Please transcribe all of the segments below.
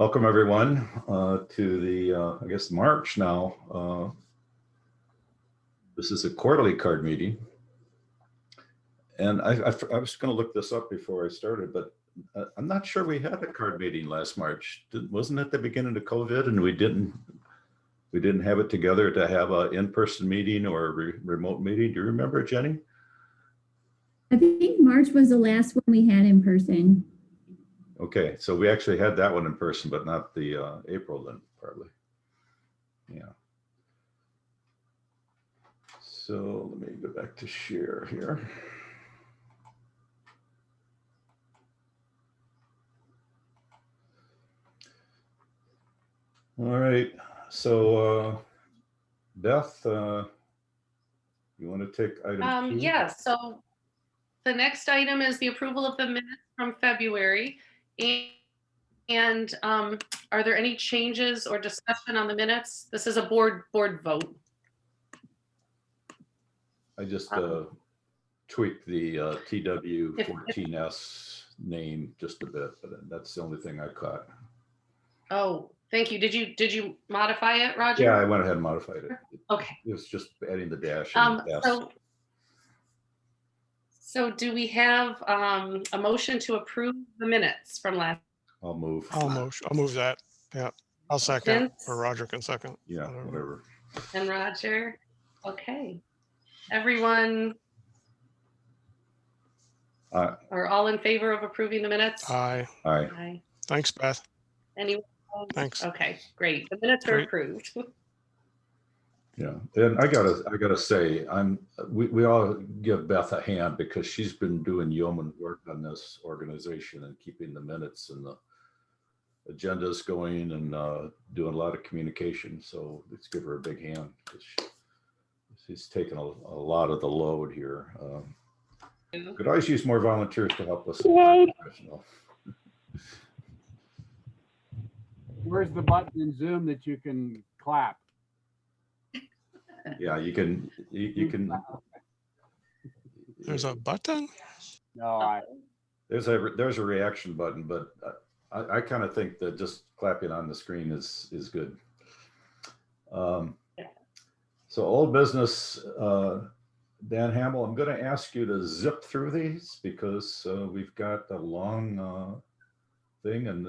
Welcome everyone to the, I guess, March now. This is a quarterly card meeting. And I was going to look this up before I started, but I'm not sure we had a card meeting last March. Wasn't it the beginning of COVID and we didn't have it together to have an in-person meeting or a remote meeting? Do you remember, Jenny? I think March was the last one we had in person. Okay, so we actually had that one in person, but not the April then, probably. Yeah. So let me go back to share here. All right, so Beth, you want to take item 2? Yeah, so the next item is the approval of the minutes from February. And are there any changes or discussion on the minutes? This is a board vote. I just tweaked the TW14S name just a bit, but that's the only thing I caught. Oh, thank you. Did you modify it, Roger? Yeah, I went ahead and modified it. Okay. It was just adding the dash and the S. So do we have a motion to approve the minutes from last? I'll move. I'll move that. Yeah, I'll second, or Roger can second. Yeah, whatever. And Roger. Okay. Everyone are all in favor of approving the minutes? Aye. Aye. Aye. Thanks, Beth. Anyone? Thanks. Okay, great. The minutes are approved. Yeah, and I gotta say, we all give Beth a hand because she's been doing yeoman work on this organization and keeping the minutes and the agendas going and doing a lot of communication. So let's give her a big hand because she's taken a lot of the load here. Could always use more volunteers to help us. Where's the button in Zoom that you can clap? Yeah, you can. There's a button? No, There's a reaction button, but I kind of think that just clapping on the screen is good. So old business, Dan Hamel, I'm going to ask you to zip through these because we've got a long thing, and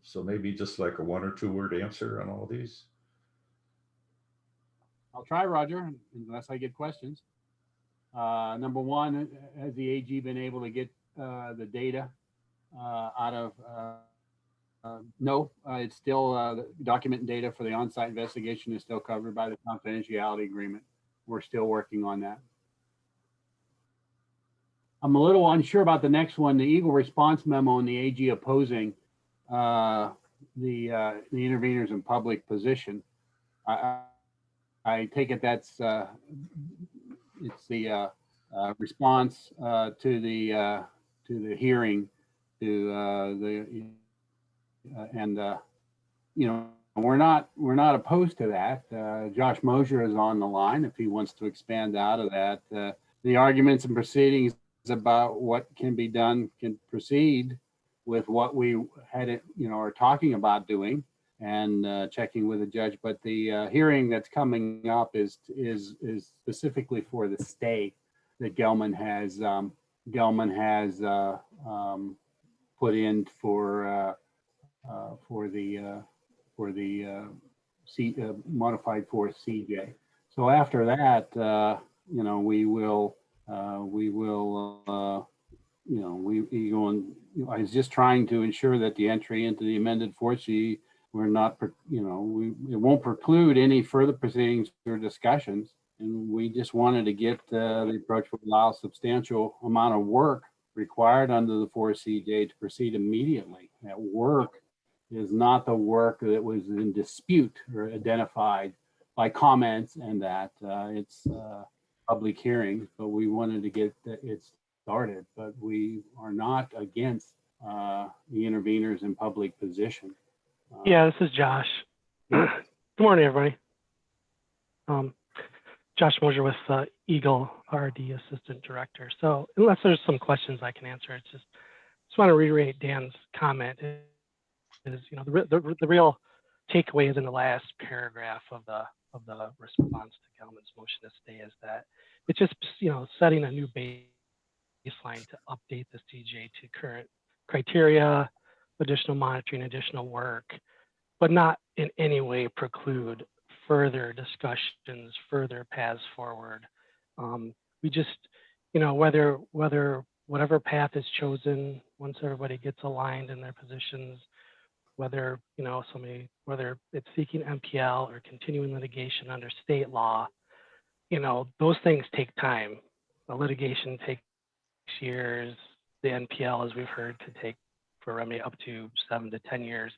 so maybe just like a 1 or 2 word answer on all these. I'll try, Roger, unless I get questions. Number one, has the AG been able to get the data out of? No, it's still the document and data for the on-site investigation is still covered by the confidentiality agreement. We're still working on that. I'm a little unsure about the next one, the EGLE Response Memo and the AG opposing the Intervenors and Public position. I take it that's it's the response to the hearing and you know, we're not opposed to that. Josh Mosier is on the line if he wants to expand out of that. The arguments and proceedings about what can be done can proceed with what we had, are talking about doing and checking with the judge. But the hearing that's coming up is specifically for the stay that Gelman has put in for the modified 4th CJ. So after that, we will I was just trying to ensure that the entry into the amended 4C we're not, it won't preclude any further proceedings or discussions. And we just wanted to get the approach would allow a substantial amount of work required under the 4CJ to proceed immediately. That work is not the work that was in dispute or identified by comments and that it's public hearings, but we wanted to get it started, but we are not against the interveners in public position. Yeah, this is Josh. Good morning, everybody. Josh Mosier with EGLE RD Assistant Director. So unless there's some questions I can answer, it's just want to reiterate Dan's comment. is, the real takeaway is in the last paragraph of the response to Gelman's motion this day is that it's just, setting a new baseline to update the CJ to current criteria, additional monitoring, additional work, but not in any way preclude further discussions, further paths forward. We just, whatever path is chosen, once everybody gets aligned in their positions, whether, whether it's seeking MPL or continuing litigation under state law, those things take time. The litigation takes years. The NPL, as we've heard, could take for remedy up to 7 to 10 years.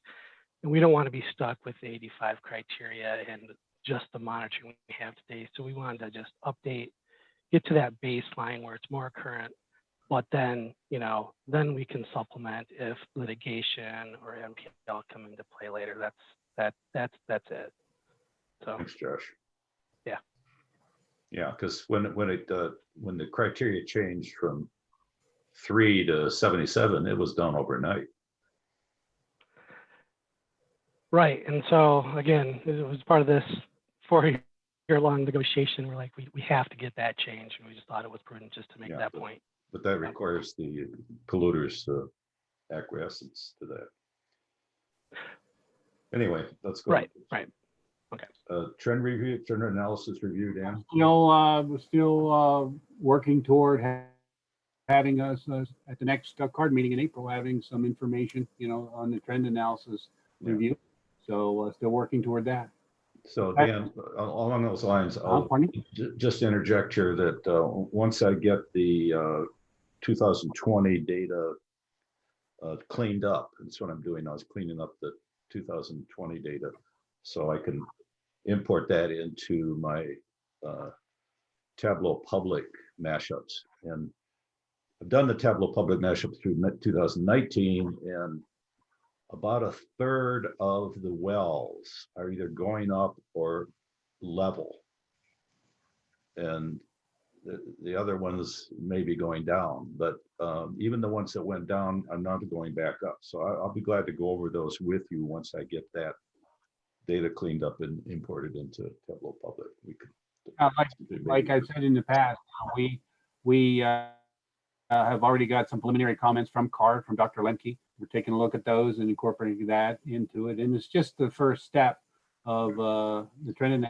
And we don't want to be stuck with the 85 criteria and just the monitoring we have today. So we wanted to just update, get to that baseline where it's more current, but then, then we can supplement if litigation or MPL come into play later. That's it. So Thanks, Josh. Yeah. Yeah, because when the criteria changed from 3 to 77, it was done overnight. Right. And so again, it was part of this 4-year-long negotiation. We're like, we have to get that change. And we just thought it was prudent just to make that point. But that requires the polluters' acquiescence to that. Anyway, let's go. Right. Okay. Trend review, trend analysis review, Dan. We're still working toward having us at the next CARD meeting in April, having some information, on the trend analysis review. So still working toward that. So Dan, along those lines, I'll just interject here that once I get the 2020 data cleaned up, that's what I'm doing. I was cleaning up the 2020 data so I can import that into my Tableau Public mashups. And I've done the Tableau Public mashup through 2019, and about a third of the wells are either going up or level. And the other ones may be going down, but even the ones that went down are not going back up. So I'll be glad to go over those with you once I get that data cleaned up and imported into Tableau Public. We could like I've said in the past, we have already got some preliminary comments from CARD, from Dr. Lemke. We're taking a look at those and incorporating that into it. And it's just the first step of the trend.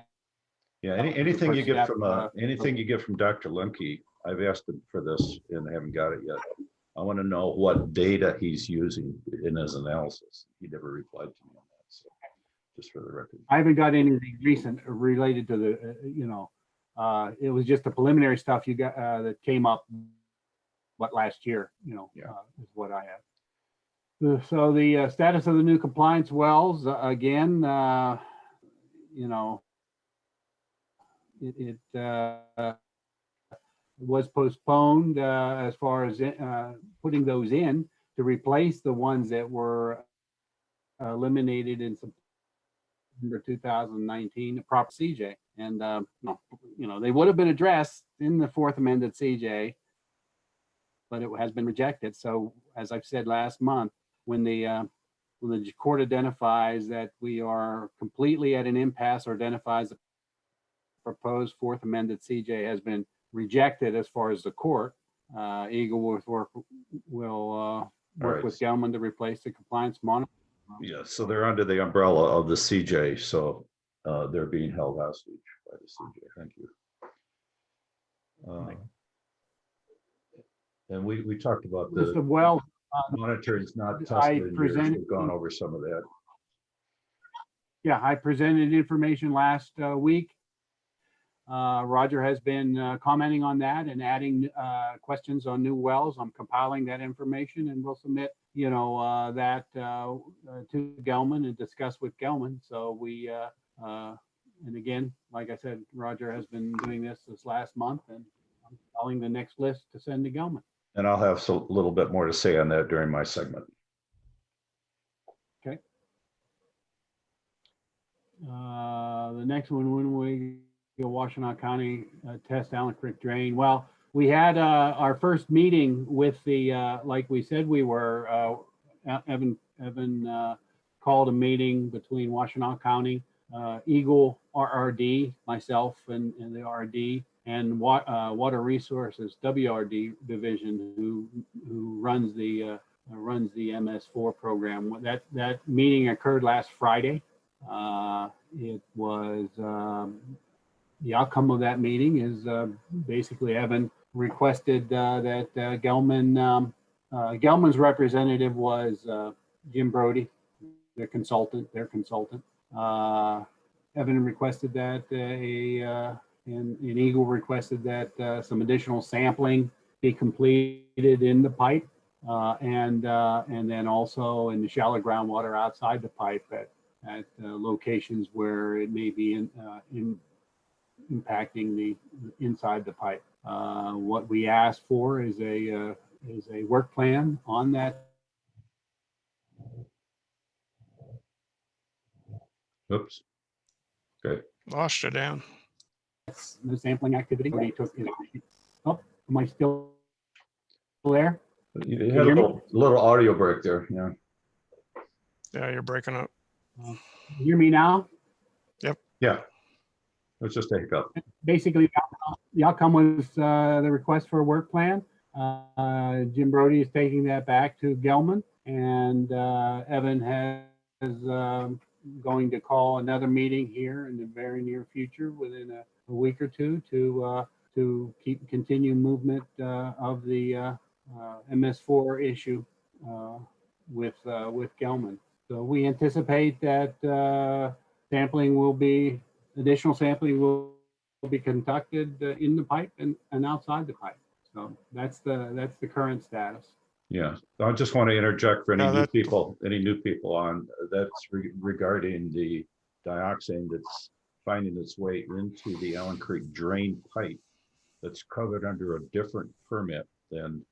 Yeah, anything you get from anything you get from Dr. Lemke, I've asked him for this and I haven't got it yet. I want to know what data he's using in his analysis. He never replied to me on that. So just for the record. I haven't got anything recent related to the, it was just the preliminary stuff you got that came up, last year, is what I have. So the status of the new compliance wells, again, it was postponed as far as putting those in to replace the ones that were eliminated in September 2019, proper CJ. And, they would have been addressed in the 4th amended CJ, but it has been rejected. So as I've said last month, when the court identifies that we are completely at an impasse or identifies the proposed 4th amended CJ has been rejected as far as the court, EGLE will work with Gelman to replace the compliance monitor. Yeah, so they're under the umbrella of the CJ, so they're being held hostage by the CJ. Thank you. And we talked about the monitoring is not tested. We've gone over some of that. Yeah, I presented information last week. Roger has been commenting on that and adding questions on new wells. I'm compiling that information and we'll submit, that to Gelman and discuss with Gelman. So we, and again, like I said, Roger has been doing this last month, and I'm calling the next list to send to Gelman. And I'll have a little bit more to say on that during my segment. Okay. The next one, when we go Washtenaw County test Allen Creek drain. Well, we had our first meeting with the, like we said, we were, Evan called a meeting between Washtenaw County, EGLE RRD, myself and the RD, and Water Resources WRD division, who runs the MS4 program. That meeting occurred last Friday. It was the outcome of that meeting is basically Evan requested that Gelman's representative was Jim Brody, their consultant. Evan requested that and EGLE requested that some additional sampling be completed in the pipe and then also in the shallow groundwater outside the pipe at locations where it may be impacting the inside the pipe. What we asked for is a work plan on that. Oops. Okay. Lost you, Dan. The sampling activity. We took, oh, am I still there? You had a little audio break there. Yeah. Yeah, you're breaking up. You hear me now? Yeah. It's just a hiccup. Basically, the outcome was the request for a work plan. Jim Brody is taking that back to Gelman, and Evan has going to call another meeting here in the very near future, within a week or two, to continue movement of the MS4 issue with Gelman. So we anticipate that additional sampling will be conducted in the pipe and outside the pipe. So that's the current status. Yeah, I just want to interject for any Yeah, new people on that's regarding the dioxane that's finding its way into the Allen Creek drain pipe that's covered under a different permit than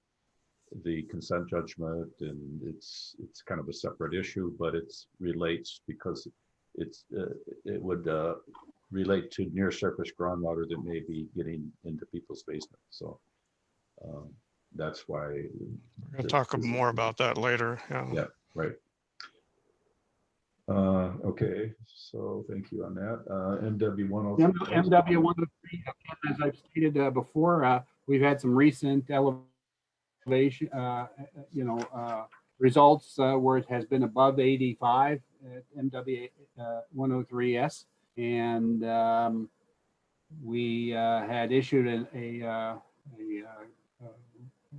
the consent judgment, and it's kind of a separate issue, but it relates because it would relate to near surface groundwater that may be getting into people's basements. So that's why We're gonna talk more about that later. Yeah, right. Okay, so thank you on that. MW 103. MW 103, as I've stated before, we've had some recent elevation, results where it has been above 85 at MW 103S, and we had issued a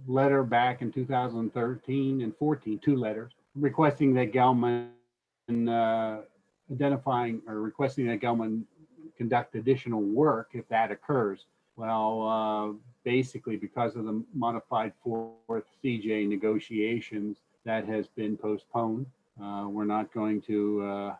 letter back in 2013 and 14, 2 letters, requesting that Gelman requesting that Gelman conduct additional work if that occurs. Well, basically because of the modified 4th CJ negotiations, that has been postponed. We're not going to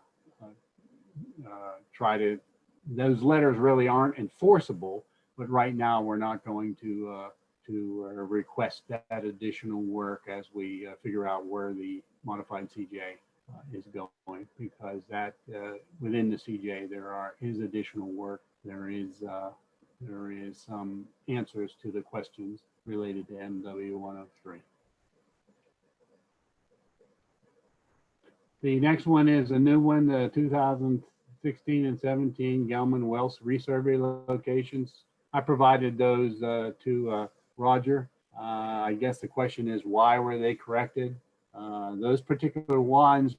try to, those letters really aren't enforceable, but right now we're not going to request that additional work as we figure out where the modified CJ is going, because that within the CJ there is additional work. There is some answers to the questions related to MW 103. The next one is a new one, the 2016 and 17 Gelman Wells resurvey locations. I provided those to Roger. I guess the question is, why were they corrected? Those particular ones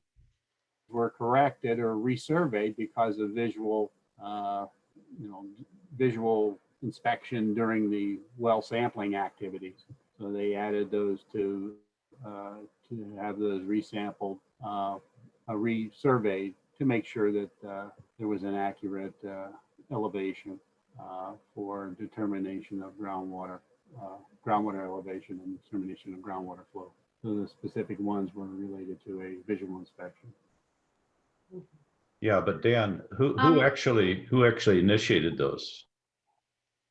were corrected or resurveyed because of visual inspection during the well sampling activities. So they added those to have those resampled, resurveyed to make sure that there was an accurate elevation for determination of groundwater elevation and determination of groundwater flow. So the specific ones were related to a visual inspection. Yeah, but Dan, who actually initiated those?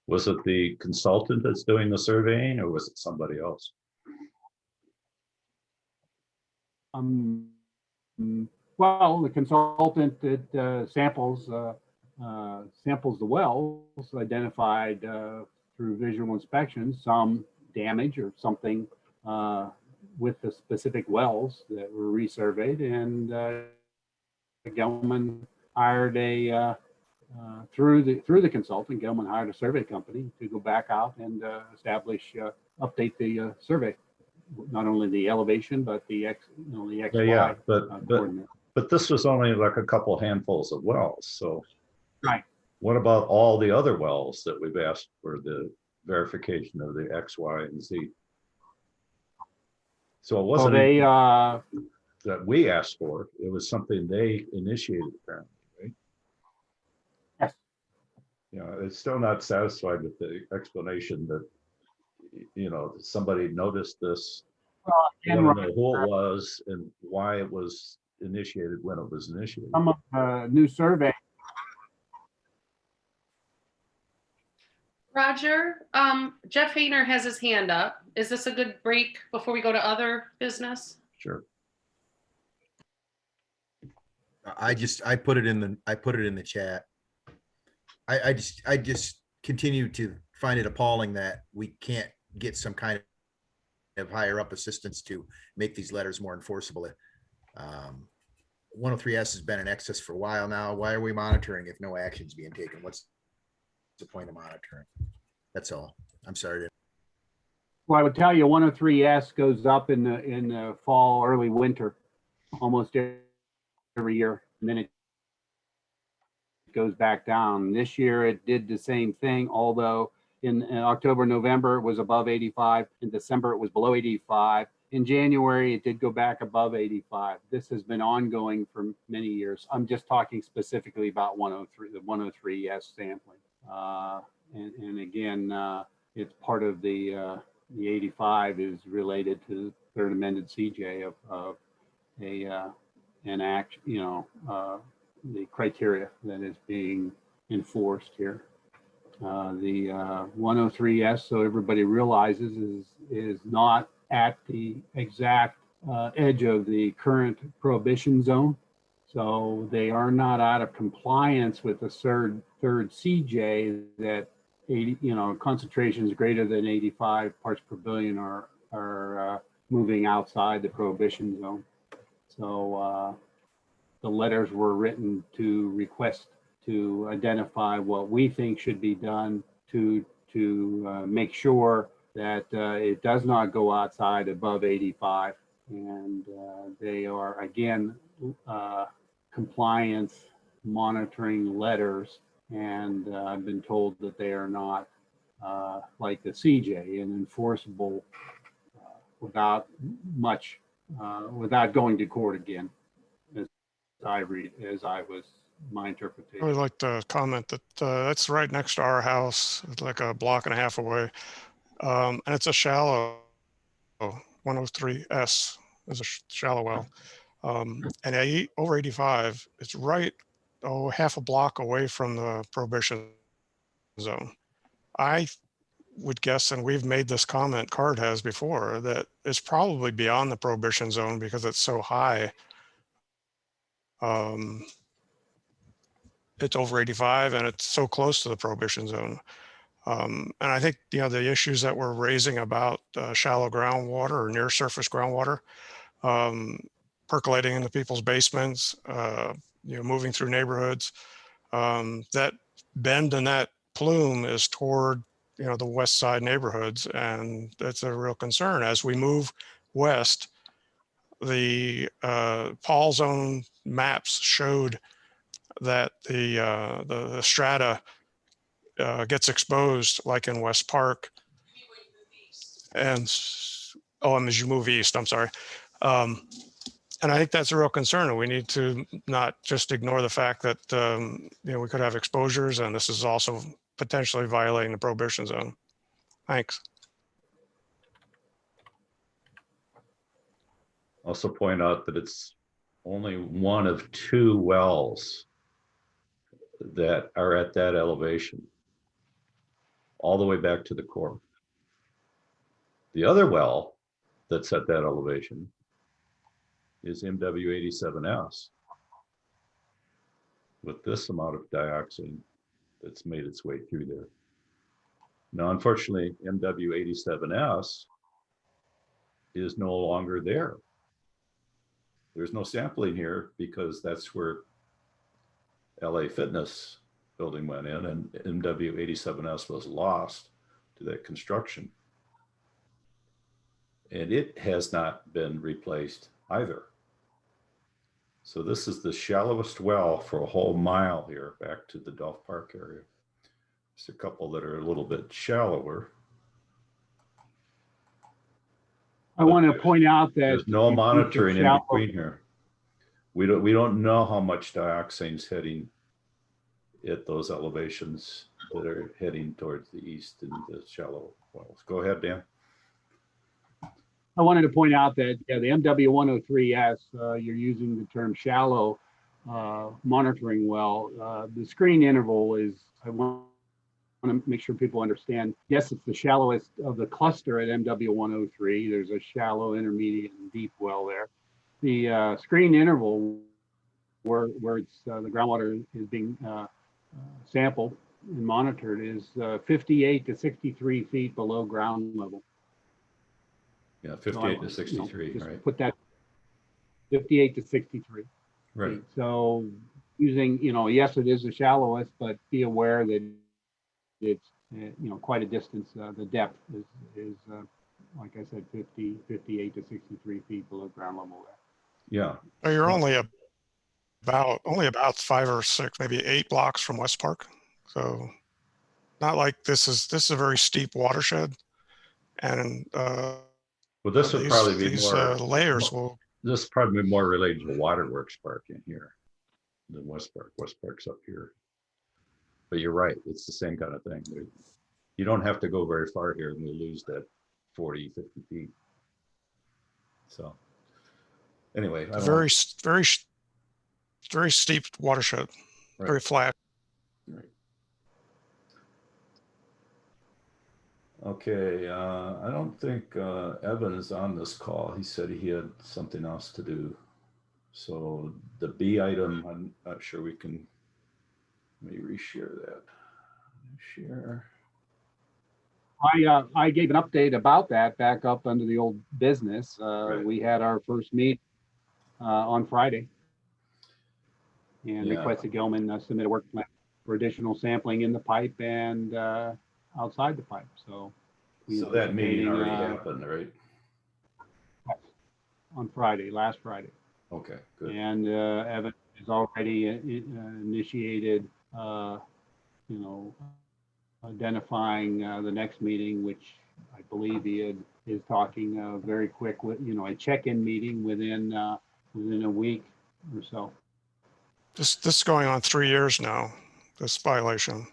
Was it the consultant that's doing the surveying, or was it somebody else? Well, the consultant that samples the wells identified through visual inspection some damage or something with the specific wells that were resurveyed, and Gelman hired through the consultant, Gelman hired a survey company to go back out and update the survey, not only the elevation, but the XY. Yeah, coordinate. but this was only like a couple handfuls of wells. So Right. what about all the other wells that we've asked for the verification of the X, Y, and Z? So it Well, wasn't they, anything that we asked for. It was something they initiated, apparently, right? Yes. You know, it's still not satisfied with the explanation that, you know, somebody noticed this. I and want to know who it was and why it was initiated when it was initiated. some of the new survey. Roger, Jeff Hayner has his hand up. Is this a good break before we go to other business? Sure. I put it in the chat. I just continue to find it appalling that we can't get some kind of higher up assistance to make these letters more enforceable. 103S has been in excess for a while now. Why are we monitoring if no action's being taken? What's the point of monitoring? That's all. I'm sorry. Well, I would tell you 103S goes up in the fall, early winter, almost every year, and then it goes back down. This year it did the same thing, although in October, November it was above 85. In December it was below 85. In January it did go back above 85. This has been ongoing for many years. I'm just talking specifically about 103, the 103S sampling. And again, it's part of the 85 is related to third amended CJ of an act, the criteria that is being enforced here. The 103S, so everybody realizes, is not at the exact edge of the current prohibition zone. So they are not out of compliance with the third CJ that 80, concentrations greater than 85 parts per billion are moving outside the prohibition zone. So the letters were written to request to identify what we think should be done to make sure that it does not go outside above 85. And they are, again, compliance monitoring letters. And I've been told that they are not like the CJ and enforceable without going to court again, as my interpretation. I would like to comment that that's right next to our house. It's like a block and a half away. And it's a shallow 103S is a shallow well. And over 85, it's right, half a block away from the prohibition zone. I would guess, and we've made this comment, CARD has before, that it's probably beyond the prohibition zone because it's so high. It's over 85 and it's so close to the prohibition zone. And I think, the issues that we're raising about shallow groundwater or near surface groundwater, percolating into people's basements, moving through neighborhoods, that bend in that plume is toward, the west side neighborhoods. And that's a real concern. As we move west, the Paul zone maps showed that the strata gets exposed, like in West Park, and as you move east, I'm sorry. And I think that's a real concern, and we need to not just ignore the fact that we could have exposures, and this is also potentially violating the prohibition zone. Thanks. Also point out that it's only one of 2 wells that are at that elevation, all the way back to the core. The other well that's at that elevation is MW87S with this amount of dioxin that's made its way through there. Now, unfortunately, MW87S is no longer there. There's no sampling here because that's where LA Fitness building went in, and MW 87S was lost to that construction. And it has not been replaced either. So this is the shallowest well for a whole mile here back to the Dolph Park area. There's a couple that are a little bit shallower. I want to point out that There's no you keep the monitoring in shallow- between here. We don't know how much dioxine's heading at those elevations that are heading towards the east in the shallow wells. Go ahead, Dan. I wanted to point out that the MW 103S, you're using the term shallow monitoring well. The screen interval is, I want to make sure people understand, yes, it's the shallowest of the cluster at MW 103. There's a shallow, intermediate, and deep well there. The screen interval where it's the groundwater is being sampled and monitored is 58 to 63 feet below ground level. Yeah, 58 to 63, just right? Put that 58 to 63. Right. So using, yes, it is the shallowest, but be aware that it's, quite a distance. The depth is like I said, 58 to 63 feet below ground level there. Yeah. So you're only about 5 or 6, maybe 8 blocks from West Park. So not like this is a very steep watershed. And Well, this would probably be these more layers will. This would probably be more related to Waterworks Park in here than West Park. West Park's up here. But you're right, it's the same kind of thing. You don't have to go very far here and you lose that 40, 50 feet. So anyway, I don't Very steep watershed, Right. very flat. Right. Okay, I don't think Evan is on this call. He said he had something else to do. So the B item, I'm not sure we can, let me reshare that. Share. I gave an update about that back up under the old business. Right. We had our first meet on Friday. And Yeah. requested Gilman submit a work plan for additional sampling in the pipe and outside the pipe. So that meeting already anticipating, happened, right? on Friday, last Friday. Okay, good. And Evan has already initiated, identifying the next meeting, which I believe he is talking very quick with, a check-in meeting within a week or so. This is going on 3 years now, this violation.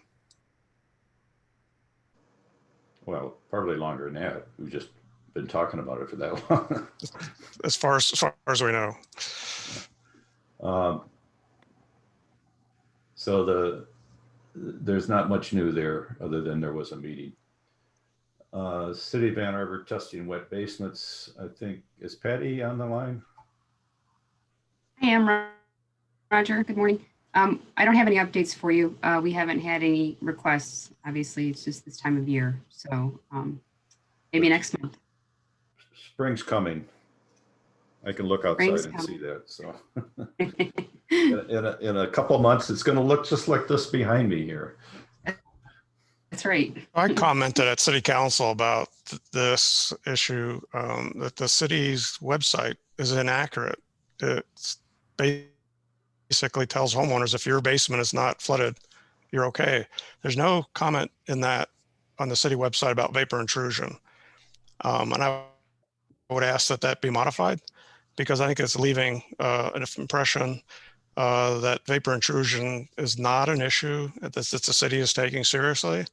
Well, probably longer than that. We've just been talking about it for that long. As far as we know. So there's not much new there other than there was a meeting. City of Ann Arbor testing wet basements. I think, is Patty on the line? I am, Roger. Good morning. I don't have any updates for you. We haven't had any requests. Obviously, it's just this time of year. So maybe next month. Spring's coming. I can look outside Spring's and coming. see that. So in a couple months, it's going to look just like this behind me here. That's right. I commented at City Council about this issue, that the city's website is inaccurate. It basically tells homeowners if your basement is not flooded, you're okay. There's no comment in that on the city website about vapor intrusion. And I would ask that be modified, because I think it's leaving an impression that vapor intrusion is not an issue that the city is taking seriously.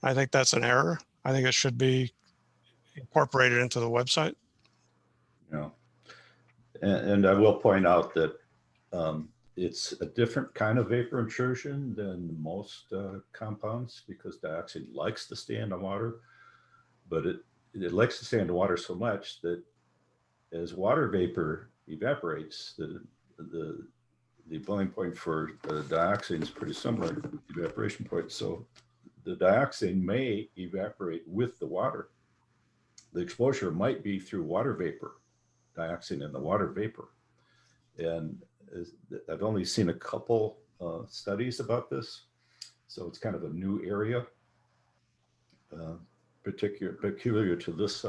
I think that's an error. I think it should be incorporated into the website. Yeah. And I will point out that it's a different kind of vapor intrusion than most compounds, because dioxide likes to stay in the water, but it likes to stay in the water so much that as water vapor evaporates, the boiling point for the dioxide is pretty similar to the evaporation point. So the dioxide may evaporate with the water. The exposure might be through water vapor, dioxide in the water vapor. And I've only seen a couple studies about this. So it's kind of a new area, peculiar to this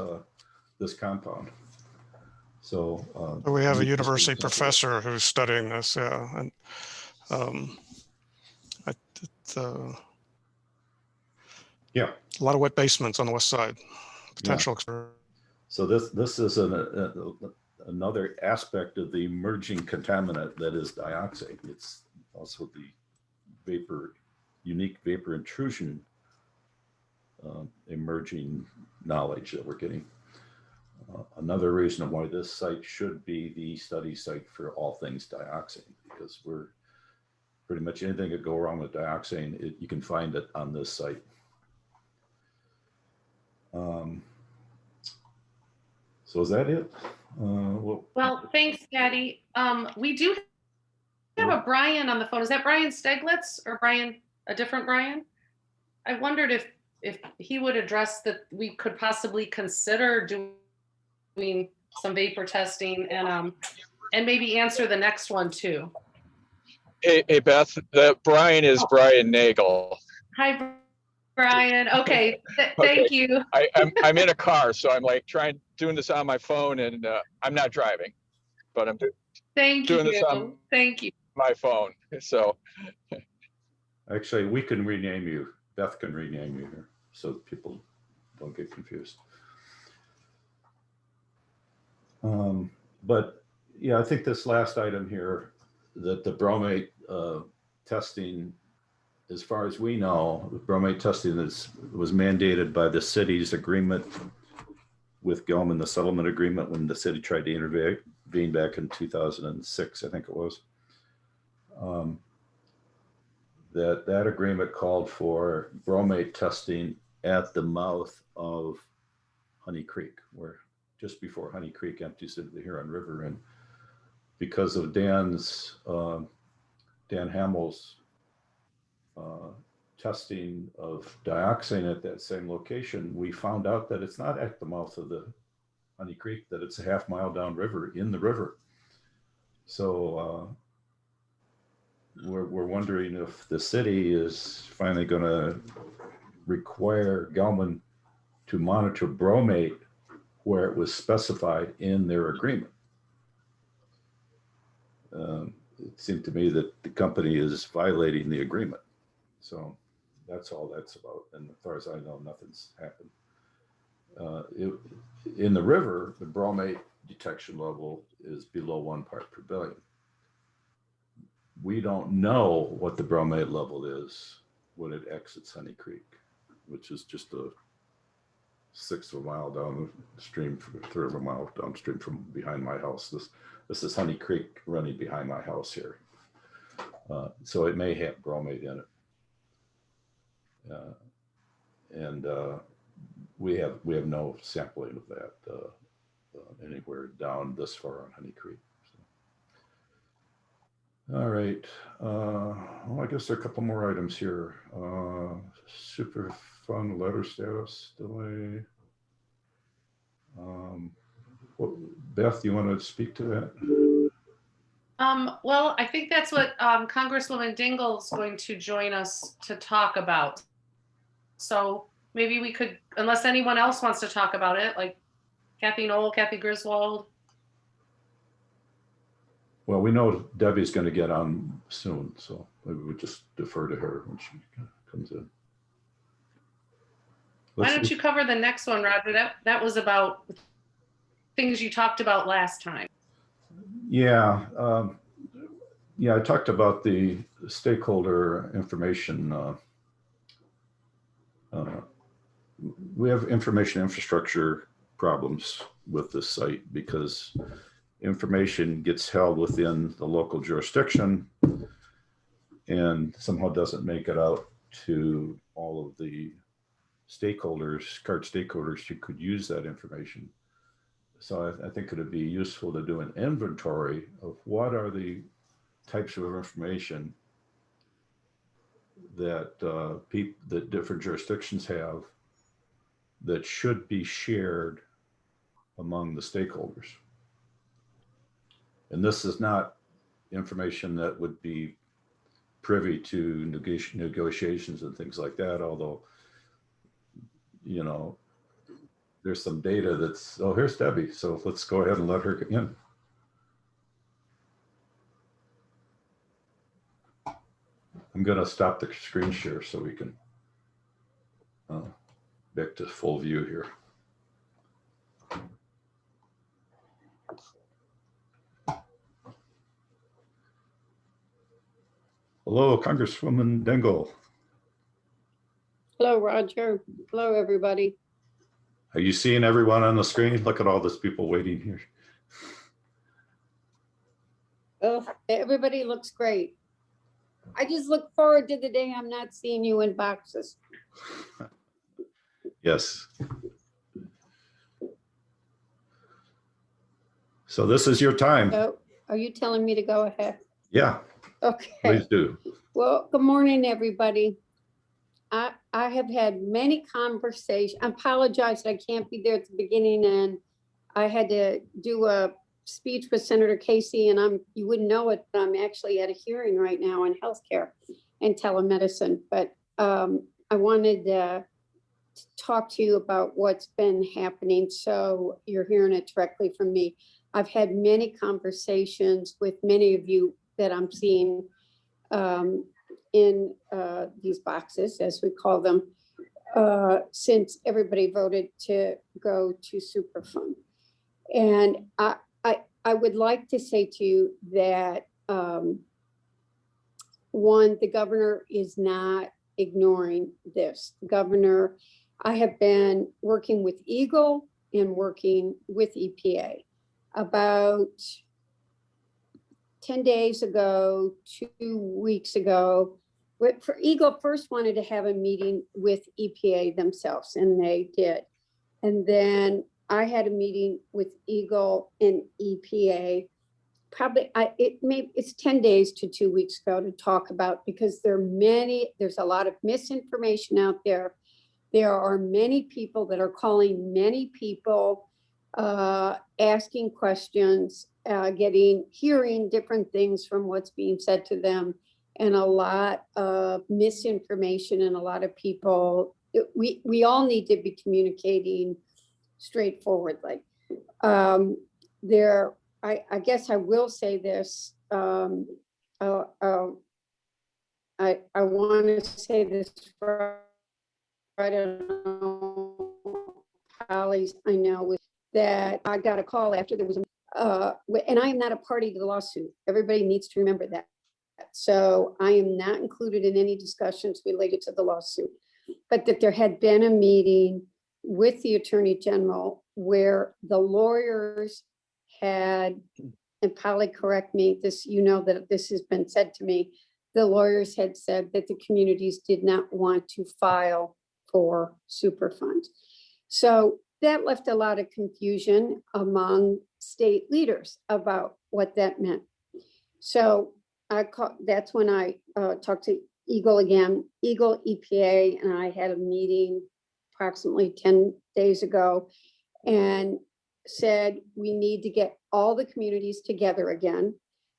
compound. So We have a just university example. professor who's studying this, and Yeah, a lot of wet basements on the west side. Potential. so this is another aspect of the emerging contaminant that is dioxin. It's also the unique vapor intrusion emerging knowledge that we're getting. Another reason why this site should be the study site for all things dioxin, because we're pretty much anything that go wrong with dioxin, you can find it on this site. So is that it? Well, thanks, Patty. We do have a Brian on the phone. Is that Brian Steglitz or a different Brian? I wondered if he would address that we could possibly consider doing some vapor testing and maybe answer the next one too. Hey Beth, that Brian is Brian Nagel. Hi, Brian. Okay, thank you. I'm in a car, so I'm like doing this on my phone, and I'm not driving, but I'm doing this on my phone. So Actually, we can rename you. Beth can rename you here, so people don't get confused. But yeah, I think this last item here, that the bromate testing, as far as we know, the bromate testing was mandated by the city's agreement with Gilman, the settlement agreement, when the city tried to intervene back in 2006, I think it was. That agreement called for bromate testing at the mouth of Honey Creek, where just before Honey Creek empties into the Huron River. And because of Dan Hamel's testing of dioxin at that same location, we found out that it's not at the mouth of the Honey Creek, that it's a half mile downriver in the river. So we're wondering if the city is finally going to require Gelman to monitor bromate where it was specified in their agreement. It seemed to me that the company is violating the agreement. So that's all that's about. And as far as I know, nothing's happened. In the river, the bromate detection level is below 1 part per billion. We don't know what the bromate level is when it exits Honey Creek, which is just a 1/6 of a mile downstream, 1/3 of a mile downstream from behind my house. This is Honey Creek running behind my house here. So it may have bromate in it. We have no sampling of that anywhere down this far on Honey Creek. So. All right. Well, I guess there are a couple more items here. Superfund letter status delay. Beth, you want to speak to that? Well, I think that's what Congresswoman Dingell is going to join us to talk about. So maybe we could, unless anyone else wants to talk about it, like Kathy Knoll, Kathy Griswold. Well, we know Debbie's going to get on soon, so maybe we just defer to her when she comes in. Why don't you cover the next one, Roger? That was about things you talked about last time. Yeah. I talked about the stakeholder information. We have information infrastructure problems with this site because information gets held within the local jurisdiction and somehow doesn't make it out to all of the stakeholders, CART stakeholders who could use that information. So I think it would be useful to do an inventory of what are the types of information that that different jurisdictions have that should be shared among the stakeholders. And this is not information that would be privy to negotiations and things like that, although, you know, there's some data that's, oh, here's Debbie. So let's go ahead and let her in. I'm going to stop the screen share so we can back to full view here. Hello, Congresswoman Dingell. Hello, Roger. Hello, everybody. Are you seeing everyone on the screen? Look at all these people waiting here. Well, everybody looks great. I just look forward to the day I'm not seeing you in boxes. Yes. So this is your time. So, are you telling me to go ahead? Yeah, Okay. please do. Well, good morning, everybody. I have had many conversations. I apologize that I can't be there at the beginning, and I had to do a speech with Senator Casey, and you wouldn't know it, but I'm actually at a hearing right now on healthcare and telemedicine. But I wanted to talk to you about what's been happening, so you're hearing it directly from me. I've had many conversations with many of you that I'm seeing in these boxes, as we call them, since everybody voted to go to Superfund. And I would like to say to you that, one, the governor is not ignoring this. The governor, I have been working with EGLE and working with EPA. About 10 days ago, 2 weeks ago, for EGLE first wanted to have a meeting with EPA themselves, and they did. And then I had a meeting with EGLE and EPA, probably it's 10 days to 2 weeks ago, to talk about, because there's a lot of misinformation out there. There are many people that are calling many people, asking questions, hearing different things from what's being said to them, and a lot of misinformation, and a lot of people, we all need to be communicating straightforwardly. I guess I will say this. I want to say this for, I don't know, colleagues I know, with that I got a call after there was and I am not a party to the lawsuit. Everybody needs to remember that. So I am not included in any discussions related to the lawsuit, but that there had been a meeting with the Attorney General where the lawyers had, and Polly, correct me, this, you know, that this has been said to me, the lawyers had said that the communities did not want to file for Superfund. So that left a lot of confusion among state leaders about what that meant. So that's when I talked to EGLE again, EGLE, EPA, and I had a meeting approximately 10 days ago, and said we need to get all the communities together again.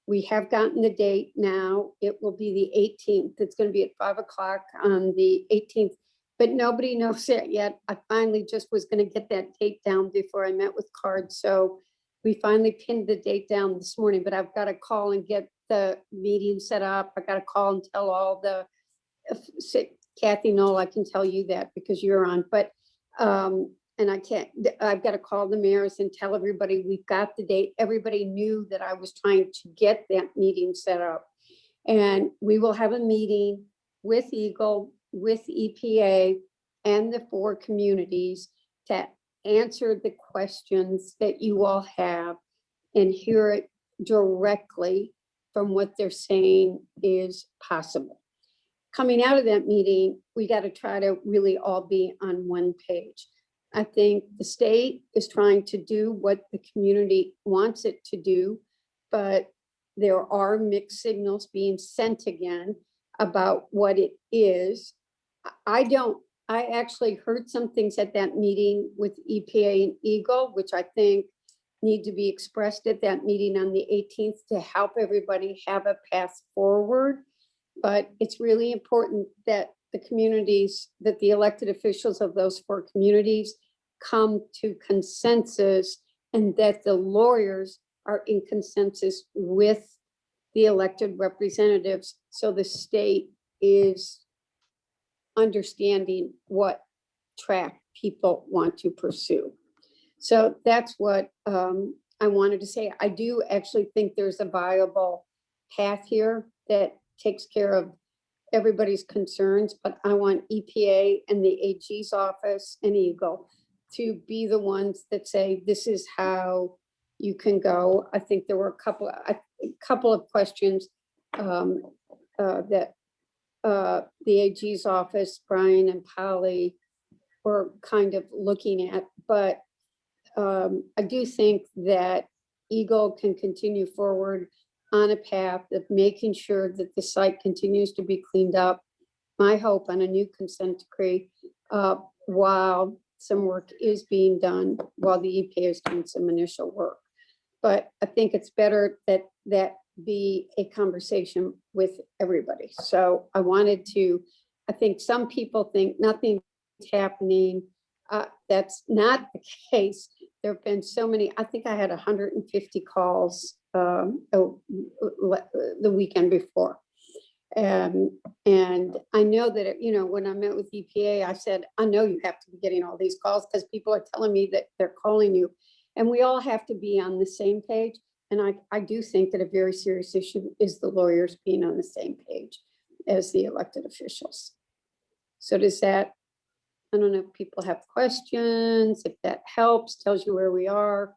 We have gotten the date now. It will be the 18th. It's going to be at 5 o'clock on the 18th, but nobody knows it yet. I finally just was going to get that date down before I met with CARD. So we finally pinned the date down this morning, but I've got to call and get the meeting set up. I got to call and tell all the, Kathy Knoll, I can tell you that because you're on, but, and I've got to call the mayors and tell everybody we've got the date. Everybody knew that I was trying to get that meeting set up. And we will have a meeting with EGLE, with EPA, and the 4 communities to answer the questions that you all have and hear it directly from what they're saying is possible. Coming out of that meeting, we got to try to really all be on one page. I think the state is trying to do what the community wants it to do, but there are mixed signals being sent again about what it is. I actually heard some things at that meeting with EPA and EGLE, which I think need to be expressed at that meeting on the 18th to help everybody have a path forward. but it's really important that the communities, that the elected officials of those 4 communities come to consensus, and that the lawyers are in consensus with the elected representatives, so the state is understanding what track people want to pursue. So that's what I wanted to say. I do actually think there's a viable path here that takes care of everybody's concerns, but I want EPA and the AG's office and EGLE to be the ones that say, this is how you can go. I think there were a couple of questions that the AG's office, Brian and Polly, were kind of looking at, but I do think that EGLE can continue forward on a path of making sure that the site continues to be cleaned up. My hope on a new consent decree, while some work is being done, while the EPA is doing some initial work. But I think it's better that that be a conversation with everybody. So I wanted to, I think some people think nothing's happening. That's not the case. There have been so many, I think I had 150 calls the weekend before. And I know that, you know, when I met with EPA, I said, I know you have to be getting all these calls because people are telling me that they're calling you. And we all have to be on the same page. And I do think that a very serious issue is the lawyers being on the same page as the elected officials. So does that, I don't know if people have questions, if that helps, tells you where we are,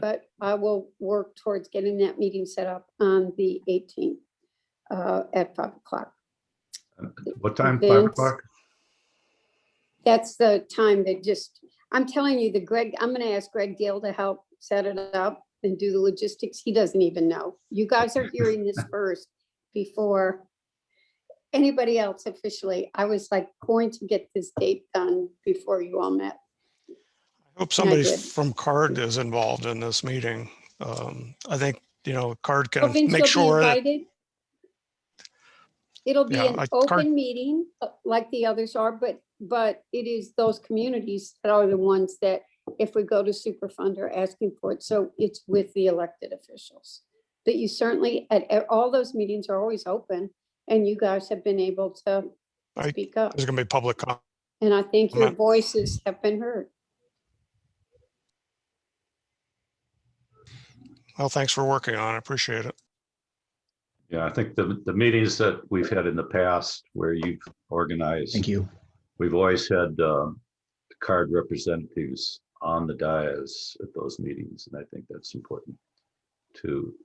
but I will work towards getting that meeting set up on the 18th at 5 o'clock. What time, 5 Vince? o'clock? That's the time that just, I'm telling you, I'm gonna ask Greg Deal to help set it up and do the logistics. He doesn't even know. You guys are hearing this first before anybody else officially. I was like going to get this date done before you all met. I hope somebody from CARD is involved in this meeting. I think, you know, CARD can Vince, make you'll be sure that, invited. It'll be Yeah, an CARD open meeting like the others are, but it is those communities that are the ones that, if we go to Superfund, are asking for it. So it's with the elected officials. But you certainly, at all those meetings are always open, and you guys have been able to speak up. there's going to be public comment. And I think your voices have been heard. Well, thanks for working on it. I appreciate it. Yeah, I think the meetings that we've had in the past where you've organized. Thank you. We've always had CARD representatives on the dais at those meetings, and I think that's important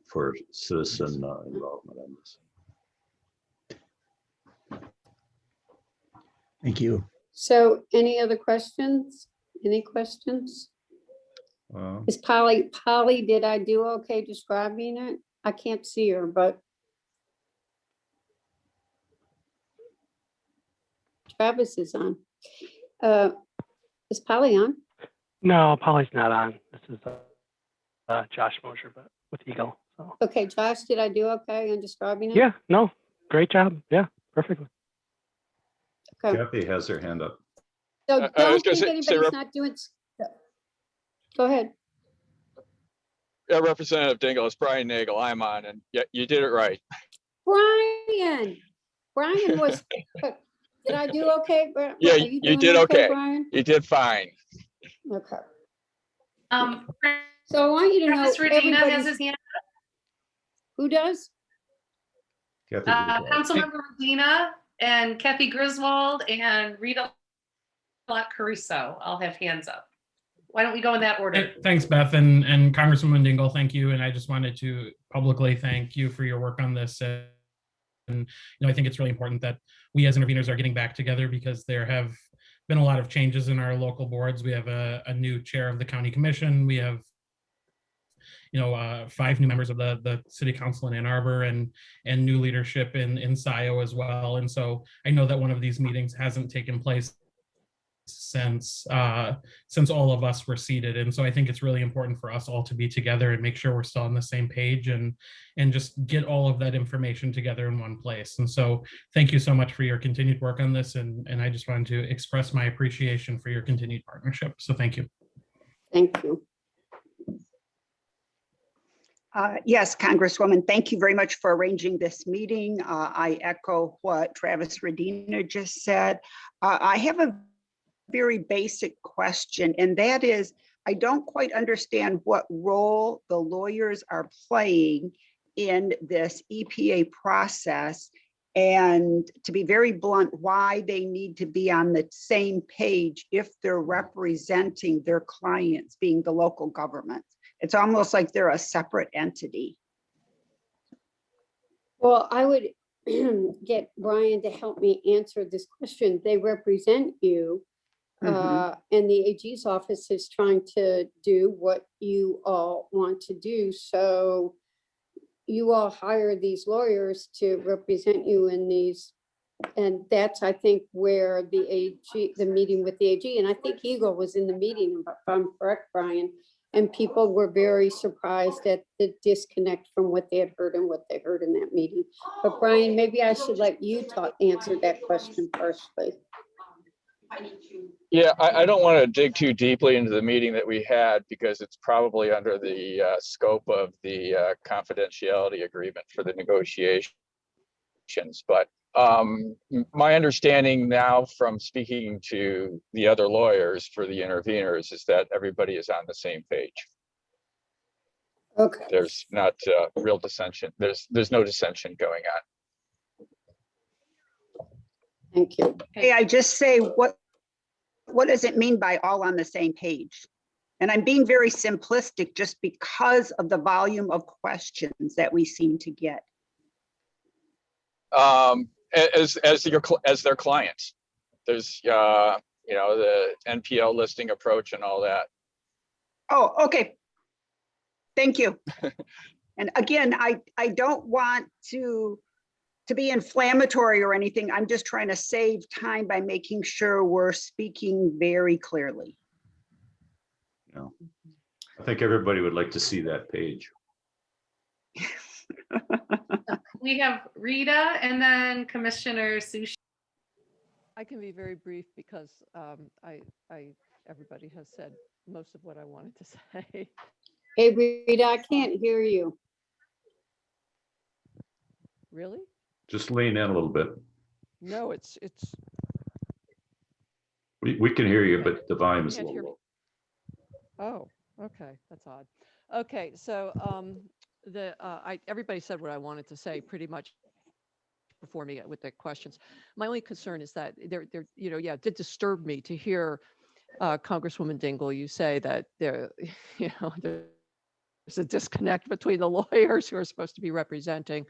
for citizen involvement on this. Thank you. So any other questions? Any questions? Is Polly, did I do okay describing it? I can't see her, but Travis is on. Is Polly on? No, Polly's not on. This is Josh Mosher, but with EGLE. So. Okay, Josh, did I do okay in describing it? Yeah, no, great job. Yeah, perfectly. Okay. Kathy has her hand up. So don't think anybody's not doing. Go ahead. Yeah, Representative Dingell, it's Brian Nagel. I'm on, and yeah, you did it right. Brian was, did I do okay? Yeah, you did okay. Brian? You did fine. Okay. So I want you to know, Regina has his hand up. Who does? Councilmember Regina and Kathy Griswold and Rita Caruso all have hands up. Why don't we go in that order? Thanks, Beth, and Congresswoman Dingell, thank you. And I just wanted to publicly thank you for your work on this. And you know, I think it's really important that we as interveners are getting back together, because there have been a lot of changes in our local boards. We have a new chair of the county commission. We have, you know, 5 new members of the city council in Ann Arbor, and new leadership in Scio as well. And so I know that one of these meetings hasn't taken place since all of us were seated. And so I think it's really important for us all to be together and make sure we're still on the same page and just get all of that information together in one place. And so thank you so much for your continued work on this. And I just wanted to express my appreciation for your continued partnership. So thank you. Thank you. Yes, Congresswoman, thank you very much for arranging this meeting. I echo what Travis Redina just said. I have a very basic question, and that is, I don't quite understand what role the lawyers are playing in this EPA process, and to be very blunt, why they need to be on the same page if they're representing their clients, being the local government. It's almost like they're a separate entity. Well, I would get Brian to help me answer this question. They represent you, and the AG's office is trying to do what you all want to do. So you all hire these lawyers to represent you in these, and that's, I think, where the AG, the meeting with the AG, and I think EGLE was in the meeting, if I'm correct, Brian, and people were very surprised at the disconnect from what they had heard and what they heard in that meeting. But Brian, maybe I should let you answer that question first, please. Yeah, I don't want to dig too deeply into the meeting that we had because it's probably under the scope of the confidentiality agreement for the negotiations. But my understanding now from speaking to the other lawyers for the interveners is that everybody is on the same page. Okay. There's not real dissension. There's no dissension going on. Thank you. Hey, I just say, what does it mean by all on the same page? And I'm being very simplistic just because of the volume of questions that we seem to get. As their clients, there's you know, the NPL listing approach and all that. Oh, okay. Thank you. And again, I don't want to be inflammatory or anything. I'm just trying to save time by making sure we're speaking very clearly. Yeah. I think everybody would like to see that page. We have Rita and then Commissioner Sushi. I can be very brief because everybody has said most of what I wanted to say. Hey, Rita, I can't hear you. Really? Just lean in a little bit. No, it's. We can hear you, Okay. but the volume is a Can't hear little me. low. Oh, okay, that's odd. Okay, so everybody said what I wanted to say pretty much before me with the questions. My only concern is that it did disturb me to hear Congresswoman Dingell, you say that there's a disconnect between the lawyers who are supposed to be representing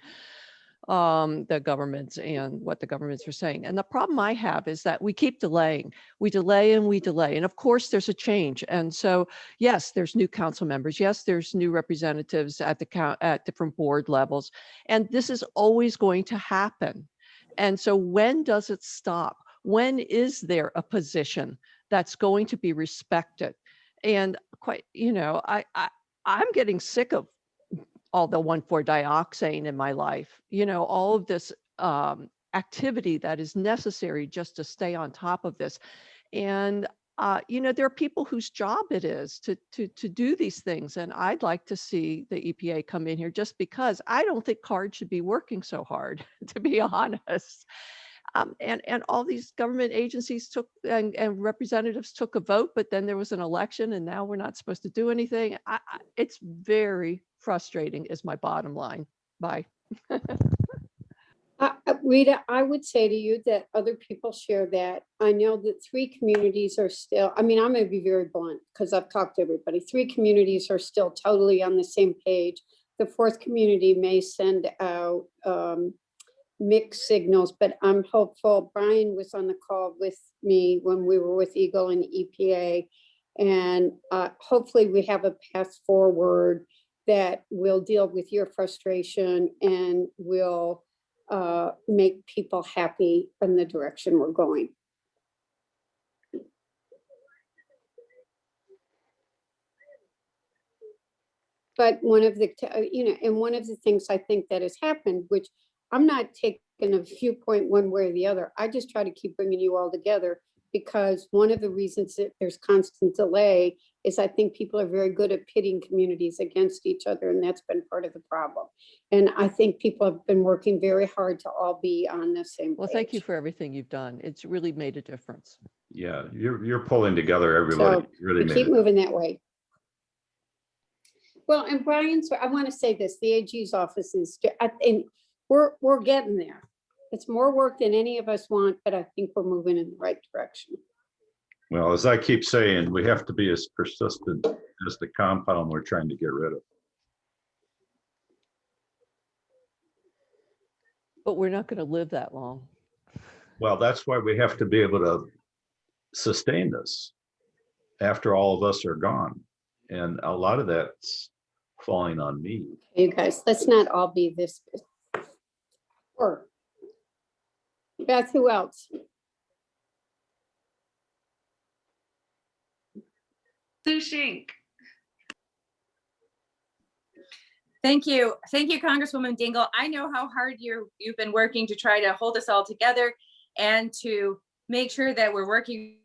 the governments and what the governments are saying. And the problem I have is that we keep delaying. We delay and we delay. And of course, there's a change. And so, yes, there's new council members. Yes, there's new representatives at different board levels. And this is always going to happen. And so when does it stop? When is there a position that's going to be respected? And quite, I'm getting sick of all the 1,4-dioxane in my life, all of this activity that is necessary just to stay on top of this. And, there are people whose job it is to do these things. And I'd like to see the EPA come in here just because I don't think CARD should be working so hard, to be honest. And all these government agencies took and representatives took a vote, but then there was an election and now we're not supposed to do anything. It's very frustrating is my bottom line. Bye. Rita, I would say to you that other people share that. I know that 3 communities are still, I'm going to be very blunt because I've talked to everybody. 3 communities are still totally on the same page. The 4th community may send out mixed signals, but I'm hopeful. Brian was on the call with me when we were with EGLE and EPA, and hopefully we have a path forward that will deal with your frustration and will make people happy in the direction we're going. But one of the, and one of the things I think that has happened, which I'm not taking a viewpoint one way or the other. I just try to keep bringing you all together, because one of the reasons that there's constant delay is I think people are very good at pitting communities against each other, and that's been part of the problem. And I think people have been working very hard to all be on the same page. Well, thank you for everything you've done. It's really made a difference. Yeah, you're pulling together everybody. So Really we made keep it. moving that way. Well, and Brian's, I want to say this, the AG's office is, and we're getting there. It's more work than any of us want, but I think we're moving in the right direction. Well, as I keep saying, we have to be as persistent as the compound we're trying to get rid of. But we're not going to live that long. Well, that's why we have to be able to sustain this after all of us are gone. And a lot of that's falling on me. You guys, let's not all be this. Or Beth, who else? Sue Shink. Thank you. Thank you, Congresswoman Dingell. I know how hard you've been working to try to hold us all together and to make sure that we're working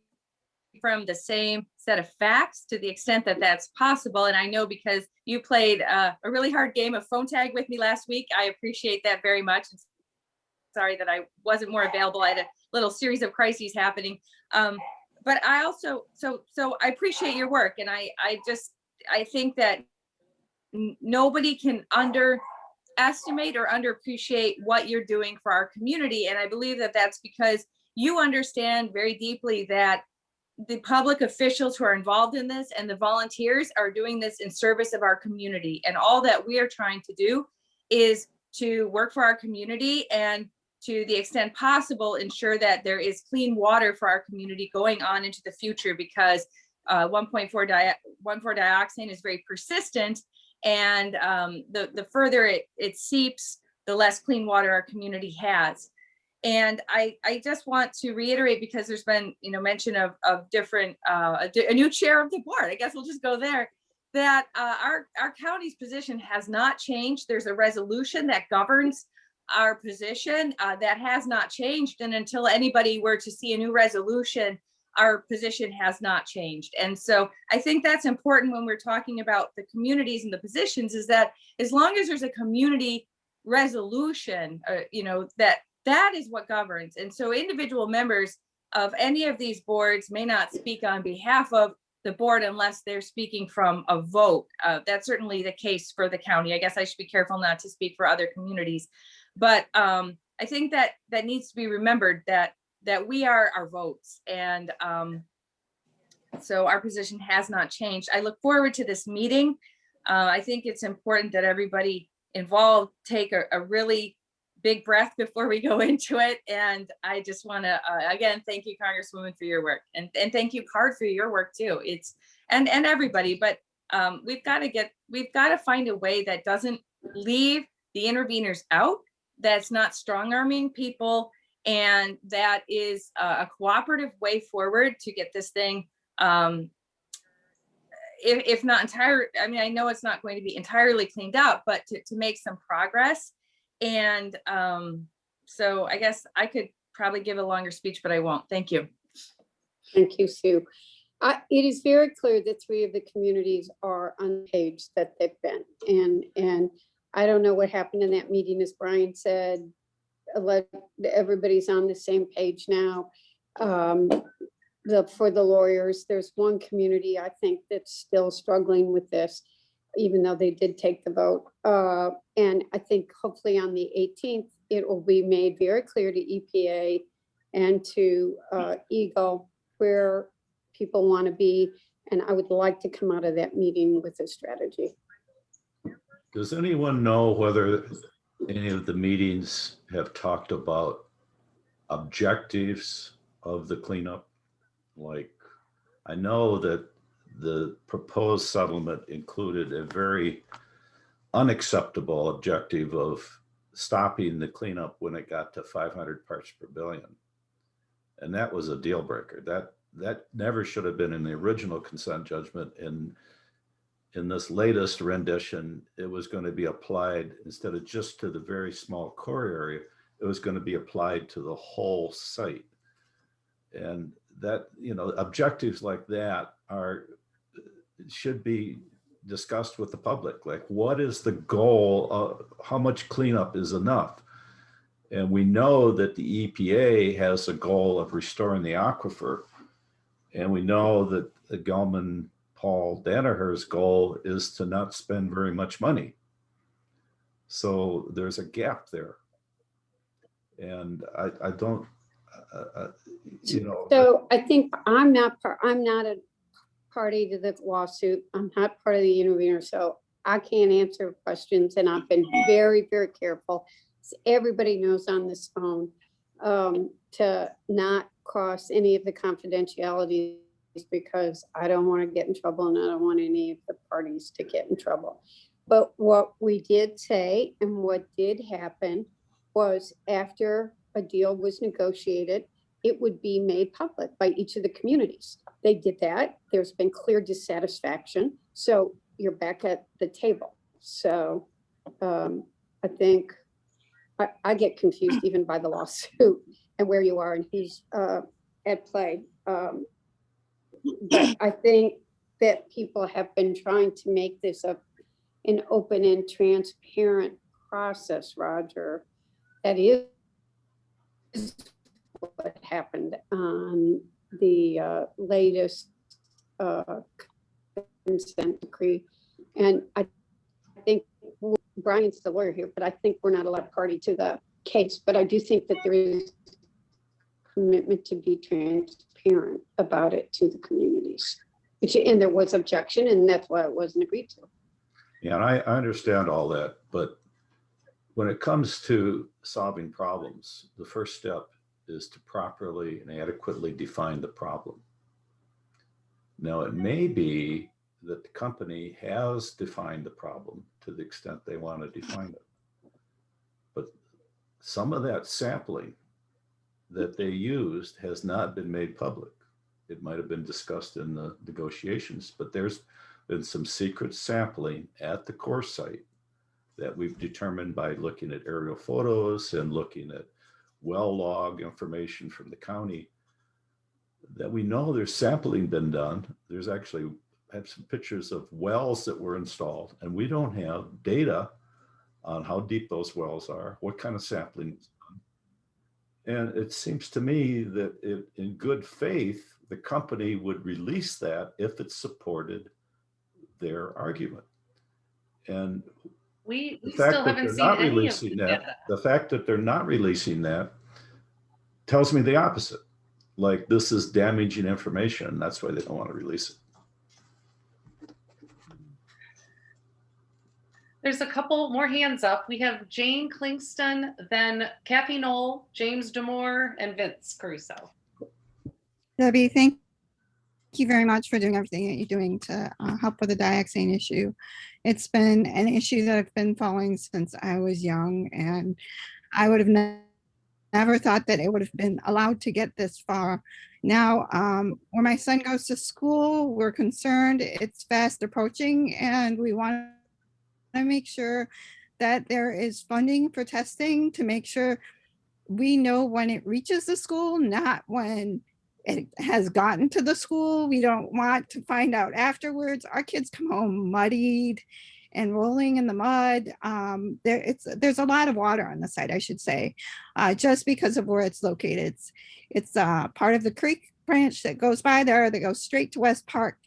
from the same set of facts to the extent that that's possible. And I know because you played a really hard game of phone tag with me last week. I appreciate that very much. Sorry that I wasn't more available. I had a little series of crises happening. But I also, so I appreciate your work. And I think that nobody can underestimate or underappreciate what you're doing for our community. And I believe that that's because you understand very deeply that the public officials who are involved in this and the volunteers are doing this in service of our community. And all that we are trying to do is to work for our community and to the extent possible, ensure that there is clean water for our community going on into the future, because 1.4 dioxane is very persistent. And the further it seeps, the less clean water our community has. And I just want to reiterate, because there's been mention of different a new chair of the board. I guess we'll just go there. That our county's position has not changed. There's a resolution that governs our position that has not changed. And until anybody were to see a new resolution, our position has not changed. And so I think that's important when we're talking about the communities and the positions, is that as long as there's a community resolution, that is what governs. And so individual members of any of these boards may not speak on behalf of the board unless they're speaking from a vote. That's certainly the case for the county. I guess I should be careful not to speak for other communities. But I think that needs to be remembered, that we are our votes. And so our position has not changed. I look forward to this meeting. I think it's important that everybody involved take a really big breath before we go into it. And I just want to, again, thank you, Congresswoman, for your work. And thank you, CARD, for your work too. And everybody, but we've got to find a way that doesn't leave the interveners out, that's not strong arming people, and that is a cooperative way forward to get this thing, if not entire, I mean, I know it's not going to be entirely cleaned up, but to make some progress. And so I guess I could probably give a longer speech, but I won't. Thank you. Thank you, Sue. It is very clear that 3 of the communities are on the page that they've been. And I don't know what happened in that meeting, as Brian said, everybody's on the same page now. For the lawyers, there's one community, I think, that's still struggling with this, even though they did take the vote. And I think hopefully on the 18th, it will be made very clear to EPA and to EGLE where people want to be. And I would like to come out of that meeting with a strategy. Does anyone know whether any of the meetings have talked about objectives of the cleanup? Like, I know that the proposed settlement included a very unacceptable objective of stopping the cleanup when it got to 500 parts per billion. And that was a deal breaker. That never should have been in the original consent judgment. And in this latest rendition, it was going to be applied instead of just to the very small core area, it was going to be applied to the whole site. And that, objectives like that should be discussed with the public. Like, what is the goal of how much cleanup is enough? And we know that the EPA has a goal of restoring the aquifer. And we know that the Gelman Paul Danaher's goal is to not spend very much money. So there's a gap there. And I don't, So I think I'm not a party to the lawsuit. I'm not part of the intervener, so I can't answer questions, and I've been very, very careful. Everybody knows on this phone to not cross any of the confidentialities, because I don't want to get in trouble and I don't want any of the parties to get in trouble. But what we did say and what did happen was, after a deal was negotiated, it would be made public by each of the communities. They did that. There's been clear dissatisfaction. So you're back at the table. So I think I get confused even by the lawsuit and where you are and who's at play. But I think that people have been trying to make this an open and transparent process, Roger. That is what happened on the latest consent decree. And I think Brian's the lawyer here, but I think we're not allowed party to the case. But I do think that there is commitment to be transparent about it to the communities. And there was objection, and that's why it wasn't agreed to. Yeah, and I understand all that, but when it comes to solving problems, the first step is to properly and adequately define the problem. Now, it may be that the company has defined the problem to the extent they want to define it, but some of that sampling that they used has not been made public. It might have been discussed in the negotiations, but there's been some secret sampling at the core site that we've determined by looking at aerial photos and looking at well log information from the county, that we know there's sampling been done. There's actually have some pictures of wells that were installed, and we don't have data on how deep those wells are, what kind of sampling is done. And it seems to me that in good faith, the company would release that if it supported their argument. And we the fact still that haven't they're seen not any of releasing the that, data. the fact that they're not releasing that tells me the opposite. Like, this is damaging information, and that's why they don't want to release it. There's a couple more hands up. We have Jane Klingston, then Kathy Knoll, James Demore, and Vince Caruso. Debbie, thank you very much for doing everything that you're doing to help with the dioxane issue. It's been an issue that I've been following since I was young, and I would have never thought that it would have been allowed to get this far. Now, where my son goes to school, we're concerned it's fast approaching, and we want to make sure that there is funding for testing to make sure we know when it reaches the school, not when it has gotten to the school. We don't want to find out afterwards. Our kids come home muddied and rolling in the mud. There's a lot of water on the site, I should say, just because of where it's located. It's part of the creek branch that goes by there that goes straight to West Park,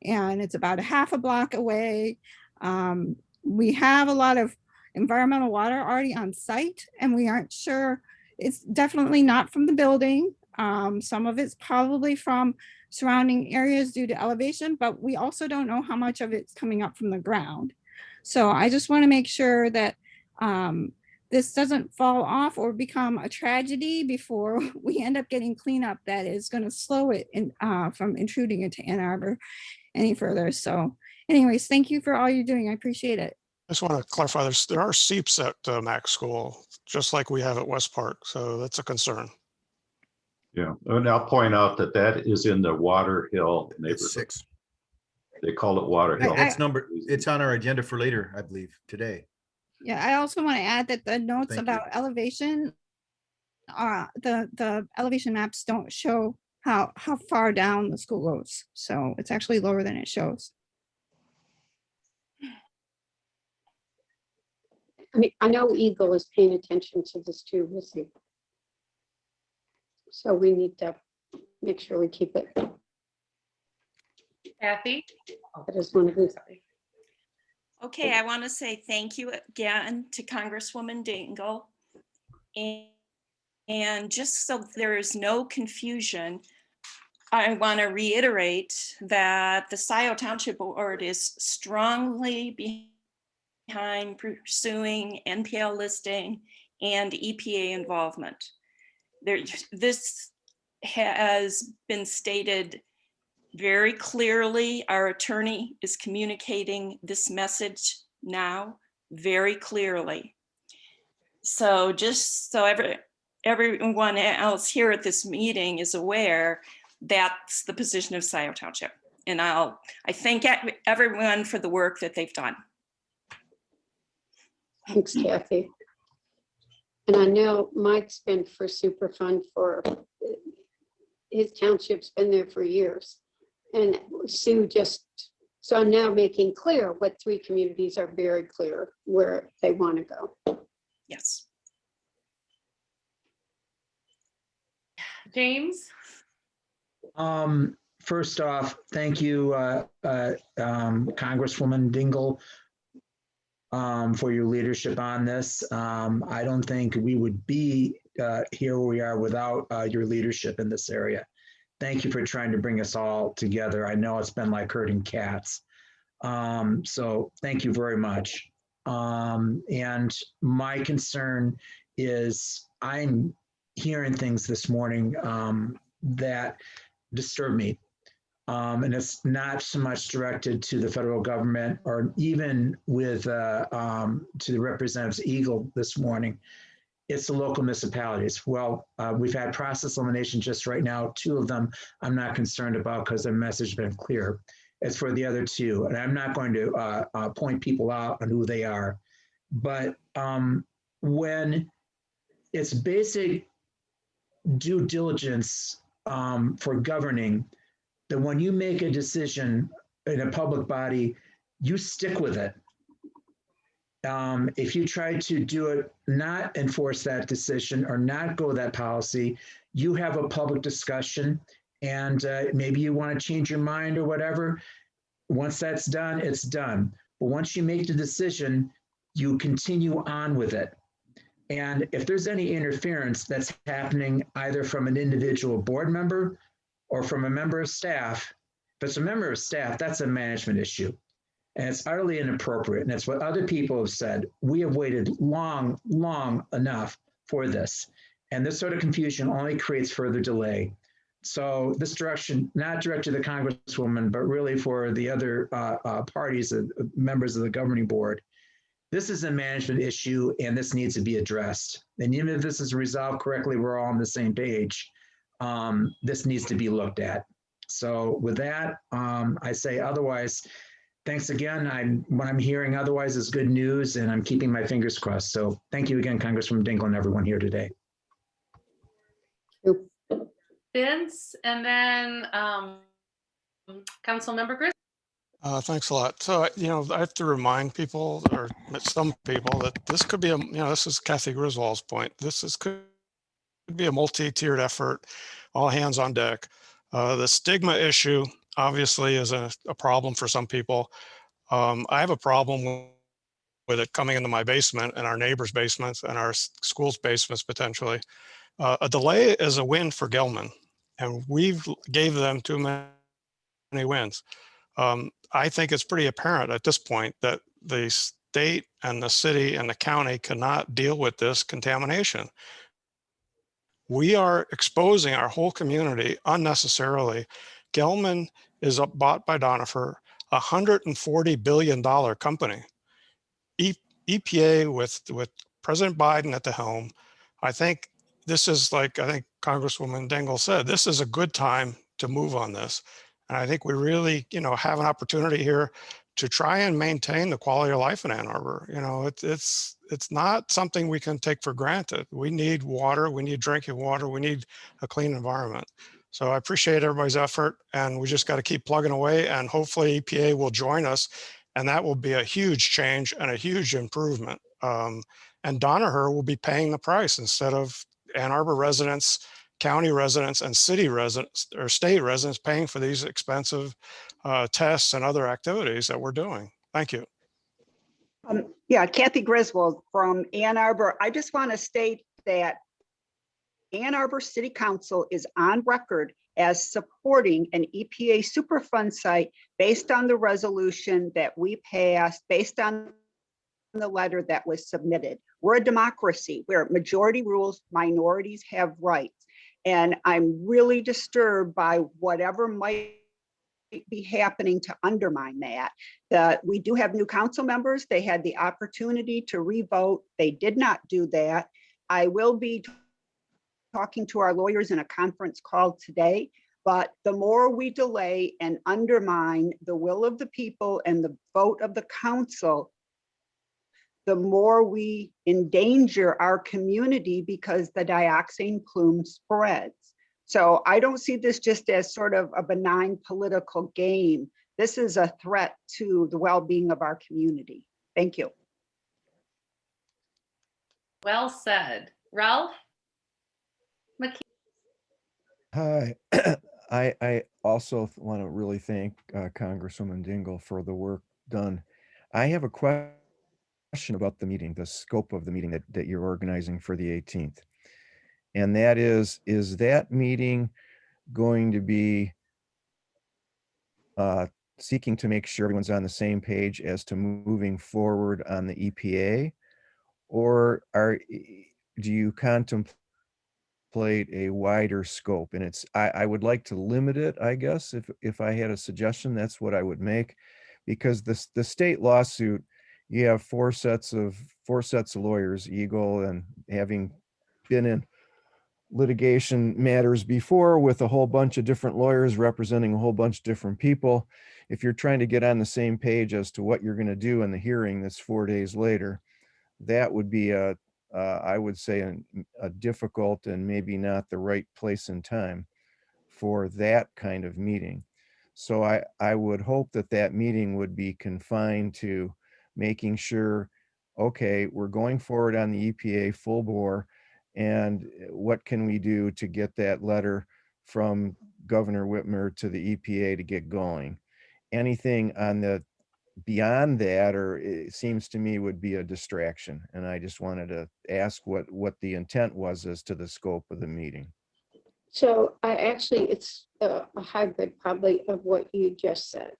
and it's about a half a block away. We have a lot of environmental water already on site, and we aren't sure. It's definitely not from the building. Some of it's probably from surrounding areas due to elevation, but we also don't know how much of it's coming up from the ground. So I just want to make sure that this doesn't fall off or become a tragedy before we end up getting cleanup that is going to slow it from intruding into Ann Arbor any further. So anyways, thank you for all you're doing. I appreciate it. I just want to clarify, there are seeps at Mac School, just like we have at West Park. So that's a concern. Yeah, and I'll point out that that is in the Water Hill neighborhood. It's 6. They call it Water Hill. That's it's on our agenda for later, I believe, today. Yeah, I also want to add that the notes Thank you. about elevation, the elevation maps don't show how far down the school goes. So it's actually lower than it shows. I mean, I know EGLE is paying attention to this too, we'll see. So we need to make sure we keep it. Kathy? I just want to be. Okay, I want to say thank you again to Congresswoman Dingell. And just so there is no confusion, I want to reiterate that the Scio Township Board is strongly behind pursuing NPL listing and EPA involvement. This has been stated very clearly. Our attorney is communicating this message now very clearly. So just so everyone else here at this meeting is aware, that's the position of Scio Township. And I thank everyone for the work that they've done. Thanks, Kathy. And I know Mike's been for Superfund for, his township's been there for years. And Sue so I'm now making clear what 3 communities are very clear where they want to go. Yes. James? First off, thank you, Congresswoman Dingell, for your leadership on this. I don't think we would be here where we are without your leadership in this area. Thank you for trying to bring us all together. I know it's been like herding cats. So thank you very much. And my concern is I'm hearing things this morning that disturb me. And it's not so much directed to the federal government or even with to the representatives EGLE this morning. It's the local municipalities. Well, we've had process elimination just right now. 2 of them I'm not concerned about because their message has been clear. It's for the other 2. And I'm not going to point people out on who they are. But when it's basic due diligence for governing, that when you make a decision in a public body, you stick with it. If you try to do it, not enforce that decision or not go that policy, you have a public discussion and maybe you want to change your mind or whatever. Once that's done, it's done. But once you make the decision, you continue on with it. And if there's any interference that's happening either from an individual board member or from a member of staff, if it's a member of staff, that's a management issue. And it's utterly inappropriate. And it's what other people have said. We have waited long enough for this. And this sort of confusion only creates further delay. So this direction, not directed to the Congresswoman, but really for the other parties, members of the governing board, this is a management issue and this needs to be addressed. And even if this is resolved correctly, we're all on the same page. This needs to be looked at. So with that, I say otherwise, thanks again. What I'm hearing otherwise is good news and I'm keeping my fingers crossed. So thank you again, Congresswoman Dingell and everyone here today. Vince, and then Councilmember Griswold. Thanks a lot. So, I have to remind people, or some people, that this could be this is Kathy Griswold's point. Could be a multi-tiered effort, all hands on deck. The stigma issue obviously is a problem for some people. I have a problem with it coming into my basement and our neighbors' basements and our school's basements potentially. A delay is a win for Gilman, and we've gave them too many wins. I think it's pretty apparent at this point that the state and the city and the county cannot deal with this contamination. We are exposing our whole community unnecessarily. Gelman is bought by Donifer, a $140 billion company. EPA with President Biden at the helm, I think this is like, I think Congresswoman Dingell said, this is a good time to move on this. And I think we really, have an opportunity here to try and maintain the quality of life in Ann Arbor. It's not something we can take for granted. We need water, we need drinking water, we need a clean environment. So I appreciate everybody's effort, and we just got to keep plugging away, and hopefully EPA will join us, and that will be a huge change and a huge improvement. And Donaher will be paying the price instead of Ann Arbor residents, county residents, and city residents or state residents paying for these expensive tests and other activities that we're doing. Thank you. Yeah, Kathy Griswold from Ann Arbor. I just want to state that Ann Arbor City Council is on record as supporting an EPA Superfund site based on the resolution that we passed, based on the letter that was submitted. We're a democracy where majority rules, minorities have rights. And I'm really disturbed by whatever might be happening to undermine that. We do have new council members. They had the opportunity to revote. They did not do that. I will be talking to our lawyers in a conference call today, but the more we delay and undermine the will of the people and the vote of the council, the more we endanger our community because the dioxin plume spreads. So I don't see this just as sort of a benign political game. This is a threat to the well-being of our community. Thank you. Well said. Ralph? Hi. I also want to really thank Congresswoman Dingell for the work done. I have a question about the meeting, the scope of the meeting that you're organizing for the 18th. And that is that meeting going to be seeking to make sure everyone's on the same page as to moving forward on the EPA? Or do you contemplate a wider scope? And I would like to limit it, I guess, if I had a suggestion, that's what I would make, because the state lawsuit, you have four sets of lawyers, EGLE, and having been in litigation matters before with a whole bunch of different lawyers representing a whole bunch of different people. If you're trying to get on the same page as to what you're going to do in the hearing that's 4 days later, that would be I would say a difficult and maybe not the right place and time for that kind of meeting. So I would hope that meeting would be confined to making sure, okay, we're going forward on the EPA full bore, and what can we do to get that letter from Governor Whitmer to the EPA to get going? Anything on the beyond that, or it seems to me, would be a distraction. And I just wanted to ask what the intent was as to the scope of the meeting. So it's a hybrid probably of what you just said.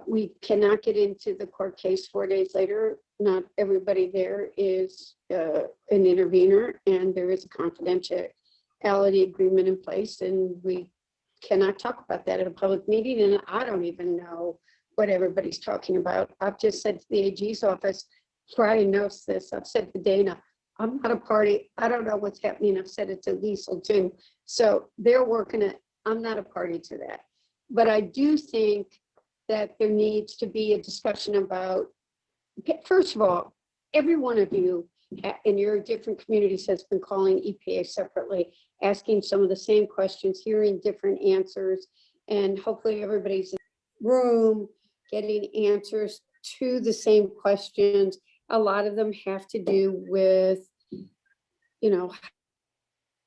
We cannot get into the court case 4 days later. Not everybody there is an intervener, and there is a confidentiality agreement in place, and we cannot talk about that at a public meeting. And I don't even know what everybody's talking about. I've just said to the AG's office, Brian knows this, I've said to Dana, I'm not a party. I don't know what's happening. I've said it to Liesl too. So they're working it. I'm not a party to that. But I do think that there needs to be a discussion about, first of all, every one of you in your different communities has been calling EPA separately, asking some of the same questions, hearing different answers, and hopefully everybody's in the room getting answers to the same questions. A lot of them have to do with,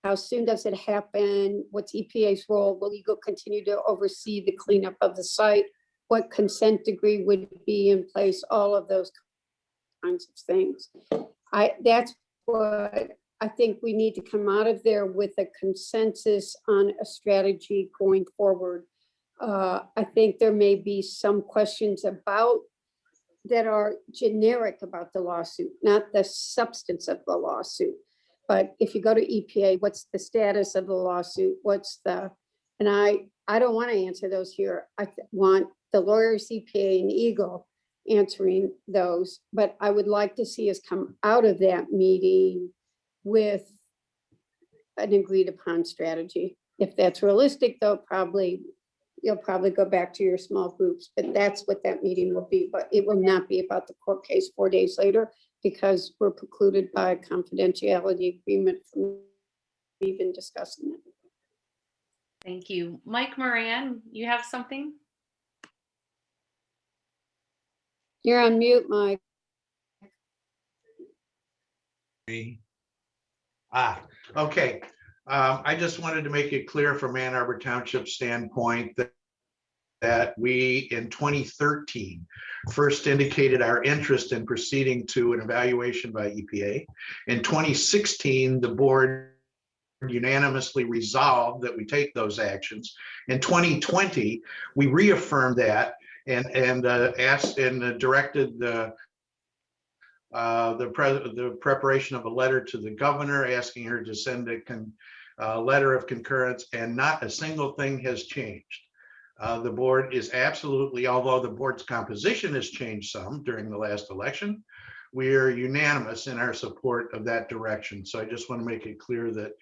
how soon does it happen? What's EPA's role? Will EGLE continue to oversee the cleanup of the site? What consent degree would be in place? All of those kinds of things. That's what I think we need to come out of there with, a consensus on a strategy going forward. I think there may be some questions that are generic about the lawsuit, not the substance of the lawsuit. But if you go to EPA, what's the status of the lawsuit? And I don't want to answer those here. I want the lawyers, EPA and EGLE answering those, but I would like to see us come out of that meeting with an agreed upon strategy. If that's realistic, though, probably you'll probably go back to your small groups, but that's what that meeting will be. But it will not be about the court case 4 days later because we're precluded by confidentiality agreement from even discussing it. Thank you. Mike Moran, you have something? You're on mute, Mike. Okay. I just wanted to make it clear from Ann Arbor Township standpoint that we in 2013 first indicated our interest in proceeding to an evaluation by EPA. In 2016, the board unanimously resolved that we take those actions. In 2020, we reaffirmed that and asked and directed the preparation of a letter to the governor asking her to send a letter of concurrence, and not a single thing has changed. The board is absolutely, although the board's composition has changed some during the last election, we are unanimous in our support of that direction. So I just want to make it clear that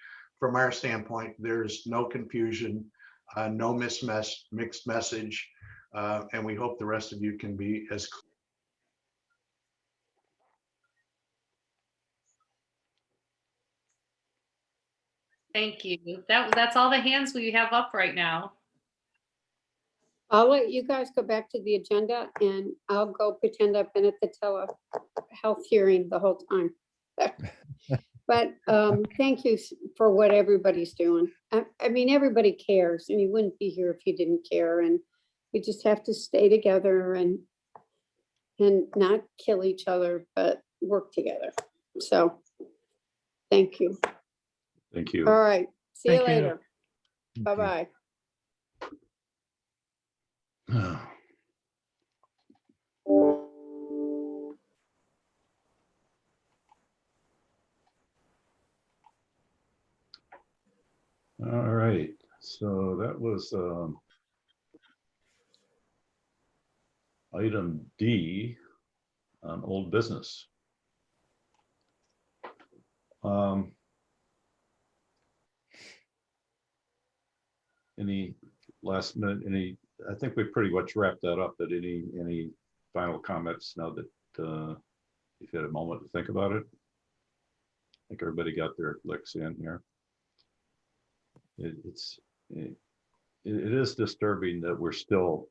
from our standpoint, there's no confusion, no mixed message, and we hope the rest of you can be as clear. Thank you. That's all the hands we have up right now. I'll let you guys go back to the agenda and I'll go pretend I've been at the telehealth hearing the whole time. But thank you for what everybody's doing. I mean, everybody cares and you wouldn't be here if you didn't care. And we just have to stay together and not kill each other, but work together. So thank you. Thank you. All right. See you Thank you. later. Bye-bye. All right, so that was item D on old business. Any last minute, I think we pretty much wrapped that up, but any final comments now that you've had a moment to think about it? I think everybody got their licks in here. It is disturbing that we're still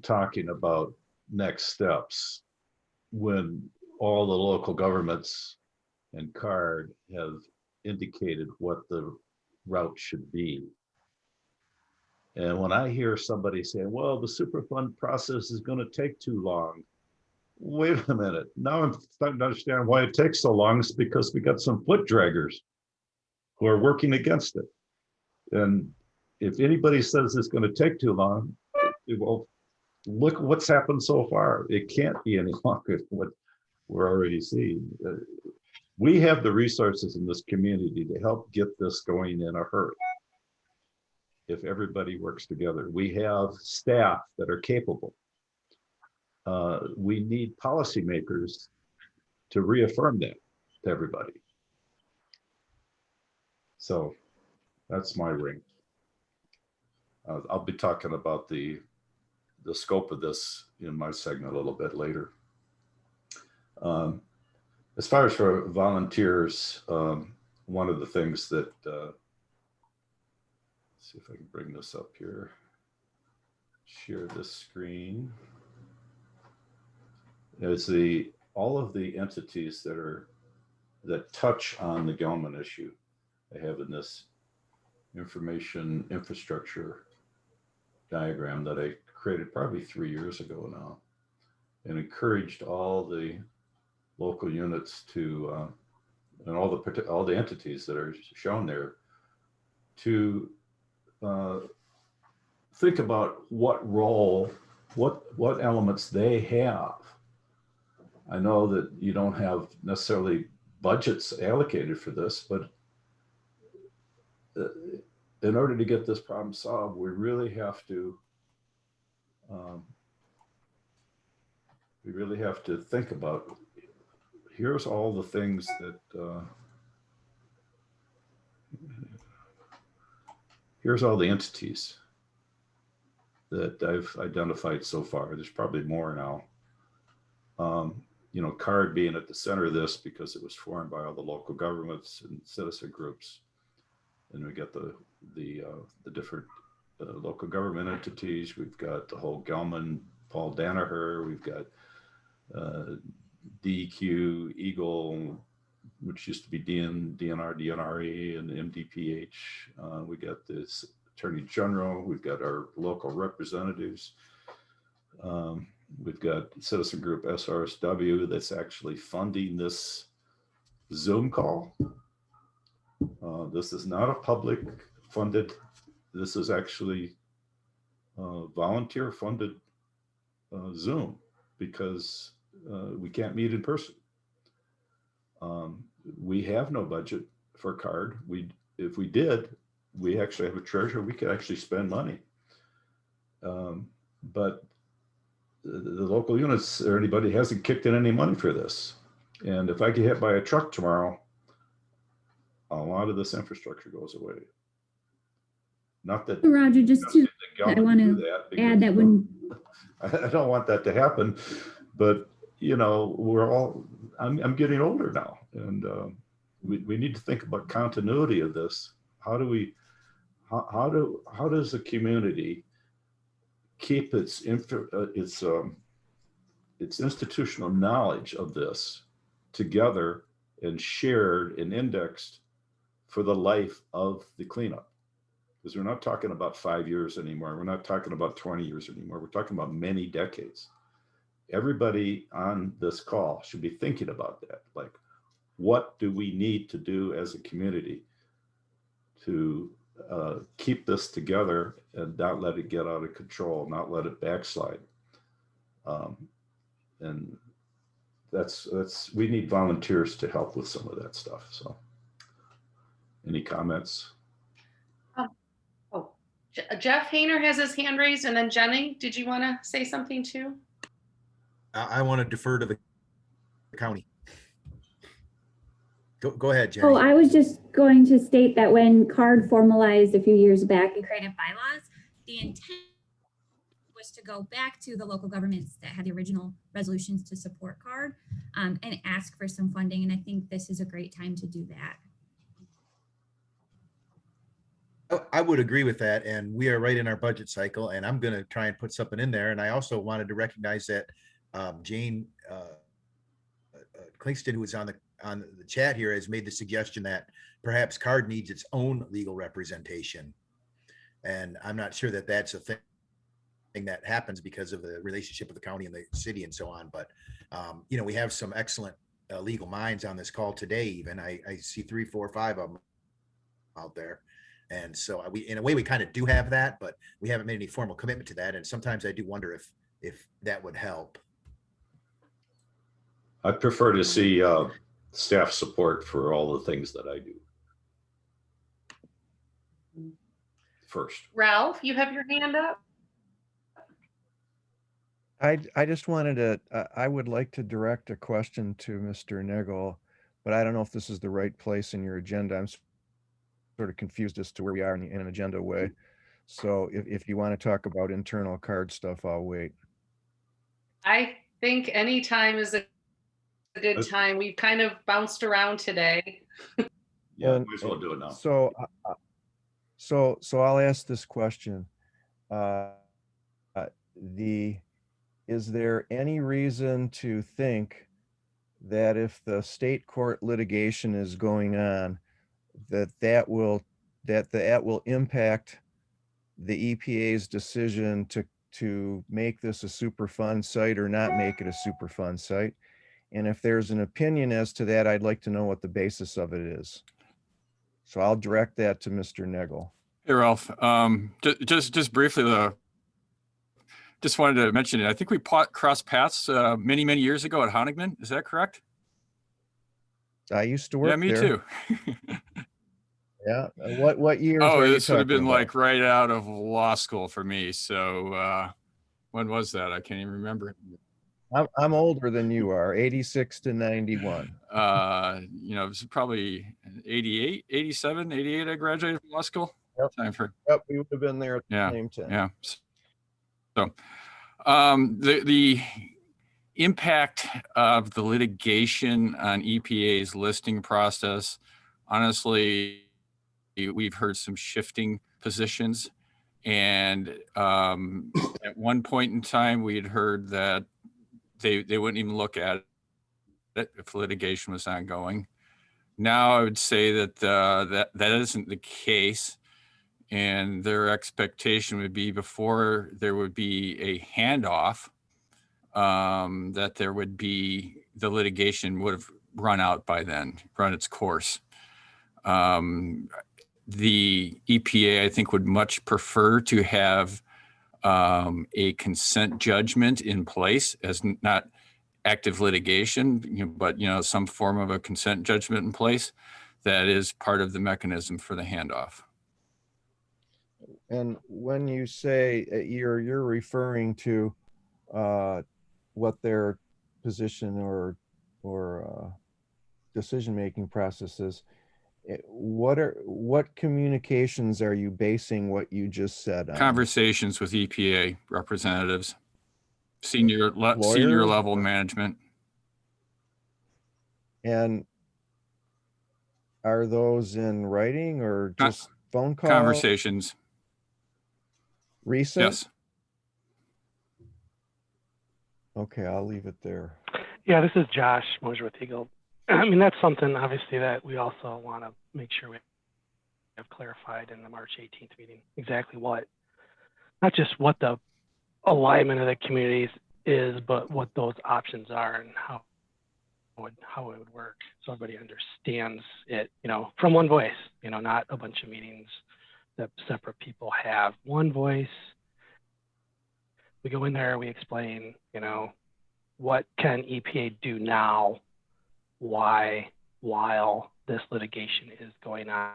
talking about next steps when all the local governments and CARD have indicated what the route should be. And when I hear somebody saying, well, the Superfund process is going to take too long. Wait a minute. Now I'm starting to understand why it takes so long. It's because we got some foot draggers who are working against it. And if anybody says it's going to take too long, well, look what's happened so far. It can't be any longer than what we're already seeing. We have the resources in this community to help get this going in a hurry. If everybody works together, we have staff that are capable. We need policymakers to reaffirm that to everybody. So that's my ring. I'll be talking about the scope of this in my segment a little bit later. As far as for volunteers, one of the things that, let's see if I can bring this up here, share this screen, is all of the entities that touch on the Gelman issue. I have in this information infrastructure diagram that I created probably 3 years ago now, and encouraged all the local units to and all the entities that are shown there to think about what role, what elements they have. I know that you don't have necessarily budgets allocated for this, but in order to get this problem solved, we really have to think about, here's all the things that here's all the entities that I've identified so far. There's probably more now. You know, CARD being at the center of this because it was formed by all the local governments and citizen groups. And we got the different local government entities. We've got the whole Gelman, Paul Danaher. We've got DEQ, EGLE, which used to be DNR, DNRE, and MDPH. We got this Attorney General. We've got our local representatives. We've got citizen group SRSW that's actually funding this Zoom call. This is not a public funded, this is actually volunteer funded Zoom because we can't meet in person. We have no budget for CARD. If we did, we actually have a treasurer, we could actually spend money. But the local units or anybody hasn't kicked in any money for this. And if I get hit by a truck tomorrow, a lot of this infrastructure goes away. Not that Roger, just to, I want to add that when I don't want that to happen, but you know, we're all, I'm getting older now, and we need to think about continuity of this. How do we, how does the community keep its institutional knowledge of this together and shared and indexed for the life of the cleanup? Because we're not talking about 5 years anymore. We're not talking about 20 years anymore. We're talking about many decades. Everybody on this call should be thinking about that. Like, what do we need to do as a community to keep this together and not let it get out of control, not let it backslide? And that's we need volunteers to help with some of that stuff. So any comments? Jeff Hayner has his hand raised, and then Jenny, did you want to say something too? I want to defer to the county. Go ahead, Jenny. Oh, I was just going to state that when CARD formalized a few years back and created bylaws, the intent was to go back to the local governments that had the original resolutions to support CARD and ask for some funding. And I think this is a great time to do that. I would agree with that. And we are right in our budget cycle, and I'm going to try and put something in there. And I also wanted to recognize that Jane Clingston, who was on the chat here, has made the suggestion that perhaps CARD needs its own legal representation. And I'm not sure that that's a thing that happens because of the relationship with the county and the city and so on. But, you know, we have some excellent legal minds on this call today. Even I see 3, 4, 5 of them out there. And so we, in a way, we kind of do have that, but we haven't made any formal commitment to that. And sometimes I do wonder if that would help. I prefer to see staff support for all the things that I do first. Ralph, you have your hand up. I just wanted to, I would like to direct a question to Mr. Niggle, but I don't know if this is the right place in your agenda. I'm sort of confused as to where we are in an agenda way. So if you want to talk about internal CARD stuff, I'll wait. I think any time is a good time. We've kind of bounced around today. Yeah, might as well do it now. So I'll ask this question. Is there any reason to think that if the state court litigation is going on, that will impact the EPA's decision to make this a Superfund site or not make it a Superfund site? And if there's an opinion as to that, I'd like to know what the basis of it is. So I'll direct that to Mr. Niggle. Hey, Ralph. Just briefly, though, just wanted to mention it. I think we crossed paths many years ago at Honigman. Is that correct? I used to work there. Yeah, me too. Yeah. What years? Oh, this would have been like right out of law school for me. So when was that? I can't even remember. I'm older than you are, 86 to 91. You know, it was probably 88, 87, 88. I graduated from law school. Yep. Time for. Yep, we would have been there at the same time. Yeah. So the impact of the litigation on EPA's listing process, honestly, we've heard some shifting positions. And at one point in time, we had heard that they wouldn't even look at it if litigation was ongoing. Now I would say that that isn't the case. And their expectation would be before there would be a handoff, that there would be, the litigation would have run out by then, run its course. The EPA, I think, would much prefer to have a consent judgment in place, as not active litigation, but some form of a consent judgment in place that is part of the mechanism for the handoff. And when you say you're referring to what their position or decision-making process is, what communications are you basing what you just said on? Conversations with EPA representatives, senior level management. And are those in writing or just phone calls? Conversations. Recent? Yes. Okay, I'll leave it there. Yeah, this is Josh Moser with EGLE. I mean, that's something obviously that we also want to make sure we have clarified in the March 18th meeting, exactly what, not just what the alignment of the communities is, but what those options are and how it would work. So everybody understands it, from one voice, not a bunch of meetings that separate people have. One voice. We go in there, we explain, what can EPA do now? Why, while this litigation is going on,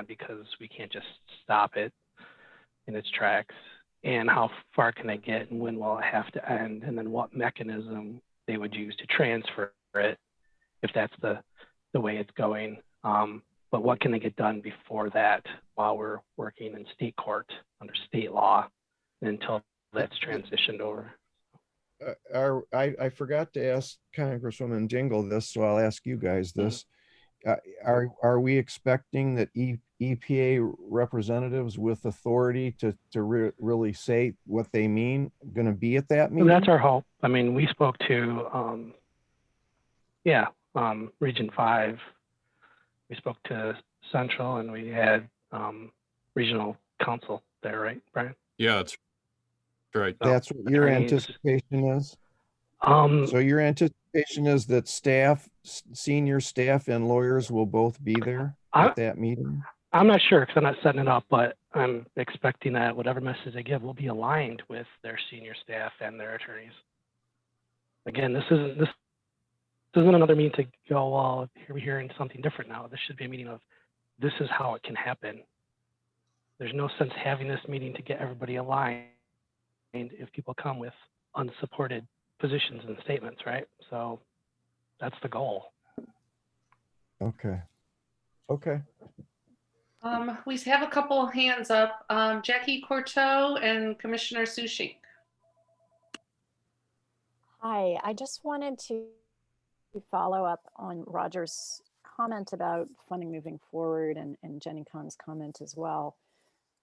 because we can't just stop it in its tracks, and how far can they get and when will it have to end, and then what mechanism they would use to transfer it if that's the way it's going. But what can they get done before that while we're working in state court under state law until that's transitioned over? I forgot to ask Congresswoman Dingell this, so I'll ask you guys this. Are we expecting that EPA representatives with authority to really say what they mean going to be at that meeting? That's our hope. I mean, we spoke to, Region 5. We spoke to Central, and we had regional council there, right, Brian? Yeah, that's right. That's what your anticipation is? So your anticipation is that senior staff and lawyers will both be there at that meeting? I'm not sure because I'm not setting it up, but I'm expecting that whatever message they give will be aligned with their senior staff and their attorneys. Again, this isn't another meeting to go, well, here we're hearing something different now. This should be a meeting of, this is how it can happen. There's no sense having this meeting to get everybody aligned if people come with unsupported positions and statements, right? So that's the goal. Okay. We have a couple hands up. Jackie Corto and Commissioner Sushi. Hi, I just wanted to follow up on Roger's comment about funding moving forward and Jenny Kahn's comment as well.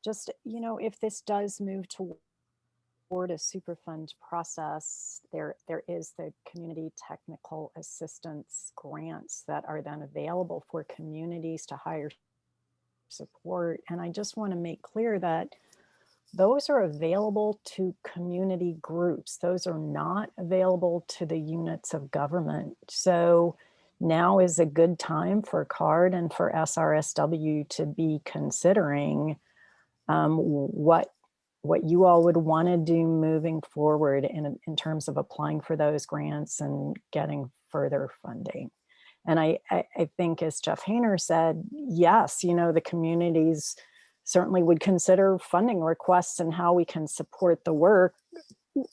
Just, if this does move toward a Superfund process, there is the community technical assistance grants that are then available for communities to hire support. And I just want to make clear that those are available to community groups. Those are not available to the units of government. So now is a good time for CARD and for SRSW to be considering what you all would want to do moving forward in terms of applying for those grants and getting further funding. And I think, as Jeff Hayner said, yes, the communities certainly would consider funding requests and how we can support the work.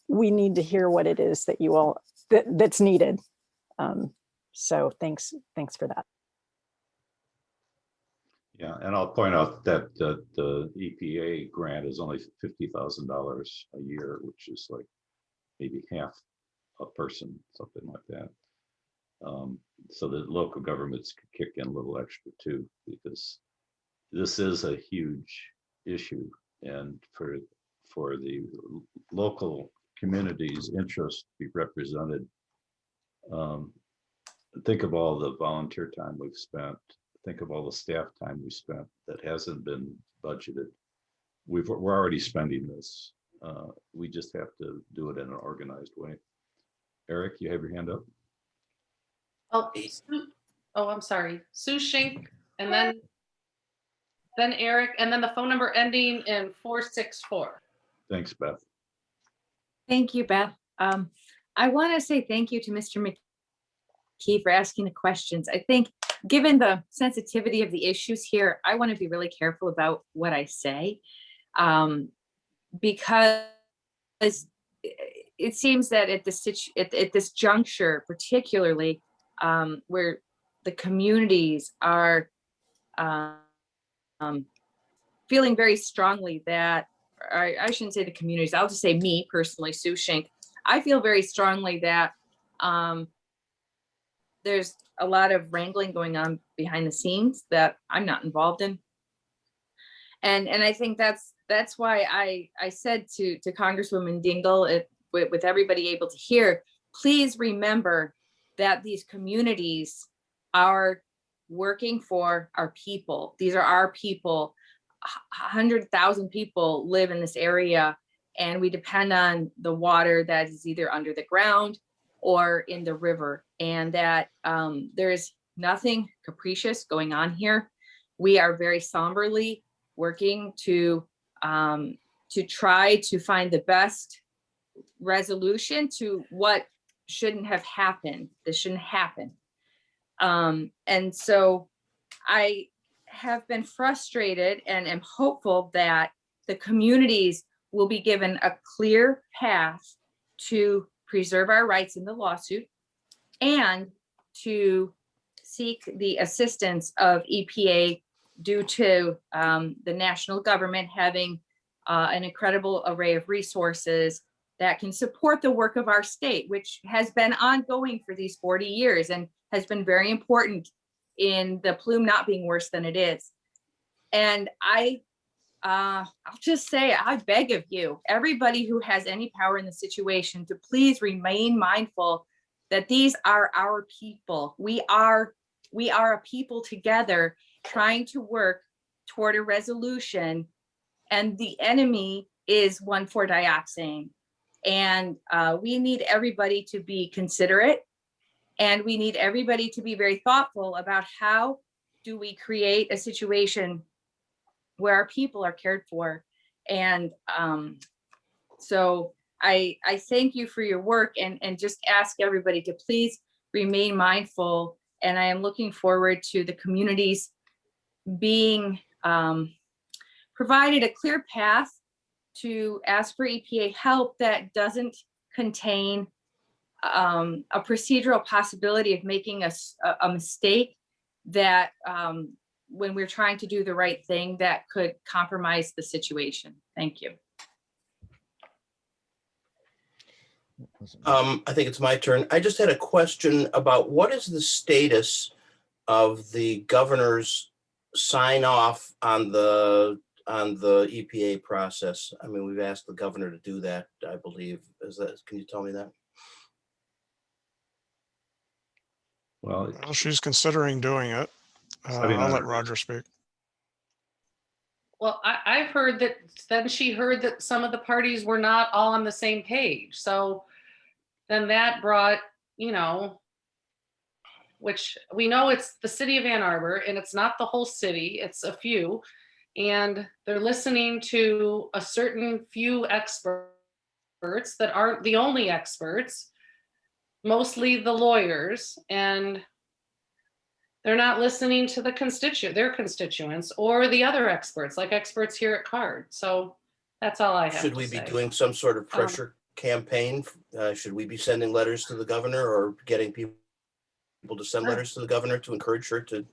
We need to hear what it is that you all that's needed. So thanks for that. Yeah, and I'll point out that the EPA grant is only $50,000 a year, which is like maybe half a person, something like that. So that local governments could kick in a little extra too, because this is a huge issue, and for the local community's interest to be represented. Think of all the volunteer time we've spent. Think of all the staff time we spent that hasn't been budgeted. We're already spending this. We just have to do it in an organized way. Eric, you have your hand up. Oh, I'm sorry. Sue Shink, and then Eric, and then the phone number ending in 464. Thanks, Beth. Thank you, Beth. I want to say thank you to Mr. McKee for asking the questions. I think given the sensitivity of the issues here, I want to be really careful about what I say, because it seems that at this juncture, particularly where the communities are feeling very strongly that, I shouldn't say the communities, I'll just say me personally, Sue Shink, I feel very strongly that there's a lot of wrangling going on behind the scenes that I'm not involved in. And I think that's why I said to Congresswoman Dingell, with everybody able to hear, please remember that these communities are working for our people. These are our people. 100,000 people live in this area, and we depend on the water that is either under the ground or in the river, and that there's nothing capricious going on here. We are very somberly working to try to find the best resolution to what shouldn't have happened. This shouldn't happen. And so I have been frustrated and am hopeful that the communities will be given a clear path to preserve our rights in the lawsuit and to seek the assistance of EPA due to the national government having an incredible array of resources that can support the work of our state, which has been ongoing for these 40 years and has been very important in the plume not being worse than it is. And I'll just say, I beg of you, everybody who has any power in the situation, to please remain mindful that these are our people. We are a people together trying to work toward a resolution, and the enemy is 1,4-dioxane. And we need everybody to be considerate, and we need everybody to be very thoughtful about how do we create a situation where our people are cared for. And so I thank you for your work, and just ask everybody to please remain mindful. And I am looking forward to the communities being provided a clear path to ask for EPA help that doesn't contain a procedural possibility of making a mistake that when we're trying to do the right thing, that could compromise the situation. Thank you. I think it's my turn. I just had a question about what is the status of the governor's sign off on the EPA process. I mean, we've asked the governor to do that, I believe. Can you tell me that? Well, she's considering doing it. I'll let Roger speak. Well, I've heard that then she heard that some of the parties were not all on the same page. So then that brought, which we know it's the city of Ann Arbor, and it's not the whole city, it's a few. And they're listening to a certain few experts that aren't the only experts, mostly the lawyers, and they're not listening to their constituents or the other experts, like experts here at CARD. So that's all I have to say. Should we be doing some sort of pressure campaign? Should we be sending letters to the governor or getting people to send letters to the governor to encourage her to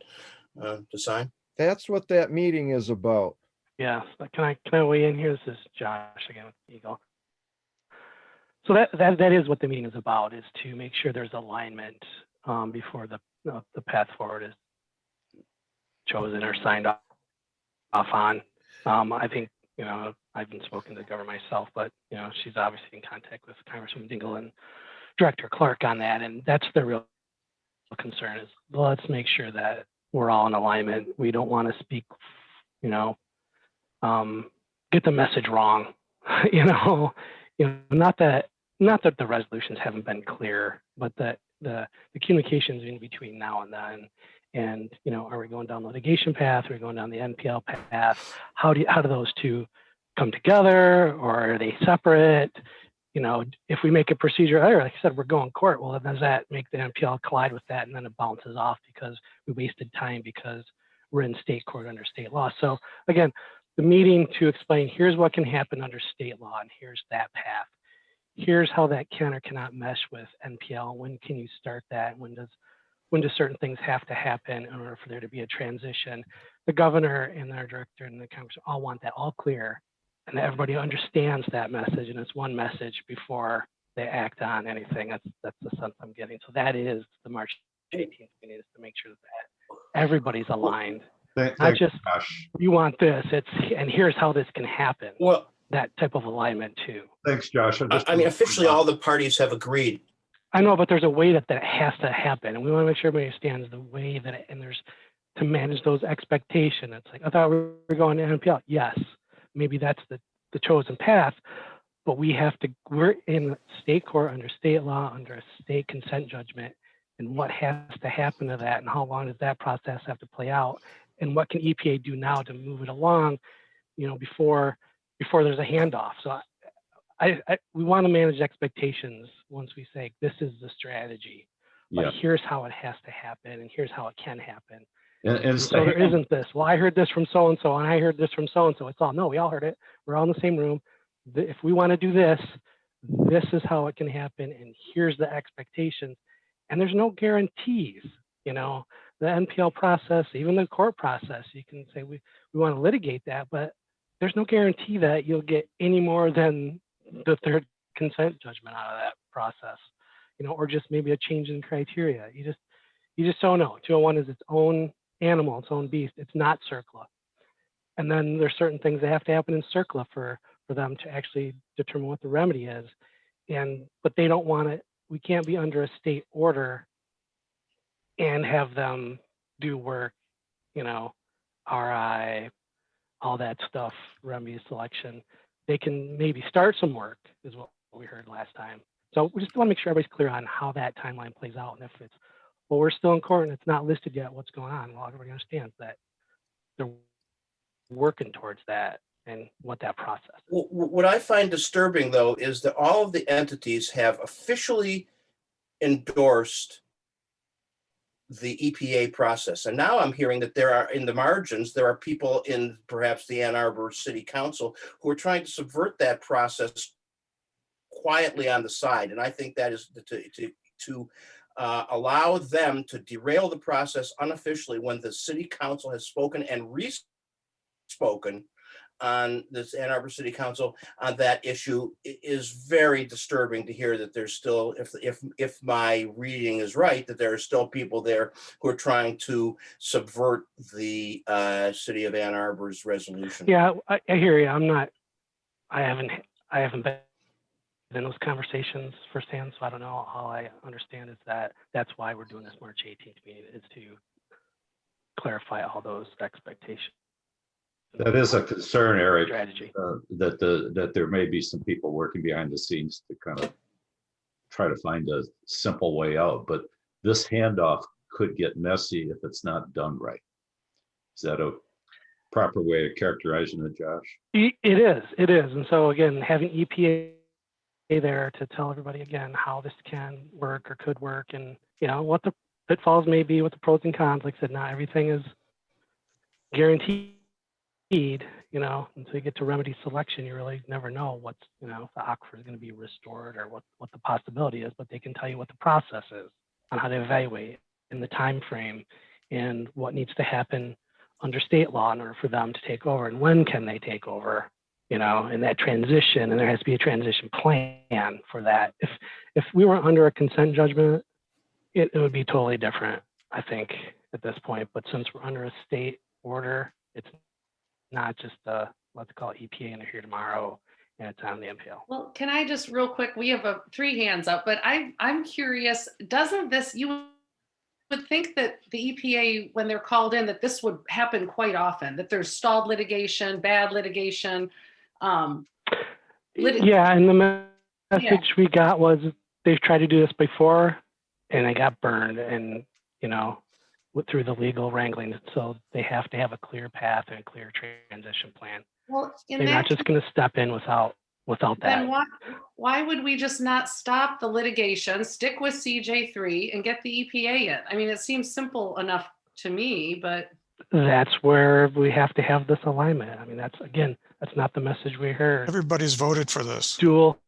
sign? That's what that meeting is about. Yeah, but can I weigh in here? This is Josh again with EGLE. So that is what the meeting is about, is to make sure there's alignment before the path forward is chosen or signed off on. I think, you know, I've been spoken to the governor myself, but, you know, she's obviously in contact with Congresswoman Dingell and Director Clark on that. And that's the real concern, is let's make sure that we're all in alignment. We don't want to speak, you know, get the message wrong, you know, not that the resolutions haven't been clear, but that the communications in between now and then. And, you know, are we going down the litigation path? Are we going down the NPL path? How do those two come together, or are they separate? You know, if we make a procedure, like I said, we're going court. Well, does that make the NPL collide with that, and then it bounces off because we wasted time because we're in state court under state law? So again, the meeting to explain, here's what can happen under state law, and here's that path. Here's how that can or cannot mesh with NPL. When can you start that? When do certain things have to happen in order for there to be a transition? The governor and our director and the Congress all want that all clear, and that everybody understands that message, and it's one message before they act on anything. That's the sense I'm getting. So that is the March 18th meeting, is to make sure that everybody's aligned. Not just Josh. You want this, and here's how this can happen. Well, that type of alignment too. Thanks, Josh. I mean, officially all the parties have agreed. I know, but there's a way that has to happen, and we want to make sure everybody understands the way that and there's to manage those expectations. It's like, I thought we were going to NPL. Yes, maybe that's the chosen path, but we're in state court under state law, under a state consent judgment, and what has to happen to that, and how long does that process have to play out, and what can EPA do now to move it along, you know, before there's a handoff. So we want to manage expectations once we say this is the strategy, but here's how it has to happen, and here's how it can happen. And so there isn't this, well, I heard this from so-and-so, and I heard this from so-and-so. It's all, no, we all heard it. We're all in the same room. If we want to do this, this is how it can happen, and here's the expectations. And there's no guarantees, you know, the NPL process, even the court process, you can say we want to litigate that, but there's no guarantee that you'll get any more than the third consent judgment out of that process, you know, or just maybe a change in criteria. You just don't know. 201 is its own animal, its own beast. It's not CERCLA. And then there's certain things that have to happen in CERCLA for them to actually determine what the remedy is. But they don't want it. We can't be under a state order and have them do work, you know, RI, all that stuff, remedy selection. They can maybe start some work, is what we heard last time. So we just want to make sure everybody's clear on how that timeline plays out. And if it's, well, we're still in court and it's not listed yet, what's going on? Well, everybody understands that they're working towards that and what that process is. What I find disturbing, though, is that all of the entities have officially endorsed the EPA process. And now I'm hearing that there are, in the margins, there are people in perhaps the Ann Arbor City Council who are trying to subvert that process quietly on the side. And I think that is to allow them to derail the process unofficially when the City Council has spoken and re-spoken on this Ann Arbor City Council on that issue. It is very disturbing to hear that there's still, if my reading is right, that there are still people there who are trying to subvert the City of Ann Arbor's resolution. Yeah, I hear you. I haven't been in those conversations firsthand, so I don't know. All I understand is that that's why we're doing this March 18th meeting, is to clarify all those expectations. That is a concern, Eric, strategy. That there may be some people working behind the scenes to kind of try to find a simple way out, but this handoff could get messy if it's not done right. Is that a proper way of characterizing it, Josh? It is. And so again, having EPA there to tell everybody again how this can work or could work, and you know what the pitfalls may be, what the pros and cons. Like I said, not everything is guaranteed. You know, until you get to remedy selection, you really never know what's, you know, if the aquifer is going to be restored or what the possibility is, but they can tell you what the process is on how to evaluate in the time frame and what needs to happen under state law in order for them to take over, and when can they take over, you know, in that transition, and there has to be a transition plan for that. If we were under a consent judgment, it would be totally different, I think, at this point. But since we're under a state order, it's not just a, let's call it EPA and they're here tomorrow and it's on the MPL. Well, can I just real quick, we have 3 hands up, but I'm curious, doesn't this, you would think that the EPA, when they're called in, that this would happen quite often, that there's stalled litigation, bad litigation. Yeah, and the message we got was they've tried to do this before and they got burned, and, you know, through the legal wrangling. So they have to have a clear path and a clear transition plan. Well, They're not just going to step in without that. Then why would we just not stop the litigation, stick with CJ3 and get the EPA in? I mean, it seems simple enough to me, but. That's where we have to have this alignment. I mean, that's not the message we heard. Everybody's voted for this. Dual.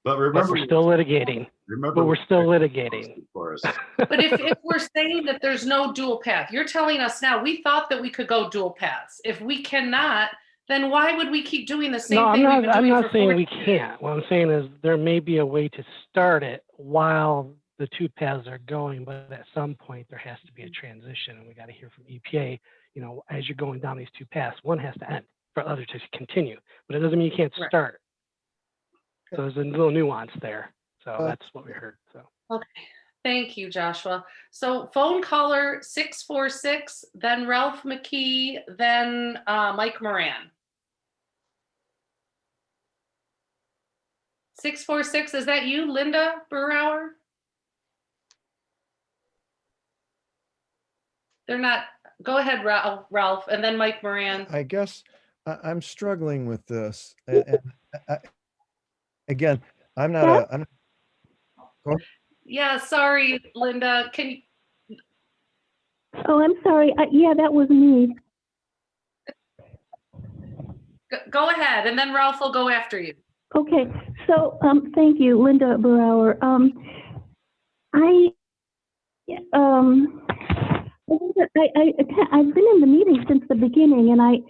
But remember, we're still litigating. But we're still litigating. But if we're saying that there's no dual path, you're telling us now, we thought that we could go dual paths. If we cannot, then why would we keep doing the same thing? I'm not saying we can't. What I'm saying is there may be a way to start it while the 2 paths are going, but at some point there has to be a transition, and we got to hear from EPA, you know, as you're going down these 2 paths, one has to end for the other to continue, but it doesn't mean you can't start. So there's a little nuance there. So that's what we heard. So. Okay, thank you, Joshua. So phone caller 646, then Ralph McKee, then Mike Moran. 646, is that you, Linda Burauer? They're not. Go ahead, Ralph, and then Mike Moran. I guess I'm struggling with this. Again, I'm not Yeah, sorry, Linda. Can you? Oh, I'm sorry. Yeah, that was me. Go ahead, and then Ralph will go after you. Okay. So, thank you, Linda Burauer. I've been in the meeting since the beginning, and I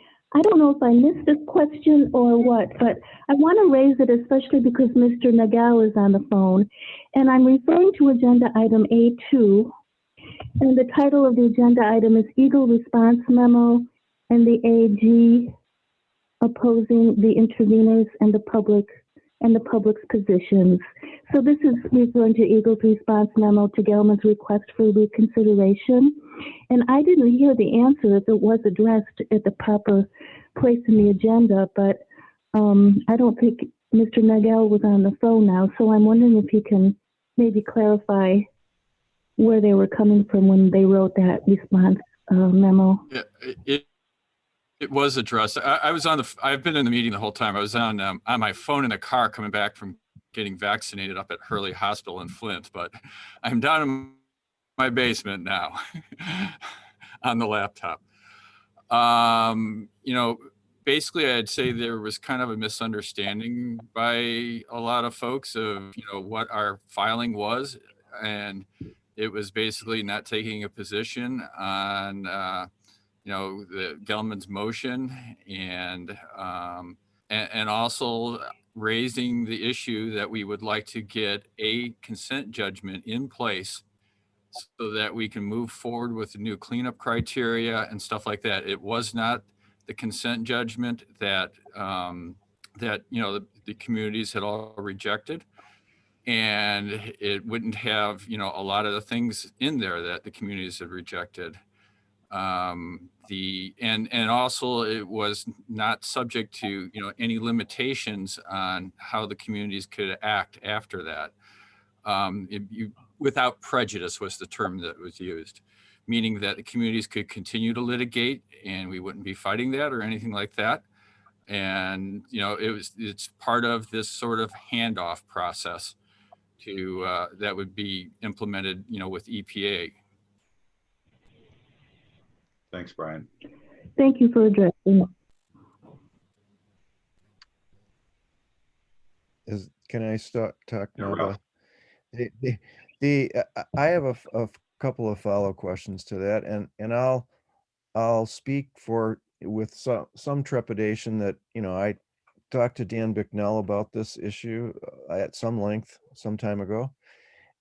don't know if I missed this question or what, but I want to raise it especially because Mr. Nagel is on the phone, and I'm referring to agenda item A2, and the title of the agenda item is EGLE Response Memo, and the AG opposing the intervenors and the public and the public's positions. So this is referring to EGLE's response memo to Gelman's request for reconsideration. And I didn't hear the answer if it was addressed at the proper place in the agenda, but I don't think Mr. Nagel was on the phone now. So I'm wondering if he can maybe clarify where they were coming from when they wrote that response memo. Yeah, it was addressed. I've been in the meeting the whole time. I was on my phone in the car coming back from getting vaccinated up at Hurley Hospital in Flint, but I'm down in my basement now on the laptop. You know, basically I'd say there was kind of a misunderstanding by a lot of folks of, you know, what our filing was. And it was basically not taking a position on, you know, the Gelman's motion and also raising the issue that we would like to get a consent judgment in place so that we can move forward with the new cleanup criteria and stuff like that. It was not the consent judgment that you know, the communities had all rejected, and it wouldn't have, you know, a lot of the things in there that the communities had rejected. And also it was not subject to, you know, any limitations on how the communities could act after that. Without prejudice was the term that was used, meaning that the communities could continue to litigate and we wouldn't be fighting that or anything like that. And, you know, it's part of this sort of handoff process to that would be implemented, you know, with EPA. Thanks, Brian. Thank you for addressing it. Can I start talking Yeah, about I have a couple of follow questions to that, and I'll speak with some trepidation that, I talked to Dan Bicknell about this issue at some length some time ago.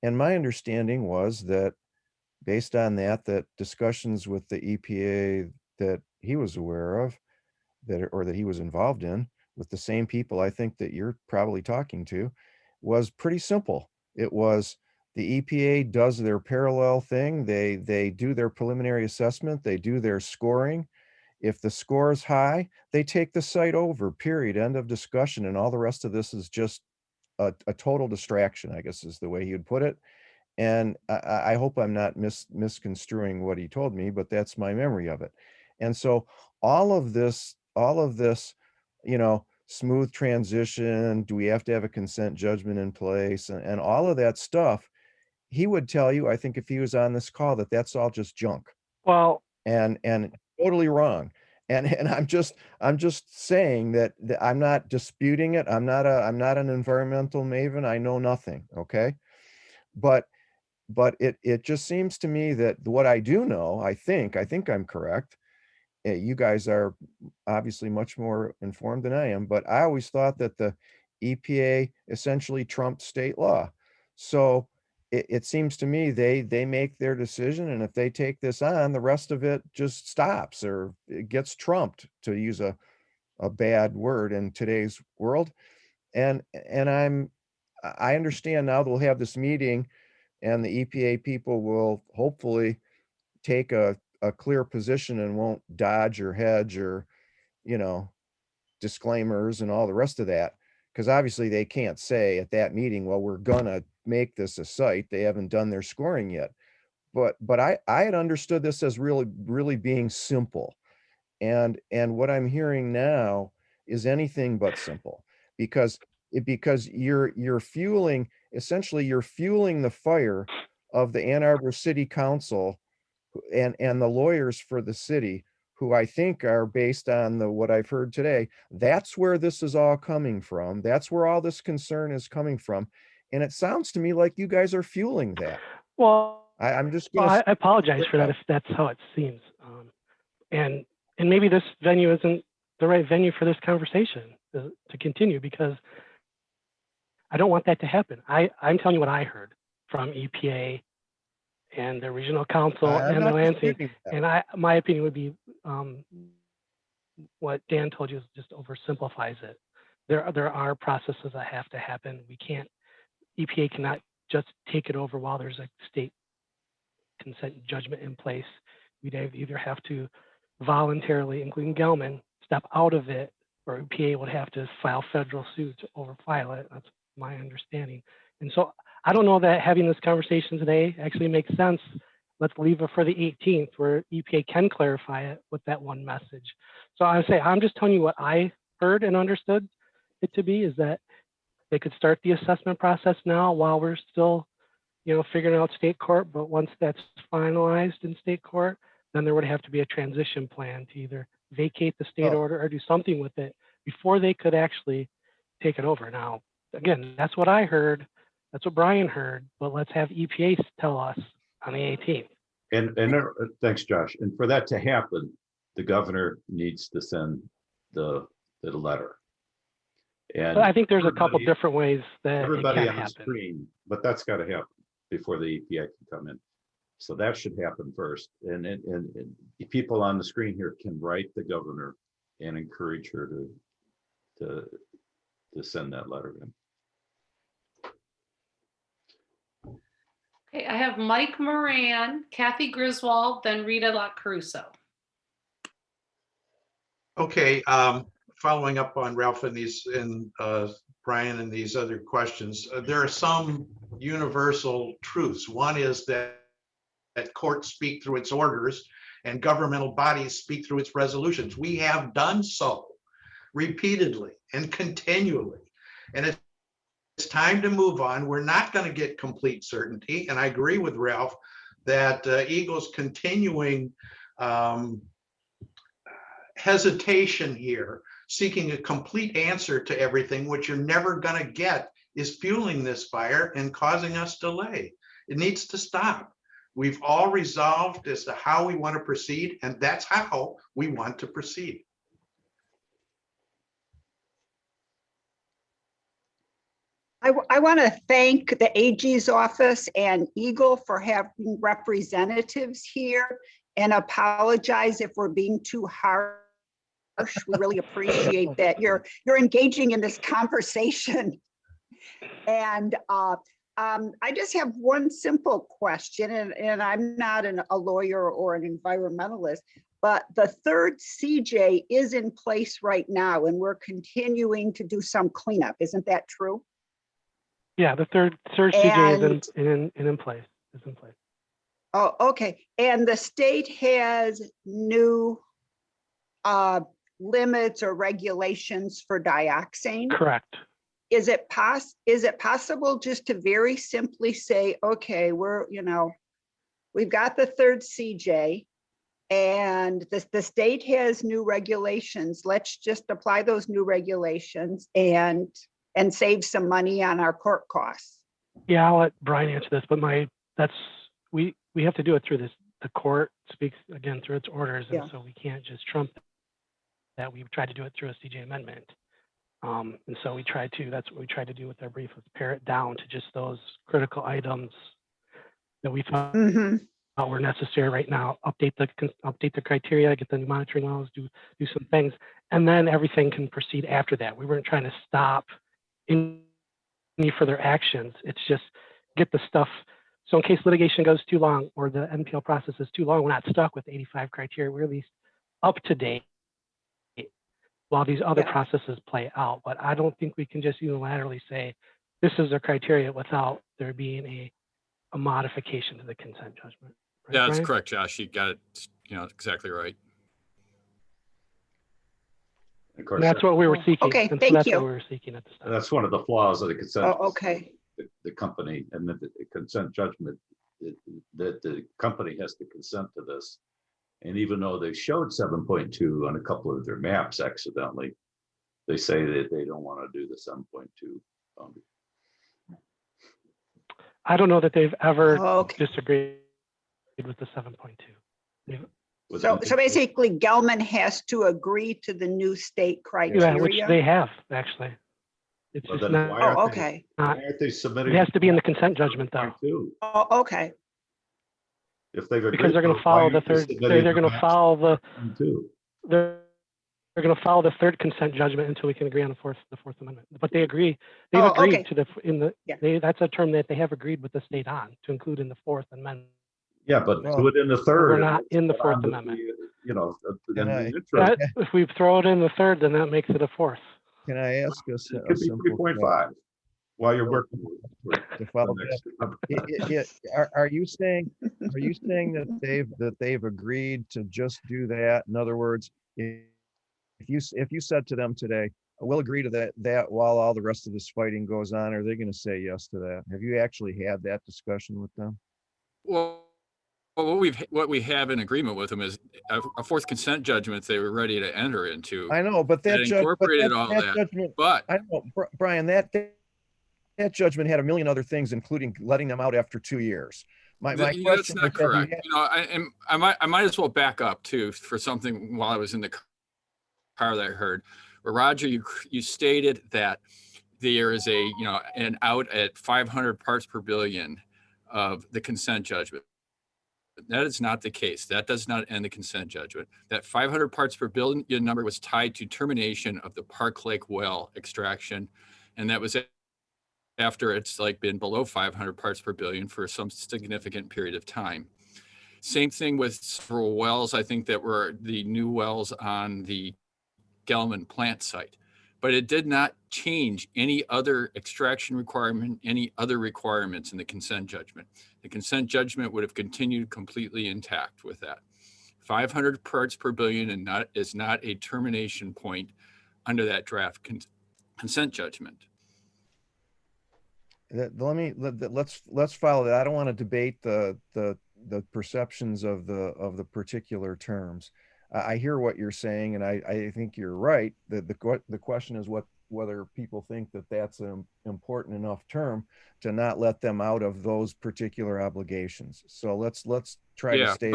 And my understanding was that based on that discussions with the EPA that he was aware of, that he was involved in with the same people I think that you're probably talking to, was pretty simple. It was the EPA does their parallel thing. They do their preliminary assessment. They do their scoring. If the score is high, they take the site over, period, end of discussion. And all the rest of this is just a total distraction, I guess is the way he would put it. And I hope I'm not misconstruing what he told me, but that's my memory of it. And so all of this, smooth transition, do we have to have a consent judgment in place, and all of that stuff, he would tell you, I think if he was on this call, that that's all just junk. Well, and totally wrong. And I'm just saying that I'm not disputing it. I'm not an environmental maven. I know nothing. Okay. But it just seems to me that what I do know, I think I'm correct. You guys are obviously much more informed than I am, but I always thought that the EPA essentially trumped state law. So it seems to me they make their decision, and if they take this on, the rest of it just stops or it gets trumped, to use a bad word in today's world. And I understand now they'll have this meeting, and the EPA people will hopefully take a clear position and won't dodge or hedge or, disclaimers and all the rest of that. Because obviously they can't say at that meeting, well, we're gonna make this a site. They haven't done their scoring yet. But I had understood this as really being simple. And what I'm hearing now is anything but simple, because you're fueling the fire of the Ann Arbor City Council and the lawyers for the city, who I think are, based on what I've heard today, that's where this is all coming from. That's where all this concern is coming from. And it sounds to me like you guys are fueling that. Well, I'm just well, gonna I apologize for that if that's how it seems. And maybe this venue isn't the right venue for this conversation to continue, because I don't want that to happen. I'm telling you what I heard from EPA and the regional council and the Lansing. And my opinion would be what Dan told you just oversimplifies it. There are processes that have to happen. EPA cannot just take it over while there's a state consent judgment in place. We'd either have to voluntarily, including Gelman, step out of it, or EPA would have to file federal suit to overfile it. That's my understanding. And so I don't know that having this conversation today actually makes sense. Let's leave it for the 18th, where EPA can clarify it with that one message. So I would say, I'm just telling you what I heard and understood it to be, is that they could start the assessment process now while we're still, figuring out state court. But once that's finalized in state court, then there would have to be a transition plan to either vacate the state order or do something with it before they could actually take it over. Now, again, that's what I heard. That's what Brian heard, but let's have EPA tell us on the 18th. And thanks, Josh. And for that to happen, the governor needs to send the letter. And but I think there's a couple different ways that everybody it can on the happen. screen, but that's got to happen before the EPA can come in. So that should happen first. And the people on the screen here can write the governor and encourage her to send that letter in. Okay, I have Mike Moran, Kathy Griswold, then Rita La Caruso. Okay, following up on Ralph and Brian and these other questions, there are some universal truths. One is that courts speak through its orders and governmental bodies speak through its resolutions. We have done so repeatedly and continually, and it's time to move on. We're not going to get complete certainty, and I agree with Ralph that EGLE's continuing hesitation here, seeking a complete answer to everything, which you're never going to get, is fueling this fire and causing us delay. It needs to stop. We've all resolved as to how we want to proceed, and that's how we want to proceed. I want to thank the AG's office and EGLE for having representatives here, and apologize if we're being too harsh. We really appreciate that you're engaging in this conversation. And I just have one simple question, and I'm not a lawyer or an environmentalist, but the third CJ is in place right now, and we're continuing to do some cleanup. Isn't that true? Yeah, the third CJ is in place. Oh, okay. And the state has new limits or regulations for dioxane? Correct. Is it possible just to very simply say, okay, we've got the third CJ and the state has new regulations. Let's just apply those new regulations and save some money on our court costs. Yeah, I'll let Brian answer this, but we have to do it through this. The court speaks again through its orders, and so we can't just trump that. We tried to do it through a CJ amendment. And so that's what we tried to do with our brief, was pare it down to just those critical items that we thought were necessary right now. Update the criteria, get the new monitoring wells, do some things, and then everything can proceed after that. We weren't trying to stop any further actions. It's just get the stuff. So in case litigation goes too long or the NPL process is too long, we're not stuck with 85 criteria. We're at least up to date while these other processes play out. But I don't think we can just unilaterally say, this is the criteria without there being a modification to the consent judgment. Right, Yeah, that's Brian? correct, Josh. You got it, exactly right. Of course, And that's what we were seeking. Okay, and thank that's you. what we were seeking at the start. that's one of the flaws of the consent. Oh, okay. The company and the consent judgment, that the company has to consent to this. And even though they showed 7.2 on a couple of their maps accidentally, they say that they don't want to do the 7.2. I don't know that they've ever disagreed with the 7.2. Yeah. So basically, Gelman has to agree to the new state criteria. Yeah, which they have actually. It's Well, just then not. why aren't okay. why aren't they submitting? It has to be in the consent judgment, though. Oh, okay. If they've agreed, Because they're going to follow the third. They're going to follow the. They're going to follow the third consent judgment until we can agree on the fourth amendment. But they agree. They've agreed to that's a term that they have agreed with the state on to include in the fourth amendment. Yeah, but do it in the third. We're not in the fourth amendment. If we throw it in the third, then that makes it a fourth. Can I ask us? It could be 3.5 while you're working. To follow that. Are you saying that they've agreed to just do that? In other words, if you said to them today, we'll agree to that while all the rest of this fighting goes on, are they going to say yes to that? Have you actually had that discussion with them? Well, what we have in agreement with them is a fourth consent judgment they were ready to enter into. I know, but that incorporated all that. Judgment, but I know, Brian, that judgment had a million other things, including letting them out after 2 years. My question that's not correct. I might as well back up too for something while I was in the car that I heard. Where Roger, you stated that there is an out at 500 parts per billion of the consent judgment. That is not the case. That does not end the consent judgment. That 500 parts per billion number was tied to termination of the Park Lake well extraction. And that was after it's been below 500 parts per billion for some significant period of time. Same thing with several wells, I think, that were the new wells on the Gelman plant site. But it did not change any other extraction requirement, any other requirements in the consent judgment. The consent judgment would have continued completely intact with that. 500 parts per billion is not a termination point under that draft consent judgment. Let's follow that. I don't want to debate the perceptions of the particular terms. I hear what you're saying, and I think you're right. The question is whether people think that that's an important enough term to not let them out of those particular obligations. So let's try to stay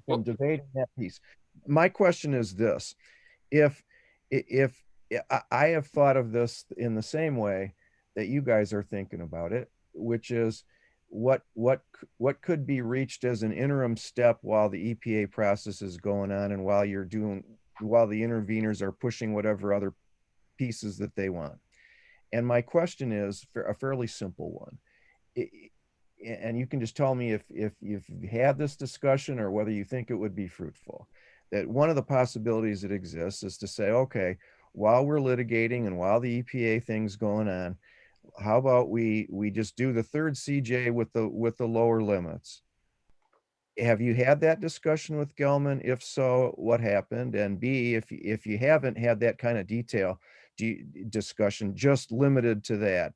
from debating that piece. My question is this: if I have thought of this in the same way that you guys are thinking about it, which is what could be reached as an interim step while the EPA process is going on and while the interveners are pushing whatever other pieces that they want. And my question is a fairly simple one. And you can just tell me if you've had this discussion or whether you think it would be fruitful. That one of the possibilities that exists is to say, okay, while we're litigating and while the EPA thing's going on, how about we just do the third CJ with the lower limits? Have you had that discussion with Gelman? If so, what happened? And B, if you haven't had that kind of detail discussion, just limited to that,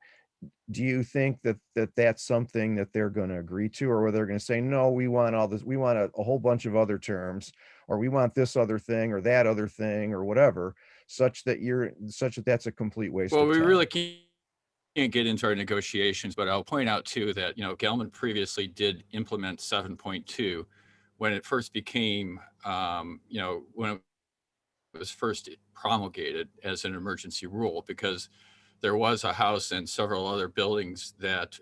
do you think that that's something that they're going to agree to, or whether they're going to say, no, we want all this, we want a whole bunch of other terms, or we want this other thing or that other thing or whatever, such that that's a complete waste of time? Well, we really can't get into our negotiations, but I'll point out too that, Gelman previously did implement 7.2 when it first became, when it was first promulgated as an emergency rule, because there was a house and several other buildings that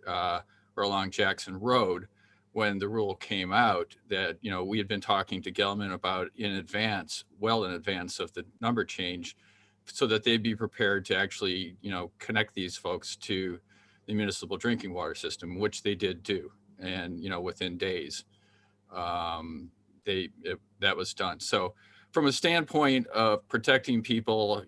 were along Jackson Road when the rule came out that, we had been talking to Gelman about in advance, well in advance of the number change, so that they'd be prepared to actually, connect these folks to the municipal drinking water system, which they did do. And, within days, that was done. So from a standpoint of protecting people,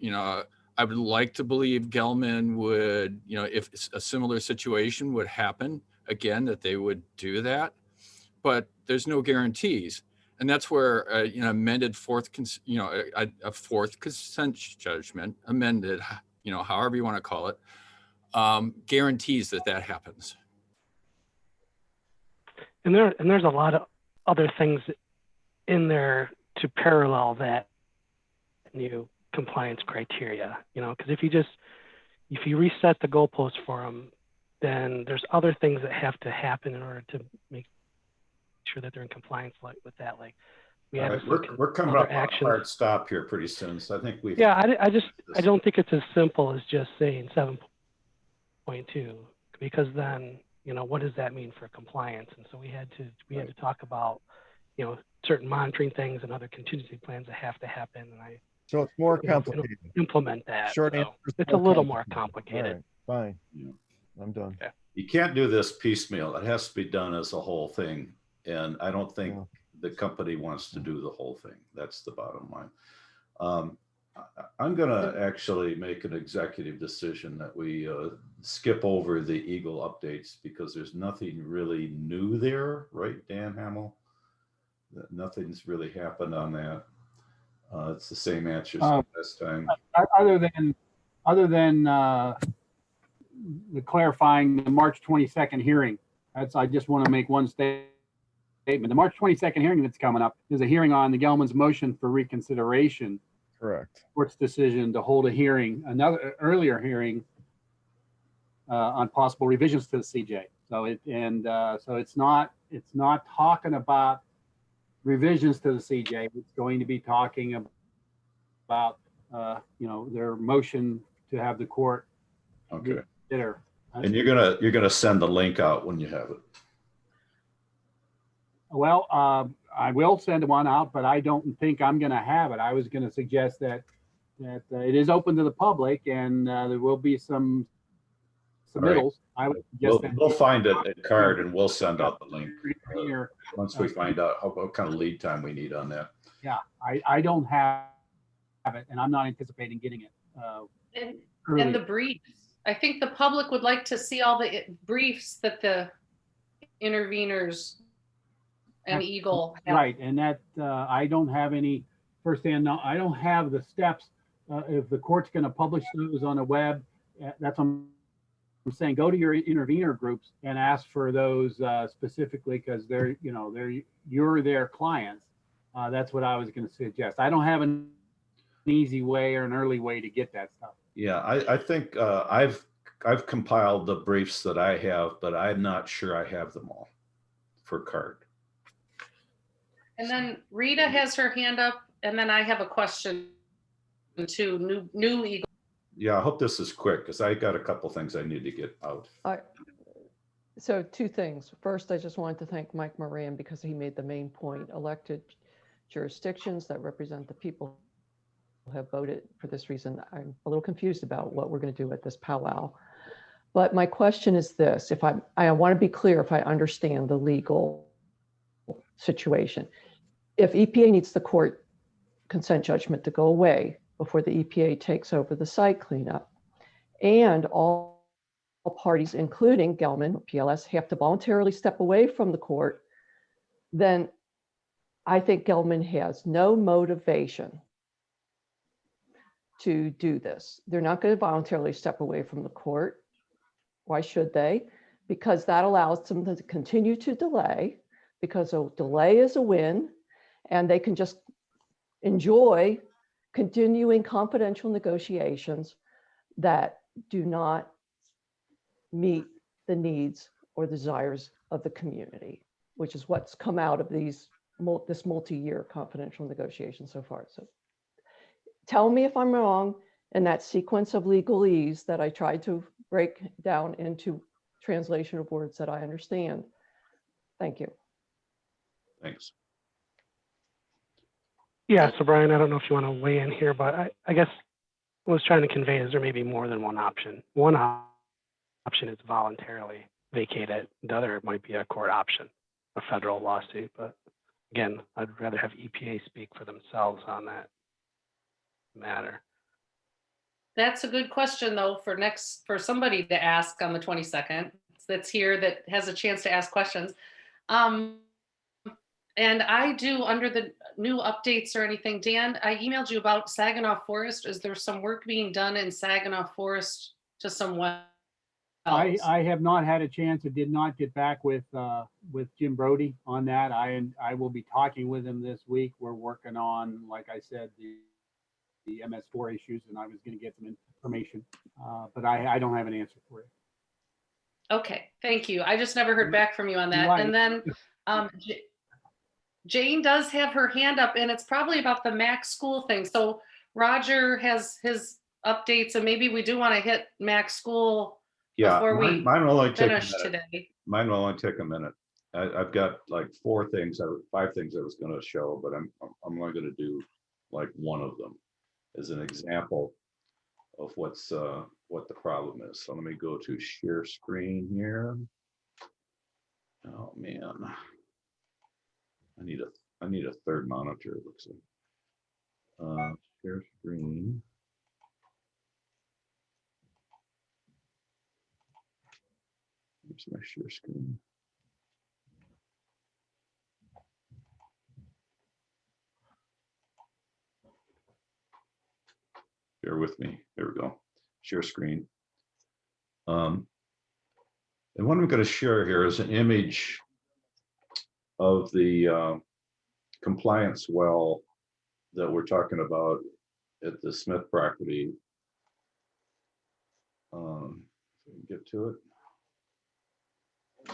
I would like to believe Gelman would, if a similar situation would happen again, that they would do that, but there's no guarantees. And that's where, amended a fourth consent judgment, amended, however you want to call it, guarantees that happens. And there's a lot of other things in there to parallel that new compliance criteria, because if you reset the goalpost for them, then there's other things that have to happen in order to make sure that they're in compliance with that. Like we're coming up on a hard stop here pretty soon, so I think we. Yeah, I don't think it's as simple as just saying 7.2, because then what does that mean for compliance? And so we had to talk about certain monitoring things and other contingency plans that have to happen. And so it's more complicated. Implement that. Short so answer. It's a little more complicated. All right, fine. Yeah. I'm done. Okay. You can't do this piecemeal. It has to be done as a whole thing. And I don't think the company wants to do the whole thing. That's the bottom line. I'm going to actually make an executive decision that we skip over the EGLE updates because there's nothing really new there, right, Dan Hamel? Nothing's really happened on that. It's the same answers last time. Other than the clarifying the March 22nd hearing. I just want to make one statement. The March 22nd hearing that's coming up is a hearing on the Gelman's motion for reconsideration. Correct. Court's decision to hold a hearing, another earlier hearing on possible revisions to the CJ. So it's not talking about revisions to the CJ. It's going to be talking about their motion to have the court consider. And you're gonna send the link out when you have it. Well, I will send one out, but I don't think I'm going to have it. I was going to suggest that it is open to the public, and there will be some submittals. Right. I would suggest we'll find a card and we'll send out the link once we find out what kind of lead time we need on that. Yeah, I don't have it, and I'm not anticipating getting it. And the briefs. I think the public would like to see all the briefs that the interveners and EGLE have. Right, and that I don't have any firsthand. I don't have the steps. If the court's going to publish those on the web, that's what I'm saying. Go to your intervener groups and ask for those specifically, because you're their clients, That's what I was going to suggest. I don't have an easy way or an early way to get that stuff. Yeah, I think I've compiled the briefs that I have, but I'm not sure I have them all for card. And then Rita has her hand up, and then I have a question to new EGLE. Yeah, I hope this is quick because I got a couple things I need to get out. So two things. First, I just wanted to thank Mike Moran because he made the main point. Elected jurisdictions that represent the people who have voted for this reason. I'm a little confused about what we're going to do at this powwow. But my question is this: if I want to be clear, if I understand the legal situation, if EPA needs the court consent judgment to go away before the EPA takes over the site cleanup, and all parties, including Gelman or PLS, have to voluntarily step away from the court, then I think Gelman has no motivation to do this. They're not going to voluntarily step away from the court. Why should they? Because that allows them to continue to delay, because a delay is a win, and they can just enjoy continuing confidential negotiations that do not meet the needs or desires of the community, which is what's come out of this multi-year confidential negotiation so far. So tell me if I'm wrong in that sequence of legalese that I tried to break down into translation of words that I understand. Thank you. Thanks. Yeah, so Brian, I don't know if you want to weigh in here, but I guess what I was trying to convey is there may be more than one option. One option is voluntarily vacate it. The other might be a court option, a federal lawsuit. But again, I'd rather have EPA speak for themselves on that matter. That's a good question, though, for somebody to ask on the 22nd that's here that has a chance to ask questions. And I do, under the new updates or anything, Dan, I emailed you about Saginaw Forest. Is there some work being done in Saginaw Forest to some wells? I have not had a chance. I did not get back with Jim Brody on that. I will be talking with him this week. We're working on, like I said, the MS4 issues, and I was going to get some information, but I don't have an answer for you. Okay, thank you. I just never heard back from you on that. Right. And then Jane does have her hand up, and it's probably about the Mac School thing. So Roger has his updates, and maybe we do want to hit Mac School before we mine will only finish take a minute. today. Mine will only take a minute. I've got like 5 things I was going to show, but I'm only going to do like one of them as an example of what the problem is. So let me go to share screen here. Oh man, I need a third monitor, it looks like. Share screen. Here's my share screen. Bear with me. There we go. Share screen. And what I'm going to share here is an image of the compliance well that we're talking about at the Smith property. If we can get to it. I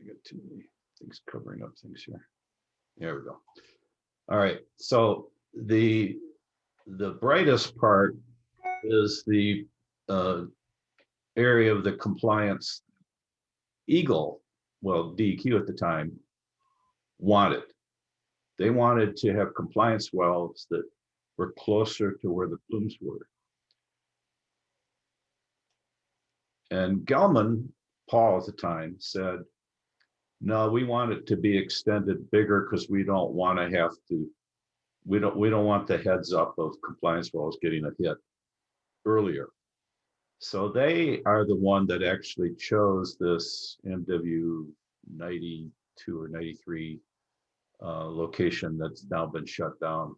got too many things covering up things here. There we go. All right. So the brightest part is the area of the compliance EGLE, well, DEQ at the time, wanted. They wanted to have compliance wells that were closer to where the plumes were. And Gelman, Paul at the time, said, no, we want it to be extended bigger because we don't want to have to, we don't want the heads up of compliance wells getting a hit earlier. So they are the one that actually chose this MW 92 or 93 location that's now been shut down.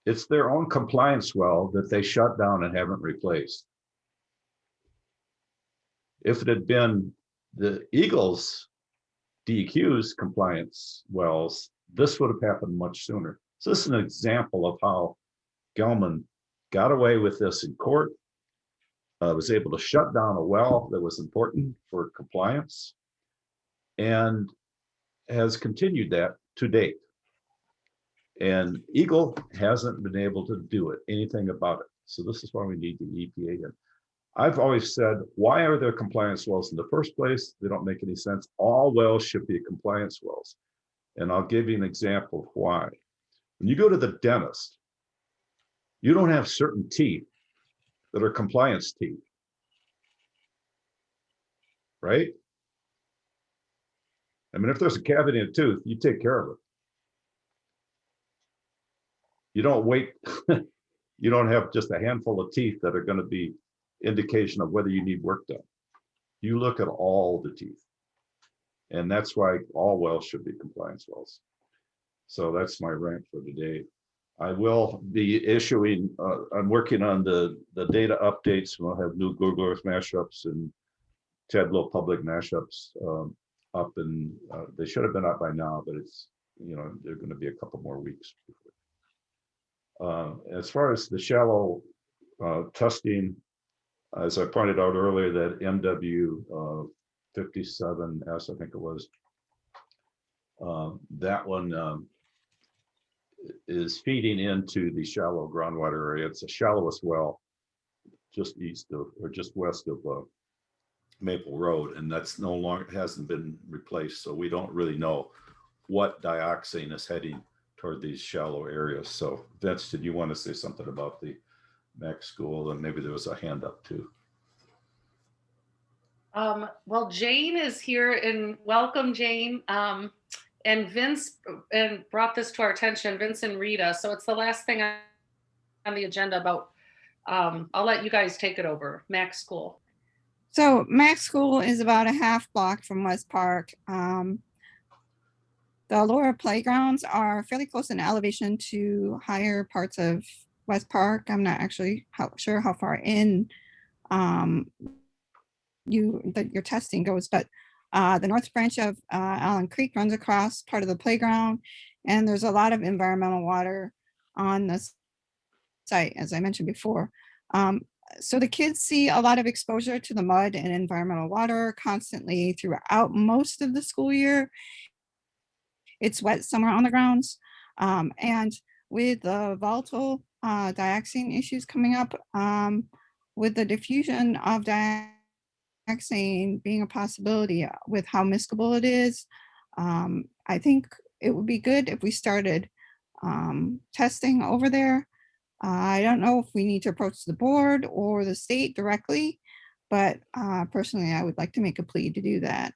It's their own compliance well that they shut down and haven't replaced. If it had been the EGLE's DEQ's compliance wells, this would have happened much sooner. So this is an example of how Gelman got away with this in court, was able to shut down a well that was important for compliance, and has continued that to date. And EGLE hasn't been able to do anything about it. So this is why we need the EPA in. I've always said, why are there compliance wells in the first place? They don't make any sense. All wells should be compliance wells. And I'll give you an example of why. When you go to the dentist, you don't have certain teeth that are compliance teeth, right? I mean, if there's a cavity in a tooth, you take care of it. You don't wait. You don't have just a handful of teeth that are going to be indication of whether you need work done. You look at all the teeth. And that's why all wells should be compliance wells. So that's my rant for today. I will be issuing, I'm working on the data updates. We'll have new Google Earth mashups and Tableau public mashups up, and they should have been up by now, but it's, you know, they're going to be a couple more weeks. As far as the shallow testing, as I pointed out earlier, that MW 57S, I think it was, that one is feeding into the shallow groundwater area. It's the shallowest well just east of, or just west of Maple Road, and that's no longer, hasn't been replaced. So we don't really know what dioxin is heading toward these shallow areas. So Vince, did you want to say something about the Mac School? And maybe there was a hand up too. Well, Jane is here, and welcome, Jane. And Vince brought this to our attention, Vince and Rita. So it's the last thing on the agenda about, I'll let you guys take it over, Mac School. So Mac School is about a half block from West Park. The lower playgrounds are fairly close in elevation to higher parts of West Park. I'm not actually sure how far in your testing goes, but the north branch of Allen Creek runs across part of the playground, and there's a lot of environmental water on the site, as I mentioned before. So the kids see a lot of exposure to the mud and environmental water constantly throughout most of the school year. It's wet somewhere on the grounds. And with the volatile dioxin issues coming up, with the diffusion of dioxin being a possibility with how miscible it is, I think it would be good if we started testing over there. I don't know if we need to approach the board or the state directly, but personally, I would like to make a plea to do that.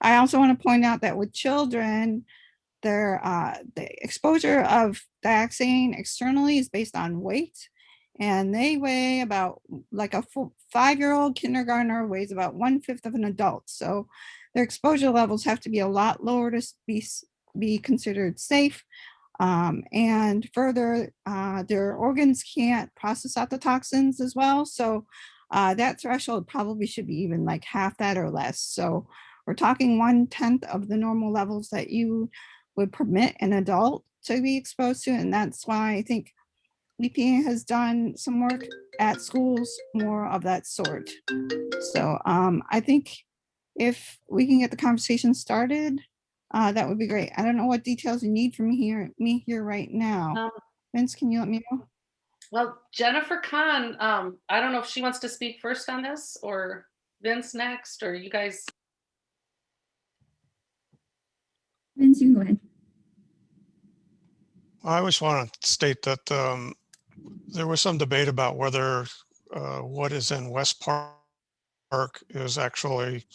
I also want to point out that with children, the exposure of dioxin externally is based on weight, and they weigh about, like a 5-year-old kindergartner weighs about 1/5 of an adult. So their exposure levels have to be a lot lower to be considered safe. And further, their organs can't process out the toxins as well. So that threshold probably should be even like half that or less. So we're talking 1/10 of the normal levels that you would permit an adult to be exposed to. And that's why I think EPA has done some work at schools more of that sort. So I think if we can get the conversation started, that would be great. I don't know what details you need from me here right now. Vince, can you let me know? Well, Jennifer Kahn, I don't know if she wants to speak first on this, or Vince next, or you guys. Vince, you can go ahead. I always want to state that there was some debate about whether what is in West Park is actually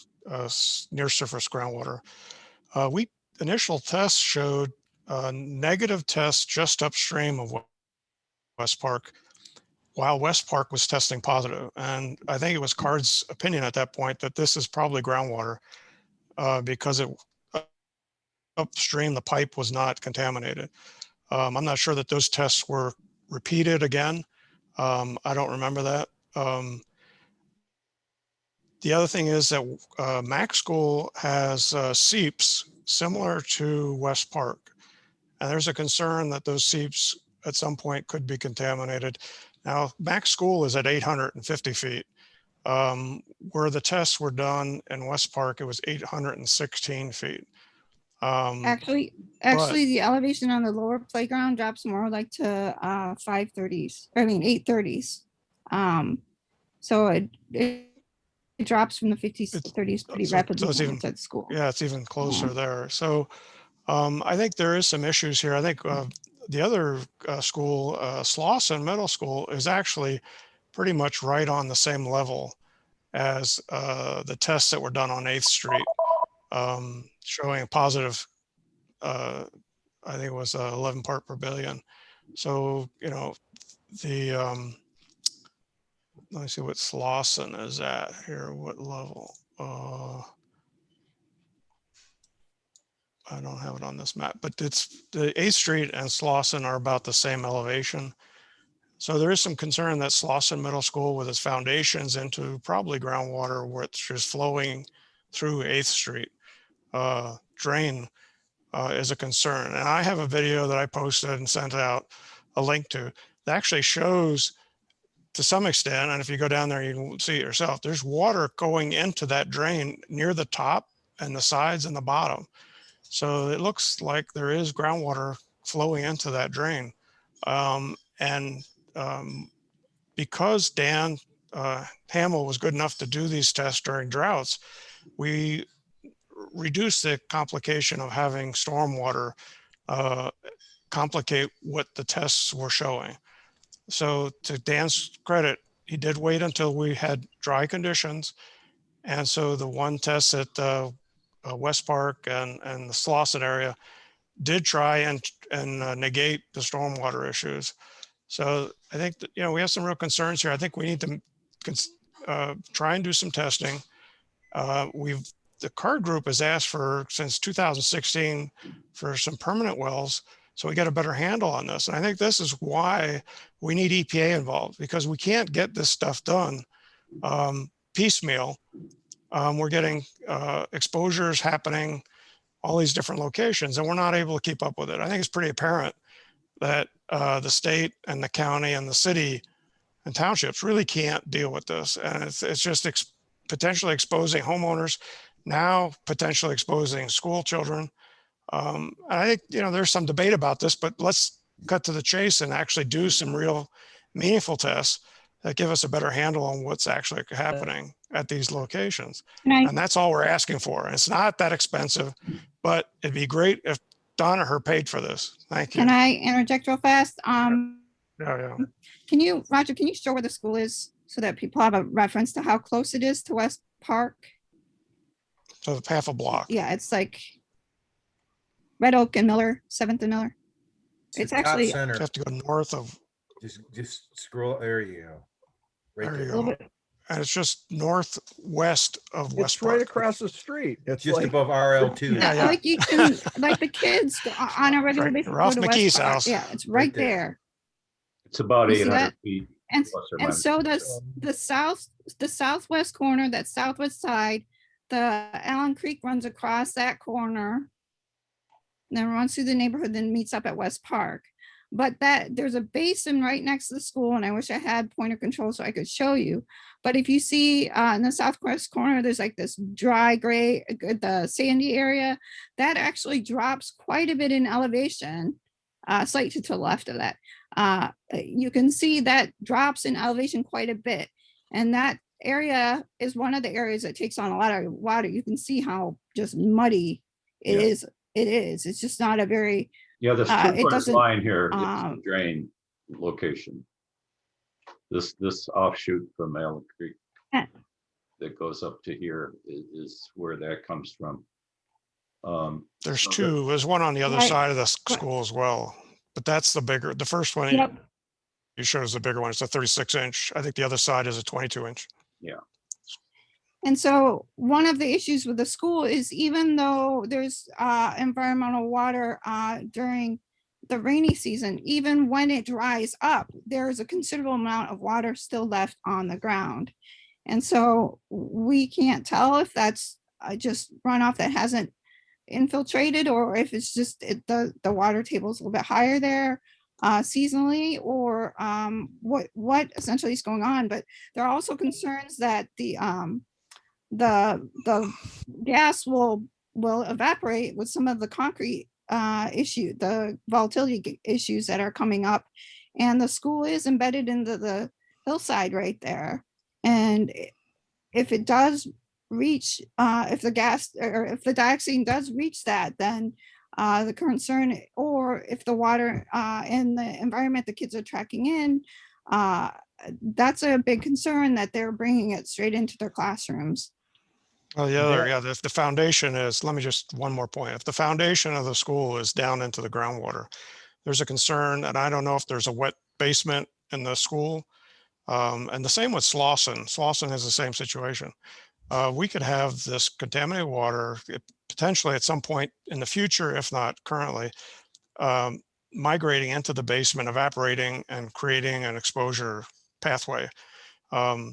near surface groundwater. Initial tests showed negative tests just upstream of West Park, while West Park was testing positive. And I think it was CARD's opinion at that point that this is probably groundwater because upstream the pipe was not contaminated. I'm not sure that those tests were repeated again. I don't remember that. The other thing is that Mac School has seeps similar to West Park. And there's a concern that those seeps at some point could be contaminated. Now, max school is at 850 feet. Where the tests were done in West Park, it was 816 feet. Actually, the elevation on the lower playground drops more like to 530s, I mean 830s. So it drops from the 50s to 30s pretty rapidly it's when even, it's at school. yeah, it's even closer there. So I think there is some issues here. I think the other school, Slauson Middle School, is actually pretty much right on the same level as the tests that were done on 8th Street, showing a positive, I think it was 11 part per billion. So, you know, the, let me see what Slauson is at here, what level. I don't have it on this map, but it's the 8th Street and Slauson are about the same elevation. So there is some concern that Slauson Middle School, with its foundations into probably groundwater, which is flowing through 8th Street drain, is a concern. And I have a video that I posted and sent out a link to that actually shows, to some extent, and if you go down there, you can see it yourself, there's water going into that drain near the top and the sides and the bottom. So it looks like there is groundwater flowing into that drain. Because Dan Hamel was good enough to do these tests during droughts, we reduced the complication of having stormwater complicate what the tests were showing. So to Dan's credit, he did wait until we had dry conditions. And so the one test at West Park and the Slauson area did try and negate the stormwater issues. So I think that, you know, we have some real concerns here. I think we need to try and do some testing. The CARD group has asked for, since 2016, for some permanent wells, so we get a better handle on this. And I think this is why we need EPA involved, because we can't get this stuff done piecemeal. We're getting exposures happening all these different locations, and we're not able to keep up with it. I think it's pretty apparent that the state and the county and the city and townships really can't deal with this. And it's just potentially exposing homeowners, now potentially exposing school children. And I think, you know, there's some debate about this, but let's cut to the chase and actually do some real meaningful tests that give us a better handle on what's actually happening at these locations. And that's all we're asking for. It's not that expensive, but it'd be great if Danaher paid for this. Thank you. Can I interject real fast? Yeah. Can you, Roger, can you show where the school is so that people have a reference to how close it is to West Park? So half a block. Yeah, it's like Red Oak and Miller, 7th and Miller. It's actually, center. You have to go north of. Just scroll. There you go. Right There you there. go. And it's just northwest of West It's Park. right across the street. It's Just like, above RL2. Yeah. like you can, like the kids on a regular basis. Ralph go to West McKee's Park. house. Yeah, it's right there. It's about You see 800 that? feet. And, plus or and minus. so does the southwest corner, that southwest side, the Allen Creek runs across that corner, then runs through the neighborhood, then meets up at West Park. But there's a basin right next to the school, and I wish I had pointer control so I could show you. But if you see in the southwest corner, there's like this dry gray, the sandy area that actually drops quite a bit in elevation, slightly to the left of that. You can see that drops in elevation quite a bit. And that area is one of the areas that takes on a lot of water. You can see how just muddy it is. It is. It's just not a very, Yeah, this it two-foot doesn't, line here is the drain location. This offshoot from Allen Creek that goes up to here is where that comes from. There's two. There's one on the other side of the school as well, but that's the bigger. The first one you showed is the bigger one. It's a 36-inch. I think the other side is a 22-inch. Yeah. And so one of the issues with the school is, even though there's environmental water during the rainy season, even when it dries up, there's a considerable amount of water still left on the ground. And so we can't tell if that's just runoff that hasn't infiltrated, or if it's just the water table is a little bit higher there seasonally, or what essentially is going on. But there are also concerns that the gas will evaporate with some of the concrete the volatility issues that are coming up, and the school is embedded into the hillside right there. And if it does reach, if the gas or if the dioxine does reach that, then the concern, or if the water in the environment the kids are tracking in, that's a big concern that they're bringing it straight into their classrooms. Well, if the foundation is, let me just, one more point. If the foundation of the school is down into the groundwater, there's a concern, and I don't know if there's a wet basement in the school. And the same with Slauson. Slauson has the same situation. We could have this contaminated water potentially at some point in the future, if not currently, migrating into the basement, evaporating, and creating an exposure pathway.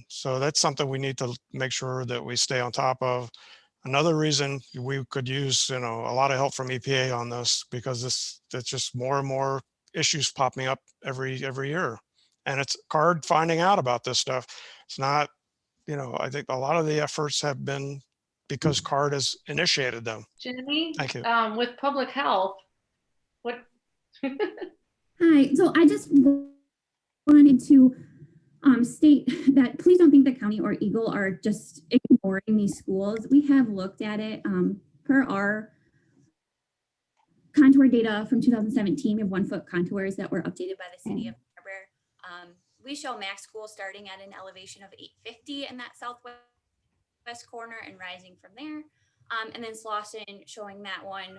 So that's something we need to make sure that we stay on top of. Another reason we could use, a lot of help from EPA on this, because it's just more and more issues popping up every year, and it's hard finding out about this stuff. It's not, I think a lot of the efforts have been because CARD has initiated them. Jenny? Thank you. With public health, what? Hi, so I just wanted to state that please don't think the county or EGLE are just ignoring these schools. We have looked at it per our contour data from 2017. We have 1 foot contours that were updated by the city of Harbor. We show max school starting at an elevation of 850 in that southwest corner and rising from there. And then Slauson showing that one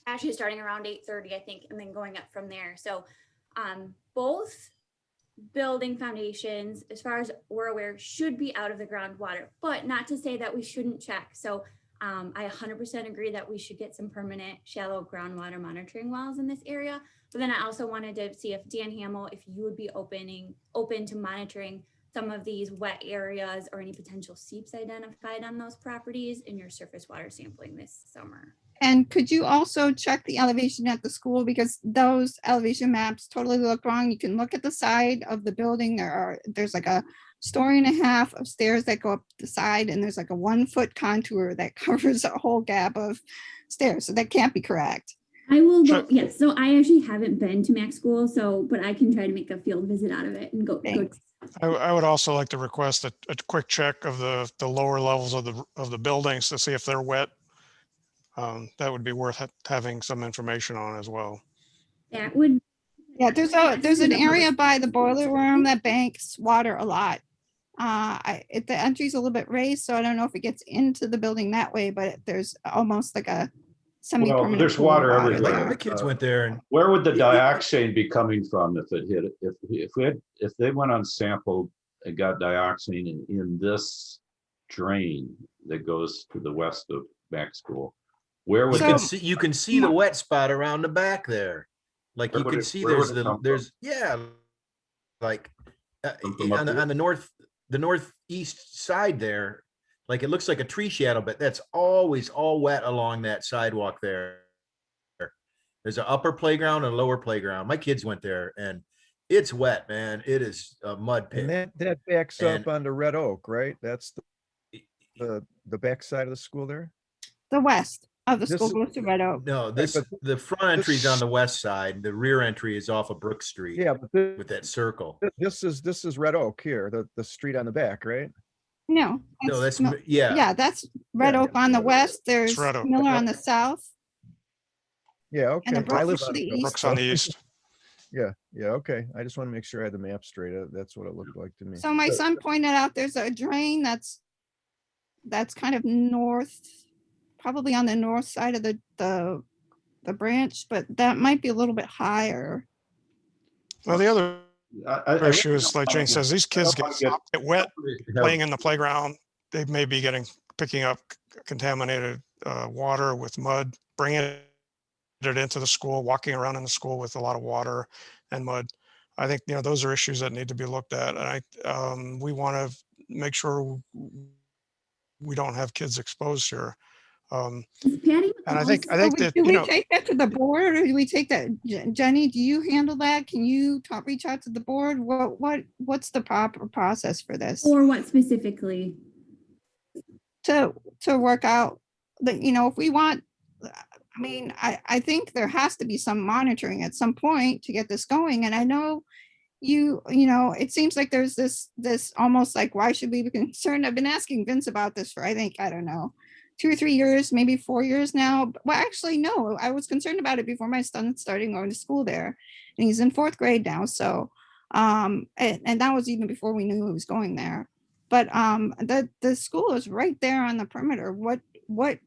actually starting around 830, I think, and then going up from there. So both building foundations, as far as we're aware, should be out of the groundwater, but not to say that we shouldn't check. So I 100% agree that we should get some permanent shallow groundwater monitoring wells in this area. But then I also wanted to see if Dan Hamel, if you would be open to monitoring some of these wet areas or any potential seeps identified on those properties in your surface water sampling this summer. And could you also check the elevation at the school, because those elevation maps totally look wrong. You can look at the side of the building. There's like a 1.5 stories of stairs that go up the side, and there's like a 1 foot contour that covers a whole gap of stairs. So that can't be correct. I will go, yes. So I actually haven't been to Mac School, but I can try to make a field visit out of it and go. I would also like to request a quick check of the lower levels of the buildings to see if they're wet. That would be worth having some information on as well. That would. Yeah, there's an area by the boiler room that banks water a lot. The entry's a little bit raised, so I don't know if it gets into the building that way, but there's almost like a semi-permanent. Well, there's water everywhere. My kids went there, and where would the dioxane be coming from if it hit it? If they went on sample and got dioxane in this drain that goes to the west of Mac School, where would you can see the wet spot around the back there? Like you can see there's like on the northeast side there, like it looks like a tree shadow, but that's always all wet along that sidewalk there. There's an upper playground and a lower playground. My kids went there and it's wet, man. It is a mud pit. And that backs up onto Red Oak, right? That's the back side of the school there? The west of the school goes to Red Oak. No, the front entry is on the west side. The rear entry is off of Brook Street. Yeah, but with that circle. This is Red Oak here, the street on the back, right? No, that's yeah, that's Red Oak on the west. There's Miller on the south. Yeah, okay. And the Brooks on the east. Brooks on the east. Yeah, okay. I just want to make sure I had the map straight. That's what it looked like to me. So my son pointed out there's a drain that's kind of north, probably on the north side of the branch, but that might be a little bit higher. Well, the other issue is, like Jane says, these kids get wet playing in the playground. They may be picking up contaminated water with mud, bringing it into the school, walking around in the school with a lot of water and mud. I think those are issues that need to be looked at, and we want to make sure we don't have kids exposed here. Is Patty And I think So that, do you we know, take that to the board, or do we take that, Jenny, do you handle that? Can you reach out to the board? What's the proper process for this? Or what specifically? To work out that, you know, if we want, I mean, I think there has to be some monitoring at some point to get this going. And I know you know, it seems like there's this almost like, why should we be concerned? I've been asking Vince about this for, I think, I don't know, 2 or 3 years, maybe 4 years now. Well, actually, no, I was concerned about it before my son started going to school there, and he's in 4th grade now. So, and that was even before we knew he was going there. But the school is right there on the perimeter. What do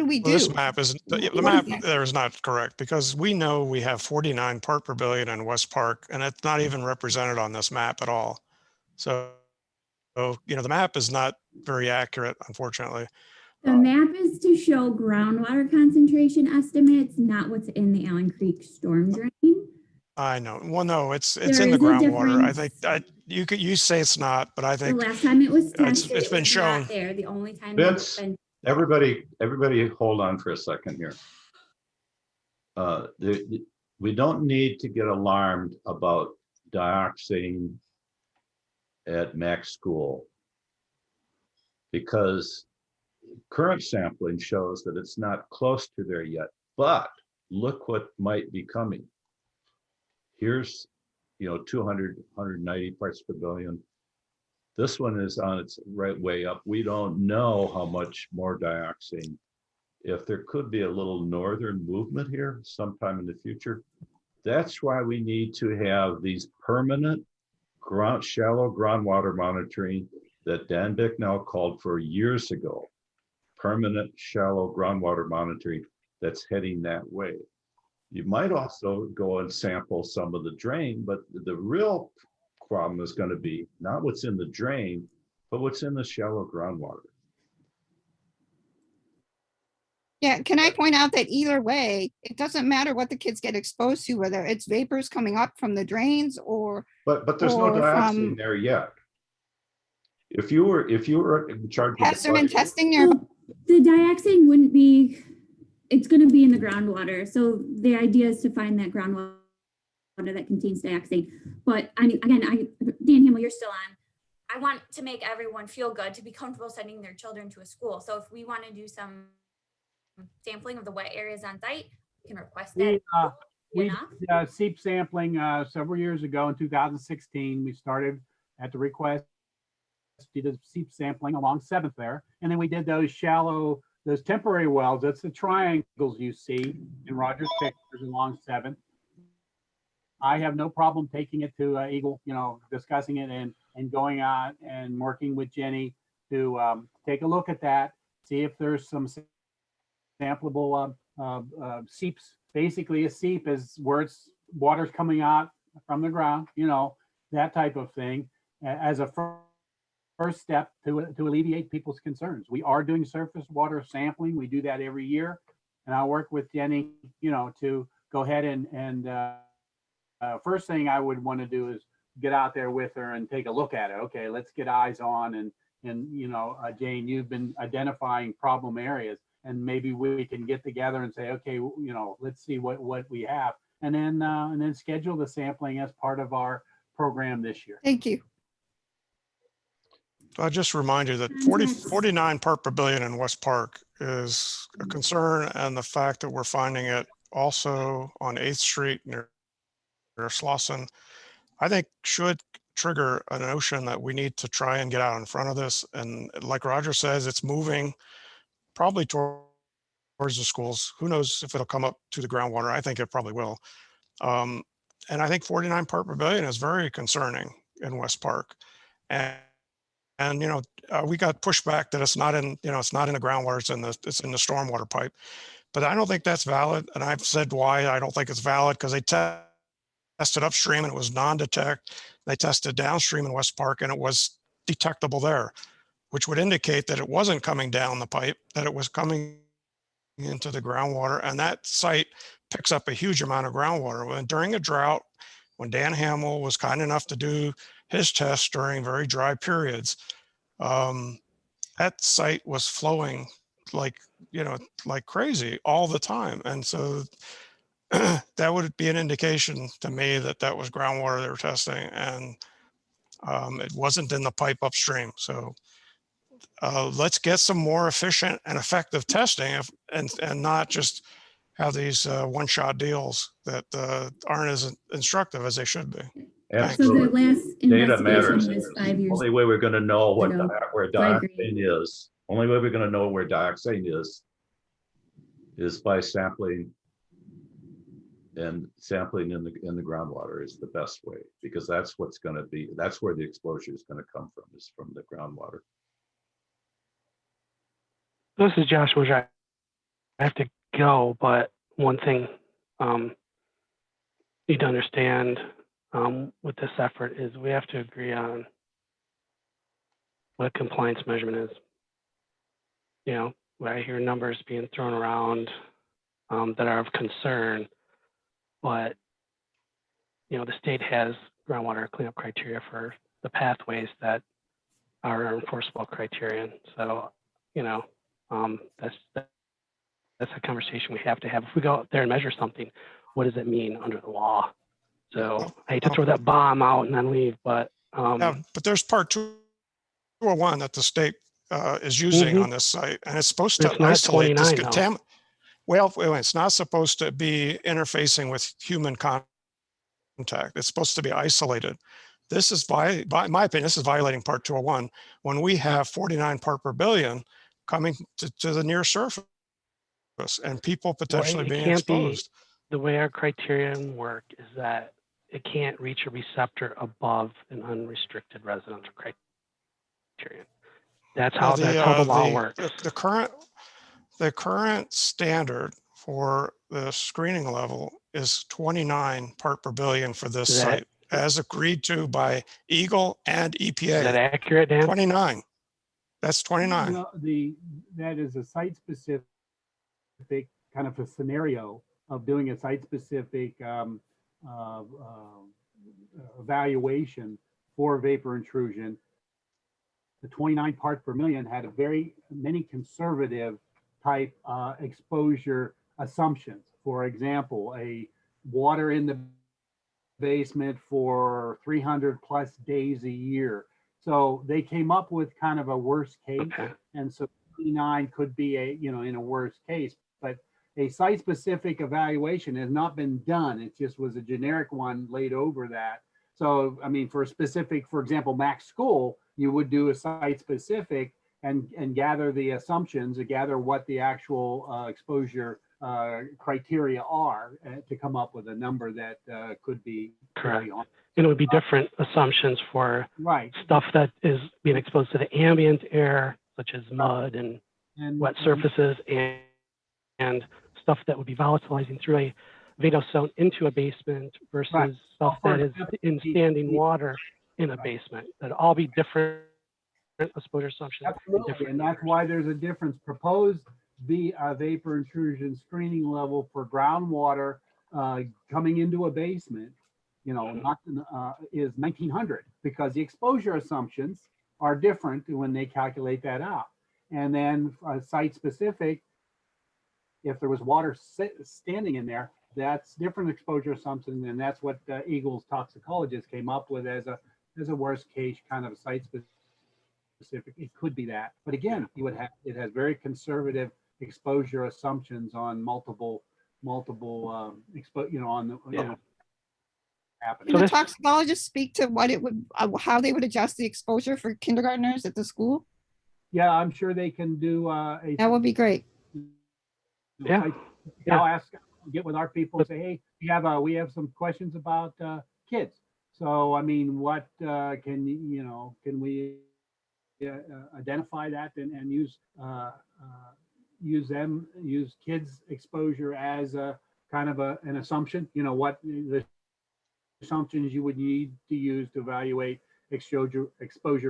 we do? well, this map is, the map there is not correct, because we know we have 49 part per billion in West Park, and it's not even represented on this map at all. So, you know, the map is not very accurate, unfortunately. The map is to show groundwater concentration estimates, not what's in the Allen Creek storm drain. I know. Well, no, it's There in the is a groundwater. I difference. think you say it's not, but I The think last time it was tested, it's it been was shown. not there. The only time that it's Vince, been everybody hold on for a second here. We don't need to get alarmed about dioxin at Max School, because current sampling shows that it's not close to there yet, but look what might be coming. Here's, you know, 200, 190 parts per billion. This one is on its right way up. We don't know how much more dioxin. If there could be a little northern movement here sometime in the future, that's why we need to have these permanent shallow groundwater monitoring that Dan Bicknell called for years ago. Permanent shallow groundwater monitoring that's heading that way. You might also go and sample some of the drain, but the real problem is going to be not what's in the drain, but what's in the shallow groundwater. Yeah, can I point out that either way, it doesn't matter what the kids get exposed to, whether it's vapors coming up from the drains or But there's no dioxin there yet. If you were in charge of has there been budget, testing there? Well, the dioxin wouldn't be, it's going to be in the groundwater. So the idea is to find that groundwater that contains dioxin. But I mean, again, Dan Hamel, you're still on. I want to make everyone feel good to be comfortable sending their children to a school. So if we want to do some sampling of the wet areas on site, we can request that. We did seep sampling several years ago in 2016. We started at the request, did a seep sampling along 7th there. And then we did those shallow, those temporary wells. That's the triangles you see in Roger's pictures along 7th. I have no problem taking it to EGLE, you know, discussing it and going out and working with Jenny to take a look at that, see if there's some sampleable seeps. Basically, a seep is where water's coming out from the ground, you know, that type of thing, as a first step to alleviate people's concerns. We are doing surface water sampling. We do that every year, and I'll work with Jenny, you know, to go ahead and first thing I would want to do is get out there with her and take a look at it. Okay, let's get eyes on, and you know, Jane, you've been identifying problem areas, and maybe we can get together and say, okay, you know, let's see what we have, and then schedule the sampling as part of our program this year. Thank you. I'll just remind you that 49 part per billion in West Park is a concern, and the fact that we're finding it also on 8th Street near Slauson, I think should trigger a notion that we need to try and get out in front of this. And like Roger says, it's moving probably towards the schools. Who knows if it'll come up to the groundwater? I think it probably will. And I think 49 part per billion is very concerning in West Park. And you know, we got pushback that it's not in, you know, it's not in the groundwater, it's in the stormwater pipe. But I don't think that's valid. And I've said why I don't think it's valid, because they tested upstream and it was non-detect. They tested downstream in West Park and it was detectable there, which would indicate that it wasn't coming down the pipe, that it was coming into the groundwater. And that site picks up a huge amount of groundwater. When during a drought, when Dan Hamel was kind enough to do his test during very dry periods, that site was flowing like, like crazy all the time. And so that would be an indication to me that that was groundwater they were testing, and it wasn't in the pipe upstream. So let's get some more efficient and effective testing and not just have these one-shot deals that aren't as instructive as they should be. Absolutely. So the last Data investigation matters. was 5 years. Only way we're going to know what ago. where So I agree. dioxane is. Only way we're going to know where dioxane is by sampling, and sampling in the groundwater is the best way, because that's what's going to be, that's where the exposure is going to come from, is from the groundwater. This is Josh Woodruff. I have to go, but one thing you need to understand with this effort is we have to agree on what a compliance measurement is. When I hear numbers being thrown around that are of concern, but the state has groundwater cleanup criteria for the pathways that are enforceable criterion. So that's a conversation we have to have. If we go out there and measure something, what does it mean under the law? So I hate to throw that bomb out and then leave, but yeah, but there's part 201 that the state is using on this site, and it's supposed to isolate this contaminant. Well, it's not supposed to be interfacing with human contact. It's supposed to be isolated. This is, by my opinion, this is violating part 201 when we have 49 part per billion coming to the near surface and people potentially being exposed. The way our criterion work is that it can't reach a receptor above an unrestricted residential criterion. That's how the law works. The current standard for the screening level is 29 part per billion for this site, as agreed to by EGLE and EPA. Is that accurate, Dan? 29. That's 29. That is a site-specific kind of a scenario of doing a site-specific evaluation for vapor intrusion. The 29 parts per million had many conservative type exposure assumptions. For example, a water in the basement for 300 plus days a year. So they came up with kind of a worst case. Okay. And so 29 could be in a worst case, but a site-specific evaluation has not been done. It just was a generic one laid over that. So, I mean, for example, Max School, you would do a site-specific and gather the assumptions, gather what the actual exposure criteria are to come up with a number that could be correct. And it would be different assumptions for stuff that is being exposed to the ambient air, such as mud and wet surfaces, and stuff that would be volatilizing through a vadosome into a basement versus stuff that is in standing water in a basement. That'd all be different exposure assumptions. Absolutely, and that's why there's a difference. Proposed vapor intrusion screening level for groundwater coming into a basement, is 1900, because the exposure assumptions are different when they calculate that out. And then site specific, if there was water standing in there, that's different exposure assumption, and that's what EGLE's toxicologists came up with as a worst case kind of site specific. It could be that, but again, it has very conservative exposure assumptions on multiple happening. Can the toxicologists speak to what it would, how they would adjust the exposure for kindergartners at the school? Yeah, I'm sure they can do that would be great. I'll get with our people and say, hey, we have some questions about kids. So, I mean, what can we identify that and use kids exposure as a kind of an assumption, what the assumptions you would need to use to evaluate exposure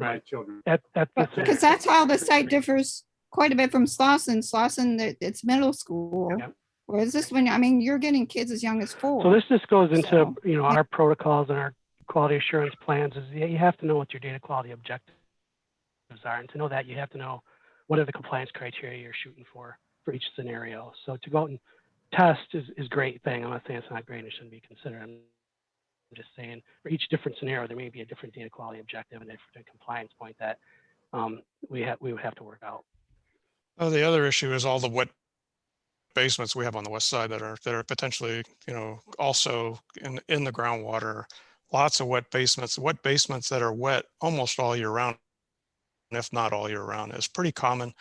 by children. Because that's how the site differs quite a bit from Slauson. Slauson, it's middle school. Yeah. Whereas this one, I mean, you're getting kids as young as 4. So this just goes into, our protocols and our quality assurance plans is you have to know what your data quality objectives are. And to know that, you have to know what are the compliance criteria you're shooting for each scenario. So to go out and test is a great thing. I'm not saying it's not great and it shouldn't be considered. I'm just saying for each different scenario, there may be a different data quality objective and a different compliance point that we would have to work out. Oh, the other issue is all the wet basements we have on the west side that are potentially, also in the groundwater. Lots of wet basements that are wet almost all year round, if not all year round. It's pretty common.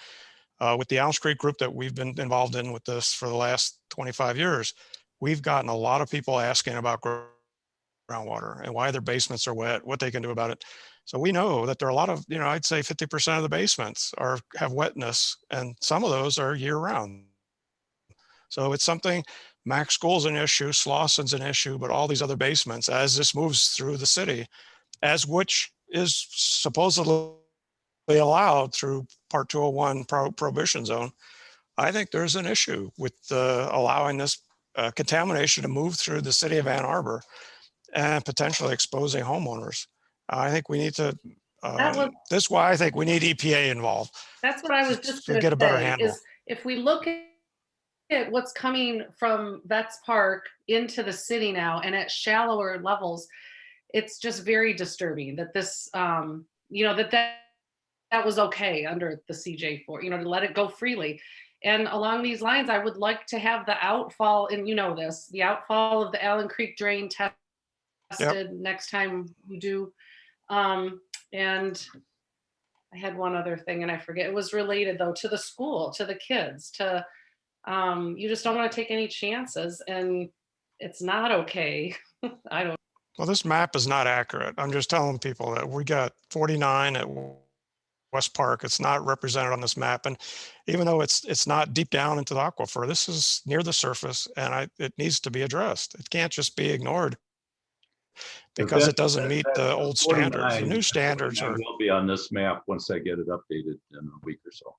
With the Allen Creek group that we've been involved in with this for the last 25 years, we've gotten a lot of people asking about groundwater and why their basements are wet, what they can do about it. So we know that there are a lot of, I'd say 50% of the basements have wetness, and some of those are year round. So it's something, Mac School's an issue, Slausson's an issue, but all these other basements, as this moves through the city, as which is supposedly allowed through Part 201 prohibition zone, I think there's an issue with allowing this contamination to move through the city of Ann Arbor and potentially exposing homeowners. I think we need to, this is why I think we need EPA involved. That's what I was just to going get a to better say, handle. is if we look at what's coming from Vets Park into the city now and at shallower levels, it's just very disturbing that this, that was okay under the CJ4, to let it go freely. And along these lines, I would like to have the outfall, and the outfall of the Allen Creek drain tested next time we do. And I had one other thing and I forget, it was related though to the school, to the kids, to, you just don't want to take any chances, and it's not okay. Well, this map is not accurate. I'm just telling people that we got 49 at West Park. It's not represented on this map. And even though it's not deep down into the aquifer, this is near the surface, and it needs to be addressed. It can't just be ignored because it doesn't meet the old standards. The new standards are. Will be on this map once I get it updated in a week or so.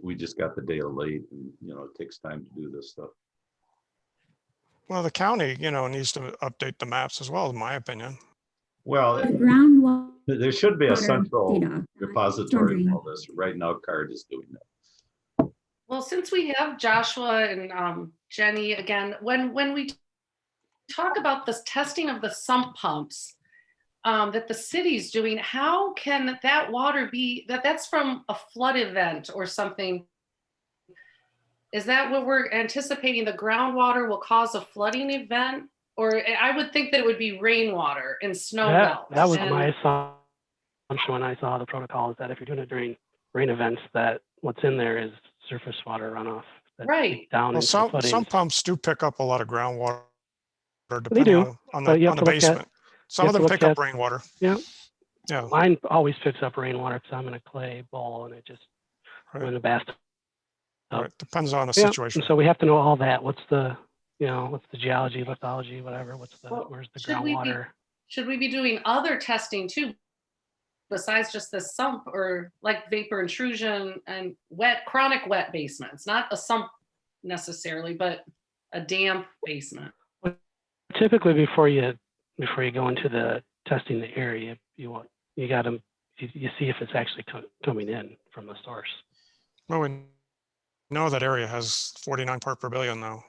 We just got the data late, and it takes time to do this stuff. Well, the county, needs to update the maps as well, in my opinion. Well, groundwater. There should be a central data. repository of all this. Right now, CARD is doing that. Well, since we have Joshua and Jenny again, when we talk about this testing of the sump pumps that the city's doing, how can that water be, that's from a flood event or something? Is that what we're anticipating? The groundwater will cause a flooding event? Or I would think that it would be rainwater and snow melt. That was my assumption when I saw the protocol, is that if you're doing it during rain events, that what's in there is surface water runoff. Right. Down well, into some pumps do pick up a lot of groundwater, they do, on the basement. Some of them pick up rainwater. Yeah. Yeah. Mine always picks up rainwater because I'm in a clay bowl and it just in the bathtub. Right. Depends on the situation. And so we have to know all that. What's the geology, lithology, whatever? Where's the groundwater? Should we be doing other testing too, besides just the sump, or like vapor intrusion and chronic wet basements? Not a sump necessarily, but a damp basement. Typically, before you go into the testing the area, you got to see if it's actually coming in from the source. Well, we know that area has 49 part per billion now,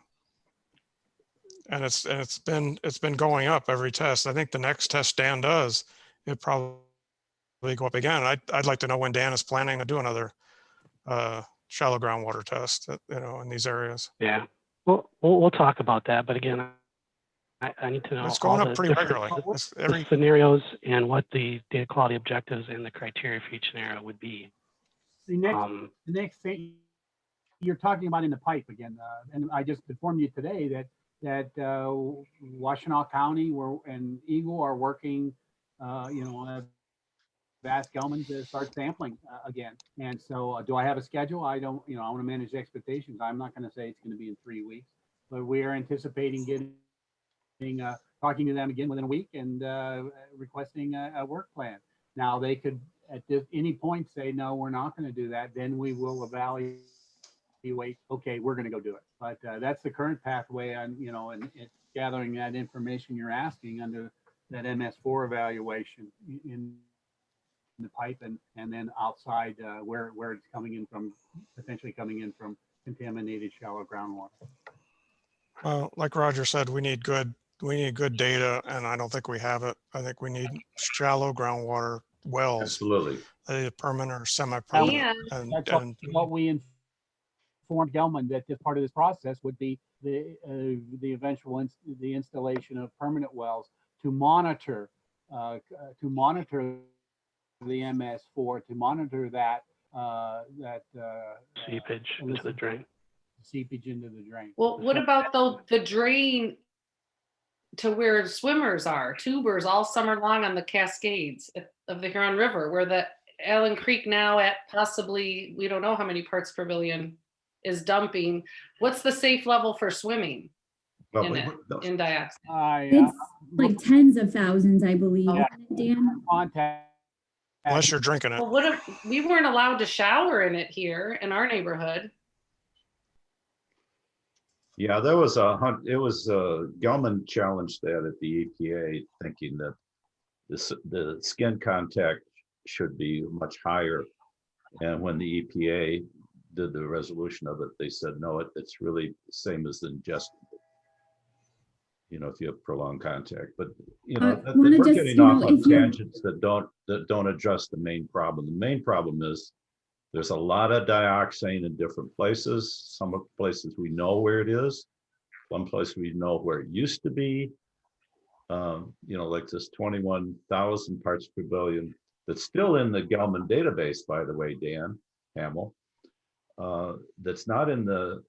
and it's been going up every test. I think the next test Dan does, it probably go up again. I'd like to know when Dan is planning to do another shallow groundwater test, in these areas. Yeah, we'll talk about that. But again, I need to know it's going all up the pretty regularly. the scenarios and what the data quality objectives and the criteria for each scenario would be. The next thing you're talking about in the pipe again, and I just informed you today that Washtenaw County and EGLE are working, on a Vass Gelman to start sampling again. And so, do I have a schedule? I don't. I want to manage expectations. I'm not going to say it's going to be in 3 weeks, but we are anticipating talking to them again within a week and requesting a work plan. Now they could at any point say, no, we're not going to do that. Then we will evaluate, okay, we're going to go do it. But that's the current pathway on, and it's gathering that information you're asking under that MS4 evaluation. the pipe and then outside where it's coming in from, potentially coming in from contaminated shallow groundwater. Well, like Roger said, we need good data, and I don't think we have it. I think we need shallow groundwater wells, Absolutely. either permanent or semi-permanent. That's what we informed Gelman, that this part of this process would be the eventual the installation of permanent wells to monitor the MS4, to monitor that seepage into the drain. Seepage into the drain. Well, what about the drain to where swimmers are, tubers all summer long on the Cascades of the Huron River, where the Allen Creek now at possibly, we don't know how many parts per billion is dumping. What's the safe level for swimming in dioxin? It's like tens of thousands, I believe, Dan. Unless you're drinking it. Well, what if we weren't allowed to shower in it here in our neighborhood? Yeah, there was Gelman challenged that at the EPA, thinking that the skin contact should be much higher. And when the EPA did the resolution of it, they said, no, it's really the same as ingestible. If you have prolonged contact, but we're getting off on tangents that don't address the main problem. The main problem is there's a lot of dioxane in different places. Some of the places we know where it is. One place we know where it used to be. Like this 21,000 parts per billion that's still in the Gelman database, by the way, Dan Hamel. It's in the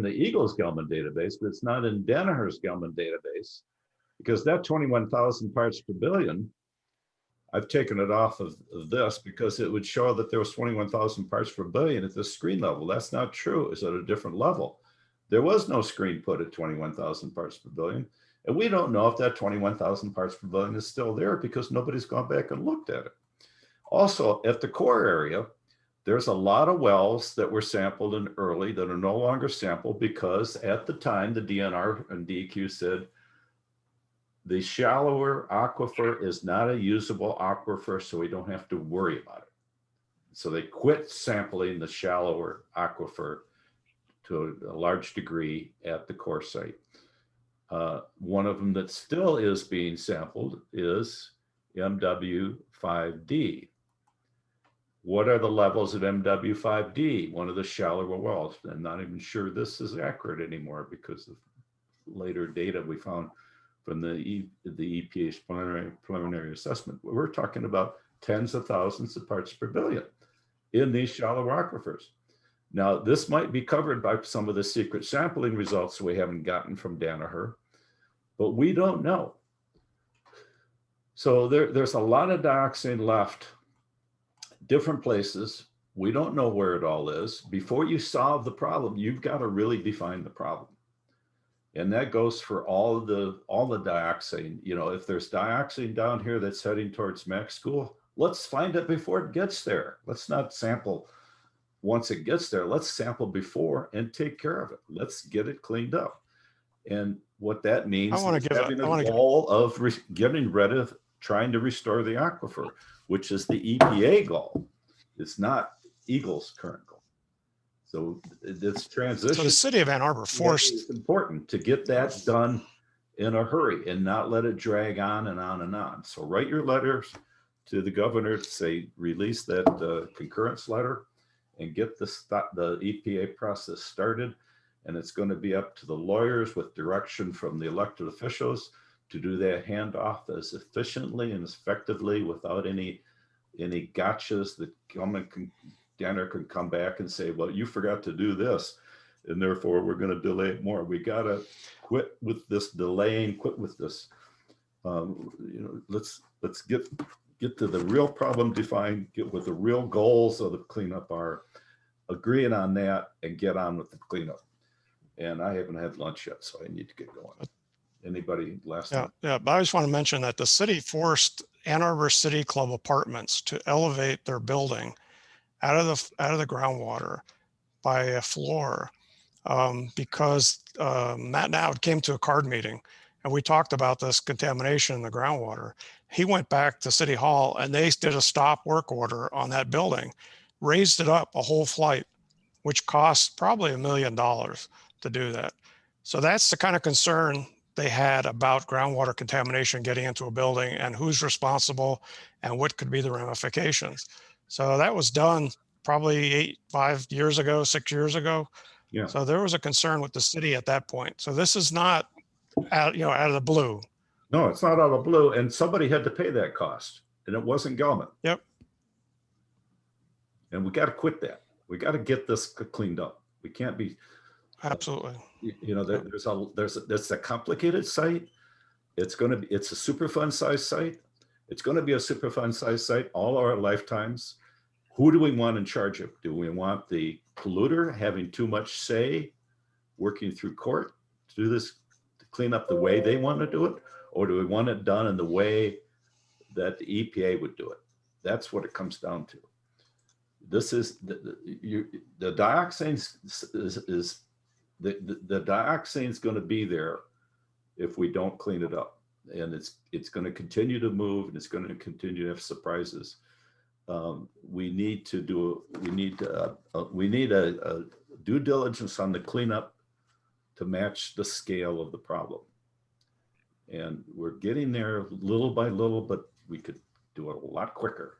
EGLE's Gelman database, but it's not in Danaher's Gelman database, because that 21,000 parts per billion, I've taken it off of this because it would show that there was 21,000 parts per billion at the screen level. That's not true. It's at a different level. There was no screen put at 21,000 parts per billion. And we don't know if that 21,000 parts per billion is still there because nobody's gone back and looked at it. Also, at the core area, there's a lot of wells that were sampled in early that are no longer sampled because at the time, the DNR and DEQ said, the shallower aquifer is not a usable aquifer, so we don't have to worry about it. So they quit sampling the shallower aquifer to a large degree at the core site. One of them that still is being sampled is MW5D. What are the levels of MW5D? One of the shallower wells. I'm not even sure this is accurate anymore because of later data we found from the EPA's preliminary assessment. We're talking about tens of thousands of parts per billion in these shallow aquifers. Now, this might be covered by some of the secret sampling results we haven't gotten from Danaher, but we don't know. So there's a lot of dioxin left, different places. We don't know where it all is. Before you solve the problem, you've got to really define the problem. And that goes for all the dioxin. If there's dioxin down here that's heading towards Mac School, let's find it before it gets there. Let's not sample once it gets there. Let's sample before and take care of it. Let's get it cleaned up. And what that means is having a goal of getting rid of, trying to restore the aquifer, which is the EPA goal. It's not EGLE's current goal. So this transition. So the city of Ann Arbor forced. It's important to get that done in a hurry and not let it drag on and on and on. So write your letters to the governor to say, release that concurrence letter and get the EPA process started. And it's going to be up to the lawyers with direction from the elected officials to do that handoff as efficiently and as effectively without any gotchas that Danner can come back and say, well, you forgot to do this, and therefore we're going to delay it more. We got to quit with this delaying, quit with this. Let's get to the real problem defined, get with the real goals of the cleanup are, agreeing on that and get on with the cleanup. And I haven't had lunch yet, so I need to get going. Anybody last time? Yeah, but I just want to mention that the city forced Ann Arbor City Club apartments to elevate their building out of the groundwater by a floor because Matt Dowd came to a CARD meeting and we talked about this contamination in the groundwater. He went back to City Hall and they did a stop work order on that building, raised it up a whole flight, which cost probably $1 million to do that. So that's the kind of concern they had about groundwater contamination getting into a building and who's responsible and what could be the ramifications. So that was done probably 5 years ago, 6 years ago. Yeah. So there was a concern with the city at that point. So this is not out of the blue. No, it's not out of the blue, and somebody had to pay that cost, and it wasn't government. Yep. And we got to quit that. We got to get this cleaned up. We can't be. Absolutely. There's a complicated site. It's a Superfund size site. It's going to be a Superfund size site all our lifetimes. Who do we want in charge of? Do we want the polluter having too much say, working through court to do this, to clean up the way they want to do it? Or do we want it done in the way that the EPA would do it? That's what it comes down to. This is the dioxin the dioxin is going to be there if we don't clean it up, and it's going to continue to move, and it's going to continue to have surprises. We need a due diligence on the cleanup to match the scale of the problem, and we're getting there little by little, but we could do it a lot quicker.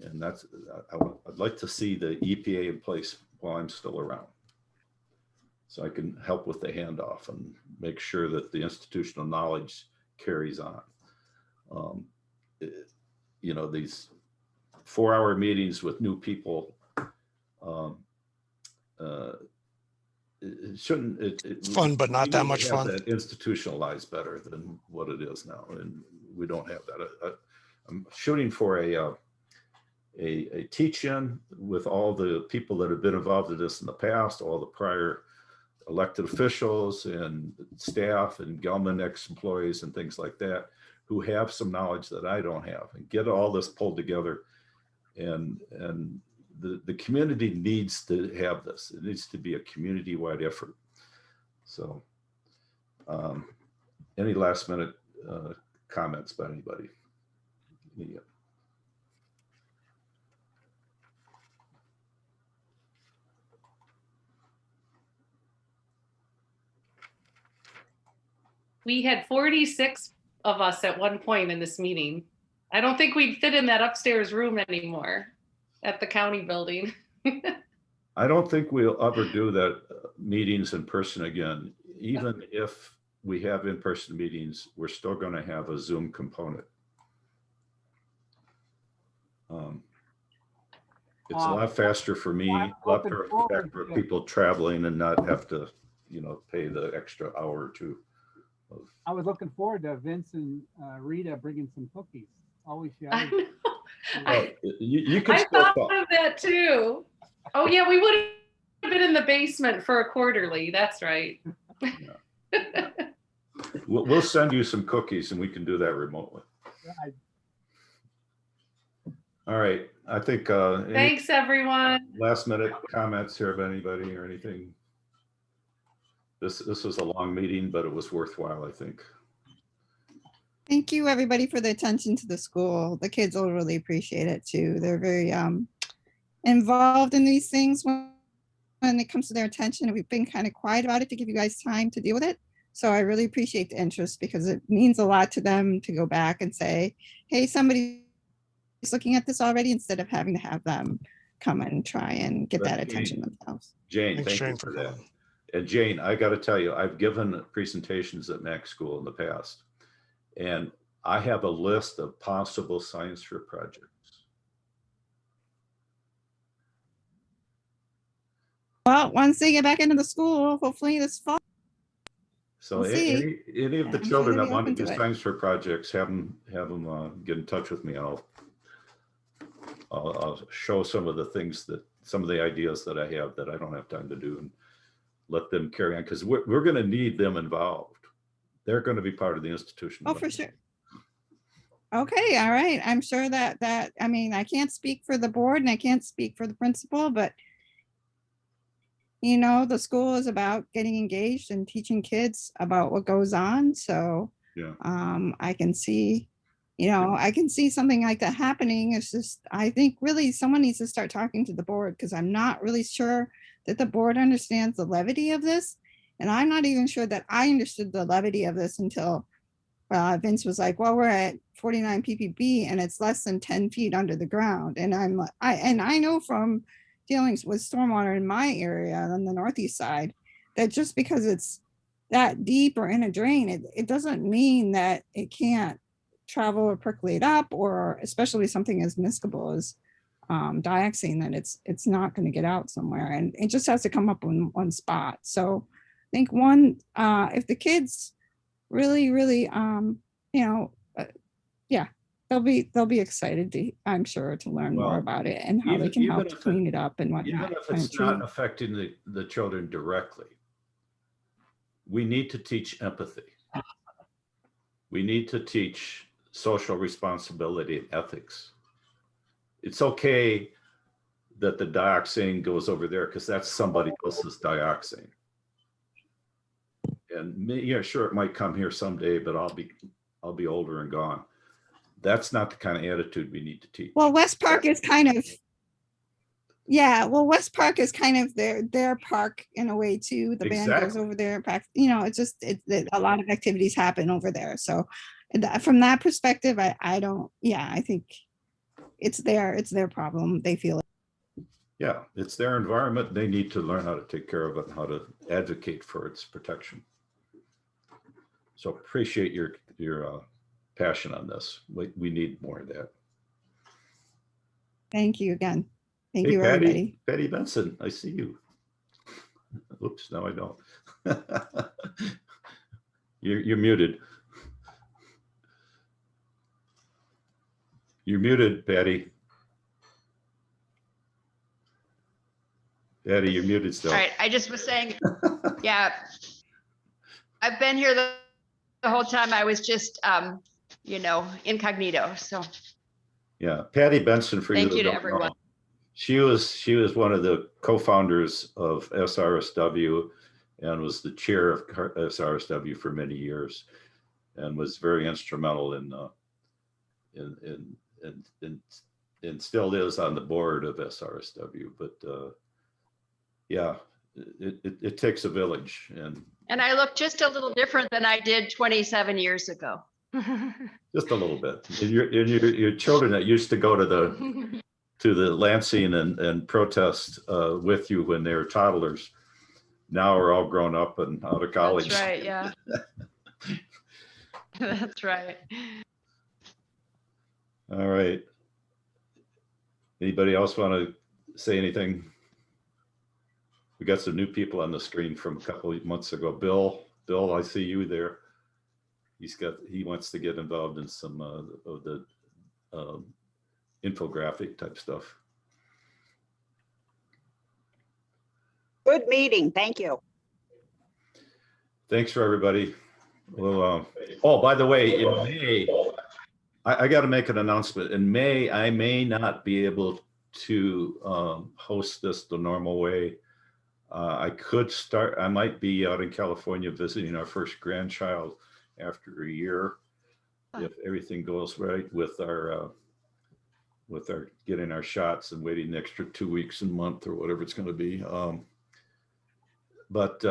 And that's I'd like to see the EPA in place while I'm still around, so I can help with the handoff and make sure that the institutional knowledge carries on. These 4-hour meetings with new people, it shouldn't. It's fun, but not that much fun. That institutionalized better than what it is now, and we don't have that. I'm shooting for a teach-in with all the people that have been involved in this in the past, all the prior elected officials and staff and government ex-employees and things like that, who have some knowledge that I don't have, and get all this pulled together. And the community needs to have this. It needs to be a community-wide effort. So any last minute comments by anybody? Yeah. We had 46 of us at one point in this meeting. I don't think we'd fit in that upstairs room anymore at the county building. I don't think we'll ever do that meetings in person again. Even if we have in-person meetings, we're still going to have a Zoom component. It's a lot faster for me, a lot faster for people traveling and not have to, pay the extra hour or two. I was looking forward to Vince and Rita bringing some cookies. Always, yeah. I know. You can I still thought talk. of that too. Oh yeah, we would have been in the basement for a quarterly. That's right. We'll send you some cookies and we can do that remotely. All right. I think. Thanks, everyone. Last minute comments here of anybody or anything? This was a long meeting, but it was worthwhile, I think. Thank you, everybody, for the attention to the school. The kids will really appreciate it too. They're very involved in these things when it comes to their attention. We've been kind of quiet about it to give you guys time to deal with it. So I really appreciate the interest, because it means a lot to them to go back and say, hey, somebody's looking at this already, instead of having to have them come and try and get that attention themselves. Jane, thank you for that. And Jane, I got to tell you, I've given presentations at Mac School in the past, and I have a list of possible science fair projects. Well, once they get back into the school, hopefully this fall. So We'll see. any of the I'm sure children they'll that be want to open do to it. science fair projects, have them get in touch with me. I'll show some of the things some of the ideas that I have that I don't have time to do, and let them carry on, because we're going to need them involved. They're going to be part of the institution. Oh, for sure. Okay, all right. I'm sure that I can't speak for the board and I can't speak for the principal, but you know, the school is about getting engaged and teaching kids about what goes on. So Yeah. I can see, you know, I can see something like that happening. It's just, I think really someone needs to start talking to the board, because I'm not really sure that the board understands the levity of this. And I'm not even sure that I understood the levity of this until Vince was like, well, we're at 49 ppb and it's less than 10 feet under the ground. And I know from dealings with stormwater in my area on the northeast side, that just because it's that deep or in a drain, it doesn't mean that it can't travel or percolate up, or especially something as miscible as dioxane, that it's not going to get out somewhere, and it just has to come up in one spot. So I think if the kids really you know, yeah, they'll be excited to, I'm sure, to learn more about it and how they can help to clean it up and whatnot. Even if it's not affecting the children directly, we need to teach empathy. We need to teach social responsibility and ethics. It's okay that the dioxane goes over there because that's somebody else's dioxane. And yeah, sure, it might come here someday, but I'll be older and gone. That's not the kind of attitude we need to teach. Well, West Park is kind of, yeah, well, West Park is kind of their park in a way too. The band goes over there, you know, it's just, a lot of activities happen over there. So from that perspective, I don't, yeah, I think it's their problem. They feel it. Yeah, it's their environment. They need to learn how to take care of it and how to advocate for its protection. So appreciate your passion on this. We need more of that. Thank you again. Thank Hey, you, everybody. Patty Benson, I see you. Oops, no, I don't. You're muted. You're muted, Patty. Patty, you're muted still. All right, I just was saying, yeah, I've been here the whole time. I was just, you know, incognito. So yeah, Patty Benson, for thank you to don't everyone. know, she was one of the co-founders of SRSW and was the chair of SRSW for many years, and was very instrumental and still is on the board of SRSW. But yeah, it takes a village, and I look just a little different than I did 27 years ago. just a little bit. And your children that used to go to the Lansing and protest with you when they were toddlers, now are all grown up and out of college. That's right. Yeah. That's right. All right. Anybody else want to say anything? We got some new people on the screen from a couple of months ago. Bill, I see you there. He wants to get involved in some of the infographic type stuff. Good meeting. Thank you. Thanks for everybody. Well, oh, by the way, in May, I got to make an announcement. In May, I may not be able to host this the normal way. I might be out in California visiting our first grandchild after a year, if everything goes right with our getting our shots and waiting an extra 2 weeks and month or whatever it's going to be. But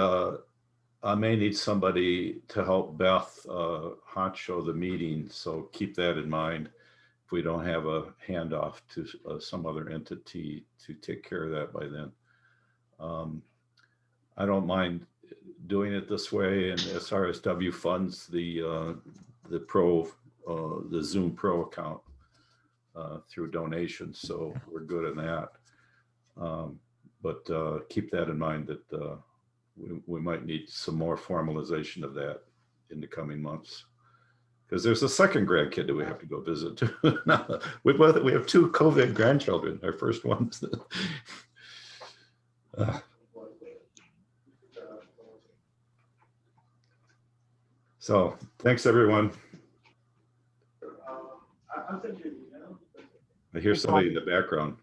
I may need somebody to help Beth honcho the meeting, so keep that in mind. If we don't have a handoff to some other entity to take care of that by then. I don't mind doing it this way, and SRSW funds the Zoom Pro account through donations, so we're good in that. But keep that in mind that we might need some more formalization of that in the coming months, because there's a second grandkid that we have to go visit too. we have 2 COVID grandchildren, our first ones. So thanks, everyone. I hear somebody in the background.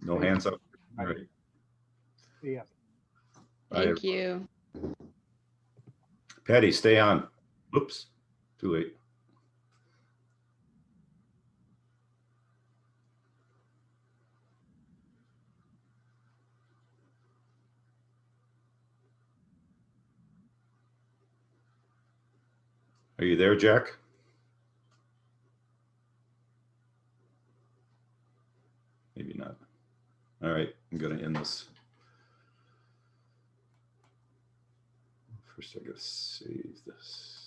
No hands up. All right. Yeah. Bye, Thank you. Patty, stay on. Oops, too late. Are you there, Jack? Maybe not. All right, I'm gonna end this. First, I gotta save this.